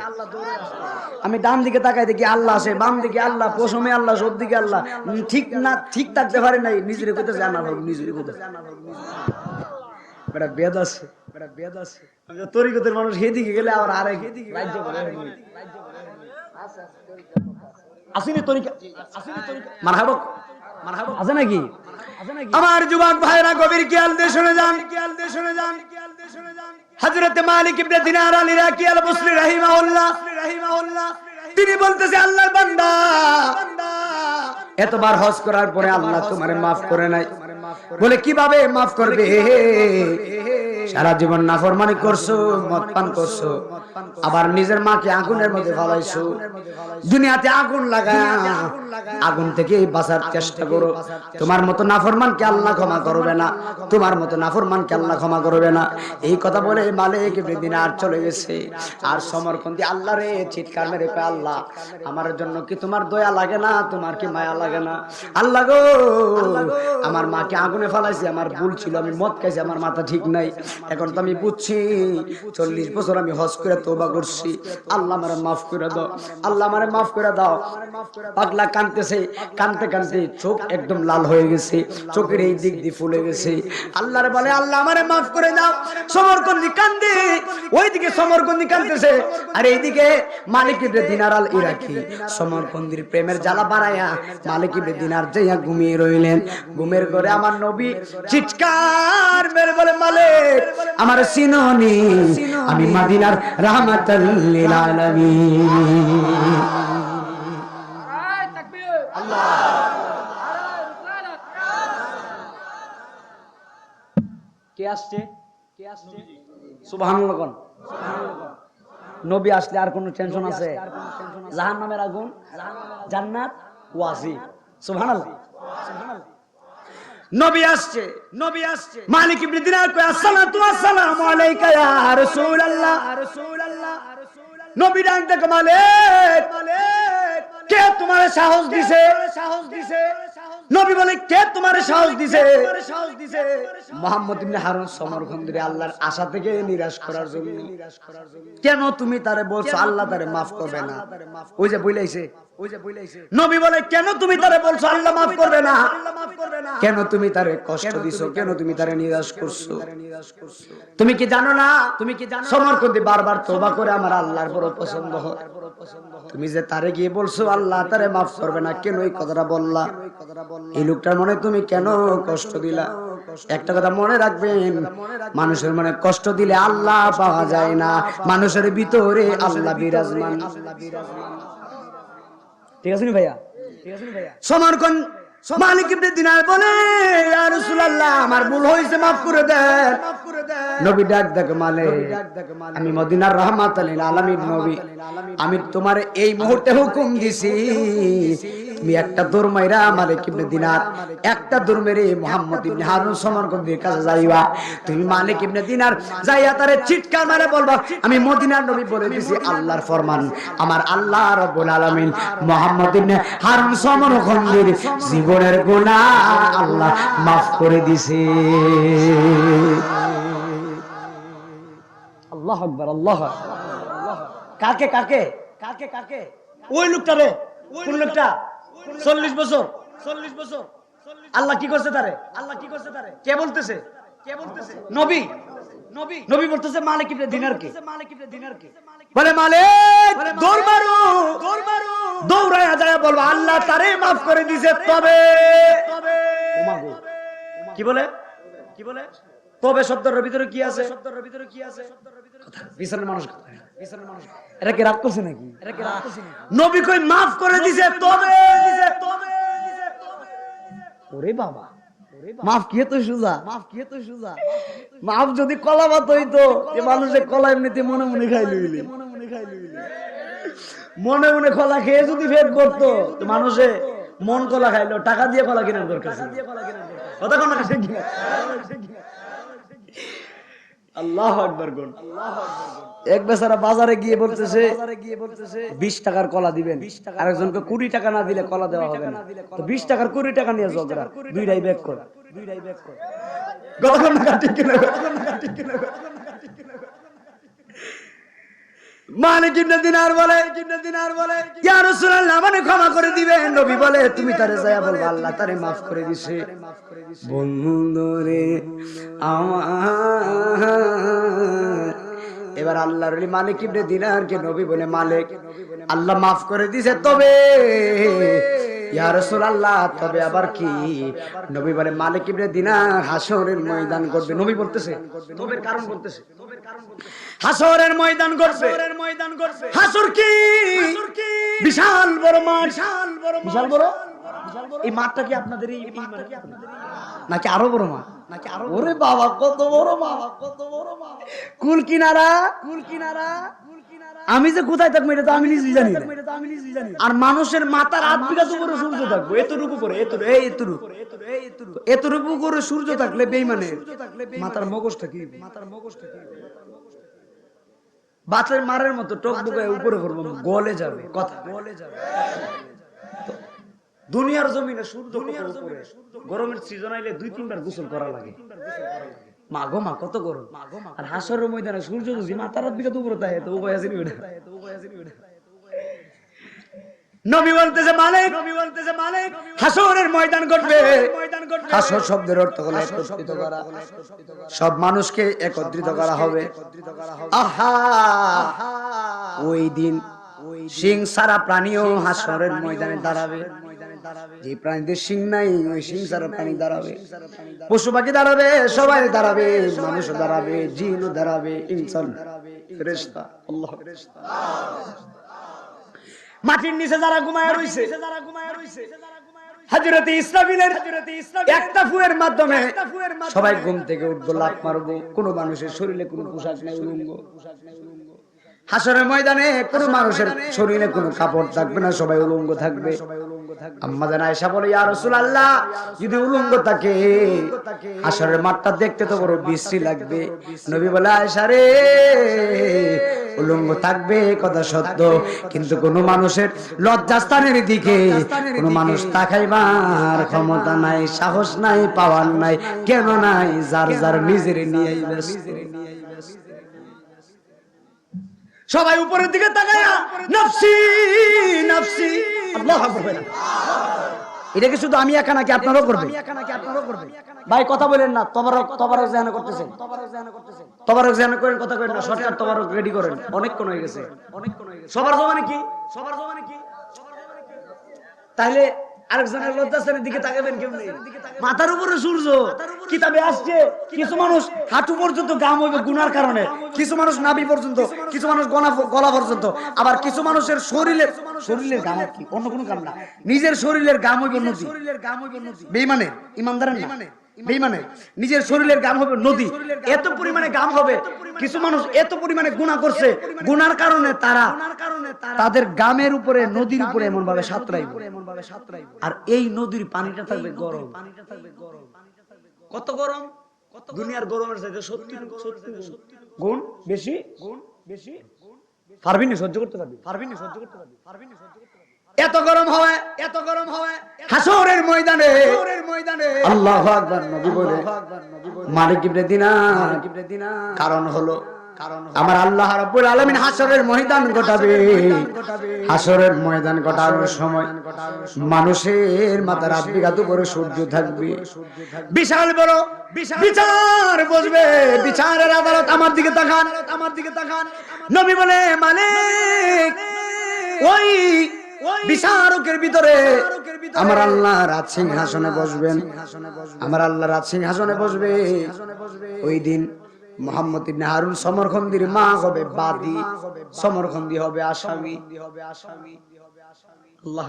A: আমি ডান দিকে তাকায় দেখি আল্লাহ আসে, বাম দিকে আল্লাহ, পশমে আল্লাহ, সব দিকে আল্লাহ। ঠিক না, ঠিক থাকতে পারে নাই, নিজের কইতেছে আনাল হক, নিজের কইতেছে বেটা বেদ আছে, বেটা বেদ আছে। তরিকতের মানুষ হেদিকে গেলে আবার আরেক রাজ্য বলে আসেনি তরিকা, মারহাবা আছে নাকি? আমার যুবক ভাইরা গভীর খেয়াল দিয়ে শুনে যান। হযরত মালিক ইবনে দিনার আল ইরাকি আল বসরি রাহিমাহুল্লাহ তিনি বলতেছে আল্লাহর বান্দা, এতবার হজ করার পরে আল্লাহ তোমারে maaf করে নাই। বলে কিভাবে maaf করবে? সারা জীবন নাফরমানি করছো, মদ পান করছো, আবার নিজের মাকে আগুনের মধ্যে ফেলাইছো, দুনিয়াতে আগুন লাগায়া আগুন থেকে বাঁচার চেষ্টা করো। তোমার মতো নাফরমানকে আল্লাহ ক্ষমা করবে না, তোমার মতো নাফরমানকে আল্লাহ ক্ষমা করবে না। এই কথা বলে মালিক ইবনে দিনার চলে গেছে। আর সমরকন্দি আল্লাহ রে চিৎকার মেরে কয় আল্লাহ আমার জন্য কি তোমার দয়া লাগে না, তোমার কি মায়া লাগে না? আল্লাহ গো আমার মাকে আগুনে ফেলাইছি, আমার ভুল ছিল, আমি মদ খাইছি, আমার মাথা ঠিক নাই। এখন তো আমি বুঝছি 40 বছর আমি হজ করে তওবা করছি, আল্লাহ আমারে maaf করে দাও, আল্লাহ আমারে maaf করে দাও। পাগলা কাঁদতেছে, কাঁদতে কাঁদতে চোখ একদম লাল হয়ে গেছে, চোখের এই দিক দিয়ে ফুলে গেছে। আল্লাহরে বলে আল্লাহ আমারে maaf করে দাও। সমরকন্দি কান্দে, ওইদিকে সমরকন্দি কাঁদতেছে, আর এইদিকে মালিক ইবনে দিনার আল ইরাকি সমরকন্দির প্রেমের জ্বালা বাড়ায়া মালিক ইবনে দিনার যাইয়া ঘুমিয়ে রইলেন। ঘুমের ঘরে আমার নবী চিৎকার মেরে বলে মালিক আমার সিনোনি, আমি মদিনার রাহমাতুল লিল আলামিন। কে আসছে? সুবহানাল্লাহ। নবী আসলে আর কোনো টেনশন আছে? জাহান্নামের আগুন, জান্নাত ওয়াজি। সুবহানাল্লাহ। নবী আসছে, মালিক ইবনে দিনার কয় আসসালাতু ওয়াসসালামু আলাইকা ইয়া রাসূলুল্লাহ। নবী ডাক দেখে মালিক কে তোমার সাহস দিছে? নবী বলে কে তোমার সাহস দিছে? মুহাম্মদ ইবনে হারুন সমরকন্দিরে আল্লাহর আশা থেকে নিরাশ করার জন্য। কেন তুমি তারে বলছো আল্লাহ তারে maaf করবে না? ওই যে বইলাইছে, নবী বলে কেন তুমি তারে বলছো আল্লাহ maaf করবে না? কেন তুমি তারে কষ্ট দিছো? কেন তুমি তারে নিরাশ করছো? তুমি কি জানো না? সমরকন্দি বারবার তওবা করে আমার আল্লাহর বড় পছন্দ হয়। তুমি যে তারে গিয়ে বলছো আল্লাহ তারে maaf করবে না, কেন এই কথাটা বললা? এই লোকটার মনে তুমি কেন কষ্ট দিলা? একটা কথা মনে রাখবেন, মানুষের মনে কষ্ট দিলে আল্লাহ পাওয়া যায় না, মানুষের ভিতরে আল্লাহ বিরাজমান। ঠিক আছে নি ভাইয়া? সমরকন্দ মালিক ইবনে দিনার বলে ইয়া রাসূলুল্লাহ আমার ভুল হইছে, maaf করে দেন। নবী ডাক দেখে মালিক আমি মদিনার রাহমাতুল লিল আলামিন নবী, আমি তোমার এই মুহূর্তে হুকুম দিছি তুমি একটা দৌড় মাইরা মালিক ইবনে দিনার একটা দৌড় মেরে মুহাম্মদ ইবনে হারুন সমরকন্দির কাছে যাইবা। তুমি মালিক ইবনে দিনার যাইয়া তারে চিৎকার মারে বলবা, আমি মদিনার নবী বলে দিছি আল্লাহর ফরমান, আমার আল্লাহ রাব্বুল আলামিন মুহাম্মদ ইবনে হারুন সমরকন্দির জীবনের গুনাহ আল্লাহ মাফ করে দিছে। আল্লাহু আকবার, আল্লাহু আকবার। কাকে কাকে কাকে কাকে? ওই লোকটা রে, কোন লোকটা? 40 বছর আল্লাহ কি করছে তারে? আল্লাহ কি করছে তারে? কে বলতেছে? কে বলতেছে? নবী। নবী নবী বলতেছে মালিক ইবনে দিনারকে। বলে মালিক দৌড় মারো, দৌড়ায়া যায় বলবো আল্লাহ তারে মাফ করে দিয়েছে। তবে কি বলে? কি বলে? তবে শব্দের ভিতরে কি আছে? পিছনের মানুষ এটা কি রাগ করছে নাকি? নবী কই মাফ করে দিছে। তবে ওরে বাবা, মাফ কি তো সুজা, মাফ যদি কলা ভাত হইতো এ মানুষে কলা এমনিতে মনে মনে খাই লইলি, মনে মনে কলা খেয়ে যদি পেট করতো মানুষে মন কলা খাইলো, টাকা দিয়ে কলা কেনার দরকার। কথা কোন আল্লাহু আকবার গুন। এক বেচারা বাজারে গিয়ে বলতেছে 20 টাকার কলা দিবেন, আরেকজনকে 20 টাকা না দিলে কলা দেওয়া হবে না। তো 20 টাকার 20 টাকা নিয়ে ঝগড়া, দুইটাই ব্যাক কর। মালিক ইবনে দিনার বলে, ইয়া রাসূলুল্লাহ আমাকে ক্ষমা করে দিবেন। নবী বলে তুমি তারে যায়া বলবা আল্লাহ তারে maaf করে দিয়েছে। বন্ধুরে আমার এবার আল্লাহর ওলি মালিক ইবনে দিনারকে নবী বলে মালিক আল্লাহ maaf করে দিয়েছে। তবে ইয়া রাসূলুল্লাহ তবে আবার কি? নবী বলে মালিক ইবনে দিনার হাসরের ময়দান করবে। নবী বলতেছে তবের কারণ বলতেছে, হাসরের ময়দান করবে। হাসর কি? বিশাল বড় মাঠ, বিশাল বড়। এই মাঠটা কি আপনাদের এই নাকি আরো বড় মাঠ? নাকি আরো? ওরে বাবা কত বড় মাঠ, কত বড় মাঠ! কুল কিনারা, আমি যে কোথায় থাকবো এটা তো আমি নিজেই জানি। আর মানুষের মাথার 8 বিঘা উপরে সূর্য থাকবো, এতটুকু করে, এতটুকু করে সূর্য থাকলে বেঈমানের মাথার মগজটা কি? বাতের মারের মতো টকবকে উপরে করবো, গলে যাবে কথা, গলে যাবে। দুনিয়ার জমিনে সূর্য উপরে, গরমের সিজন আইলে 2-3 বার গোসল করা লাগে। মা গো মা কত গরম! আর হাসরের ময়দানে সূর্য যদি মাথার 8 বিঘা উপরে থাকে তো উপায় আছে নি? নবী বলতেছে মালিক হাসরের ময়দান করবে। হাসর শব্দের অর্থ হলো একত্রিত করা, সব মানুষকে একত্রিত করা হবে। আহা ওই দিন সিং সারা প্রাণীও হাসরের ময়দানে দাঁড়াবে। যে প্রাণীদের সিং নাই ওই সিং সারা প্রাণী দাঁড়াবে, পশু পাখি দাঁড়াবে, সবাই দাঁড়াবে, মানুষও দাঁড়াবে, জিনও দাঁড়াবে, ইনসান ফেরেশতা। আল্লাহ মাটির নিচে যারা ঘুমায় রইছে, হযরত ইসরাফিলের একটা ফুয়ের মাধ্যমে সবাই ঘুম থেকে উঠবো, লাফ মারবো। কোনো মানুষের শরীরে কোনো পোশাক নাই, উলঙ্গ। হাসরের ময়দানে কোনো মানুষের শরীরে কোনো কাপড় থাকবে না, সবাই উলঙ্গ থাকবে। আম্মা জান আয়েশা বলে ইয়া রাসূলুল্লাহ যদি উলঙ্গ থাকে হাসরের মাঠটা দেখতে তো বড় বিশ্রী লাগবে। নবী বলে আয়েশা রে উলঙ্গ থাকবে কথা সত্য, কিন্তু কোন মানুষের লজ্জাস্থানের দিকে কোন মানুষ তাকাইবার ক্ষমতা নাই, সাহস নাই, পাওয়ার নাই। কেন নাই? যার যার নিজের নিয়েই ব্যস্ত। সবাই উপরের দিকে তাকায়া নফসি নফসি আল্লাহু আকবার। এটা কি শুধু আমি একা নাকি আপনারাও করবেন? ভাই কথা বলেন না, তবারক জানা করতেছেন, তবারক জানা করেন, কথা করেন না, শর্টকাট তবারক রেডি করেন। অনেকক্ষণ হয়ে গেছে। সবার জমানে কি? তাহলে আরেকজনের লজ্জাস্থানের দিকে তাকাবেন কেমনে? মাথার উপরে সূর্য। কিতাবে আসছে কিছু মানুষ হাঁটু পর্যন্ত গাম হইবে গুনার কারণে, কিছু মানুষ নাভি পর্যন্ত, কিছু মানুষ গলা পর্যন্ত, আবার কিছু মানুষের শরীরের গাম কি অন্য কোনো কাম না, নিজের শরীরের গাম হইবে নদী। বেঈমানের, ইমানদারের না, বেঈমানের নিজের শরীরের গাম হবে নদী। এত পরিমাণে গাম হবে কিছু মানুষ এত পরিমাণে গুনাহ করছে, গুনার কারণে তারা তাদের গ্রামের উপরে নদীর উপরে এমন ভাবে সাঁতরাইবে, আর এই নদীর পানিটা থাকবে গরম। কত গরম? দুনিয়ার গরমের চাইতে 70 গুণ বেশি। পারবি না সহ্য করতে পারবি? এত গরম হবে, হাসরের ময়দানে। আল্লাহু আকবার। নবী বলে মালিক ইবনে দিনার, কারণ হলো আমার আল্লাহ রাব্বুল আলামিন হাসরের ময়দান ঘটাবে। হাসরের ময়দান ঘটানোর সময় মানুষের মাথার 8 বিঘা উপরে সূর্য থাকবে, বিশাল বড় বিচার বসবে, বিচারের আদালত। আমার দিকে তাকান। নবী বলে মালিক, ওই বিচারকের ভিতরে আমার আল্লাহ রাজ সিংহাসনে বসবেন, আমার আল্লাহ রাজ সিংহাসনে বসবে। ওই দিন মুহাম্মদ ইবনে হারুন সমরখন্দির মা হবে বাদী, সমরখন্দি হবে আসামি। আল্লাহ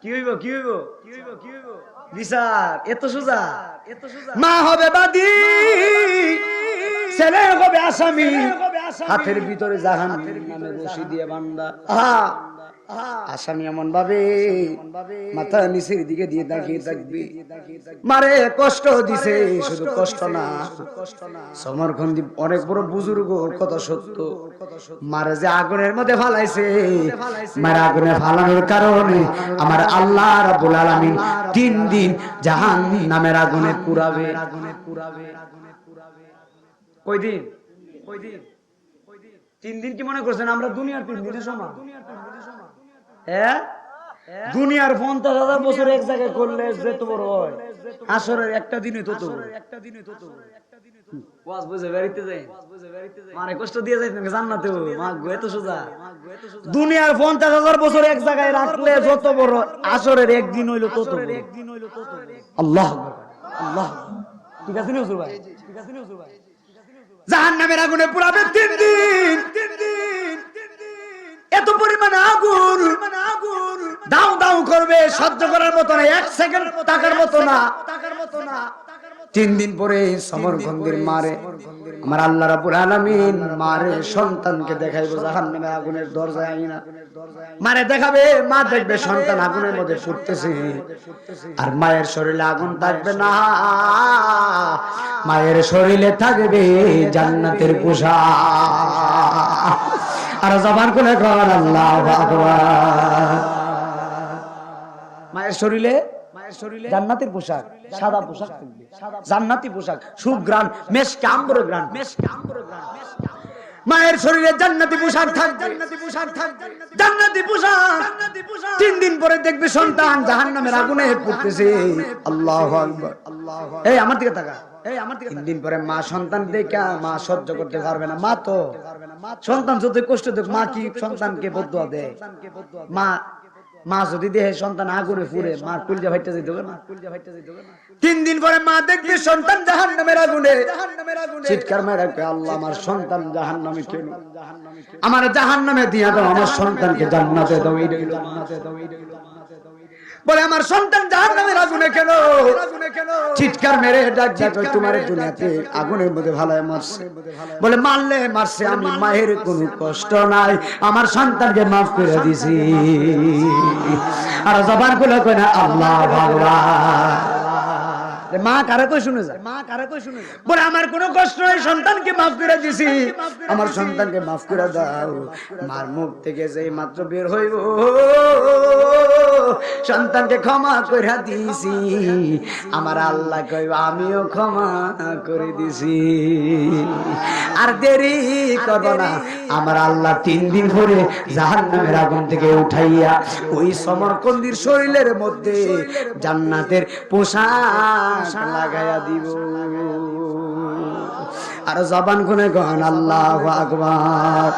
A: কি হইব বিচার? এত সোজা। মা হবে বাদী, ছেলে হবে আসামি, হাতের ভিতরে জাহান্নামের রশি দিয়ে বাঁধা। আসামি এমন ভাবে মাথা নিচের দিকে দিয়ে তাকিয়ে থাকবে, মারে কষ্ট দিছে। শুধু কষ্ট না, সমরখন্দি অনেক বড় বুজুর্গ, কত সত্য। মারে যে আগুনের মধ্যে ফালাইছে, মারে আগুনে ফালানোর কারণে আমার আল্লাহ রাব্বুল আলামিন 3 দিন জাহান্নামের আগুনে পুরাবে। কই দিন? 3 দিন কি মনে করছেন আমরা দুনিয়ার 3 দিনের সমান? হ্যাঁ, দুনিয়ার 50,000 বছর এক জায়গায় করলে যত বড় হয়, আসরের একটা দিনে তত বড়। ওয়াজ বুঝে বেরিতে যায়, মারে কষ্ট দিয়ে যায় নাকি জান্নাতে? মাগো এত সোজা। দুনিয়ার 50,000 বছর এক জায়গায় রাখলে যত বড়, আসরের একদিন হইলো তত বড়। আল্লাহু আকবার, আল্লাহ। ঠিক আছে নি হুজুর ভাই? জাহান্নামের আগুনে পুরাবে 3 দিন। এত পরিমাণে আগুন দাউ দাউ করবে, সহ্য করার মতো না, 1 সেকেন্ড তাকার মতো না। 3 দিন পরে সমরখন্দির মারে আমার আল্লাহ রাব্বুল আলামিন মারে সন্তানকে দেখাইবো জাহান্নামের আগুনের দরজায় আইনা। মারে দেখাবে, মা দেখবে সন্তান আগুনের মধ্যে ফুটতেছে, আর মায়ের শরীরে আগুন থাকবে না, মায়ের শরীরে থাকবে জান্নাতের পোশাক। আর জবান খুলে কর আল্লাহু আকবার। মায়ের শরীরে জান্নাতের পোশাক, সাদা পোশাক থাকবে, জান্নাতি পোশাক, সুঘ্রাণ, মেশকে আম্বর ঘ্রাণ। মায়ের শরীরে জান্নাতি পোশাক থাকবে, জান্নাতি পোশাক। 3 দিন পরে দেখবে সন্তান জাহান্নামের আগুনে পুড়তেছে। আল্লাহু আকবার। এই আমার দিকে তাকা। 3 দিন পরে মা সন্তান দেখে মা সহ্য করতে পারবে না। মা তো সন্তান যদি কষ্ট দেখ, মা কি সন্তানকে বদদুয়া দেয়? মা যদি দেহে সন্তান আগুনে পুড়ে, মা কুলজা ফাইটা যেতে হবে না? 3 দিন পরে মা দেখবে সন্তান জাহান্নামের আগুনে, চিৎকার মেরে কয় আল্লাহ আমার সন্তান জাহান্নামে কেন? আমার জাহান্নামে দিয়া দাও, আমার সন্তানকে জান্নাতে দাও। এই রইল বলে আমার সন্তান জাহান্নামের আগুনে কেন? চিৎকার মেরে ডাক কই তোমার দুনিয়াতে আগুনের মধ্যে ভালায় মারছে। বলে মারলে মারছে, আমি মায়ের কোনো কষ্ট নাই, আমার সন্তানকে মাফ করে দিছি। আর জবান খুলে কই না আল্লাহ ভগবান। মা কারে কই শুনে যায়, বলে আমার কোনো কষ্ট নাই, সন্তানকে মাফ করে দিছি, আমার সন্তানকে মাফ করে দাও। মার মুখ থেকে যে মাত্র বের হইব সন্তানকে ক্ষমা করে দিছি, আমার আল্লাহ কইব আমিও ক্ষমা করে দিছি। আর দেরি করব না, আমার আল্লাহ 3 দিন পরে জাহান্নামের আগুন থেকে উঠাইয়া ওই সমরকন্দির শরীরের মধ্যে জান্নাতের পোশাক লাগাইয়া দিব। আর জবান খুলে কন আল্লাহু আকবার।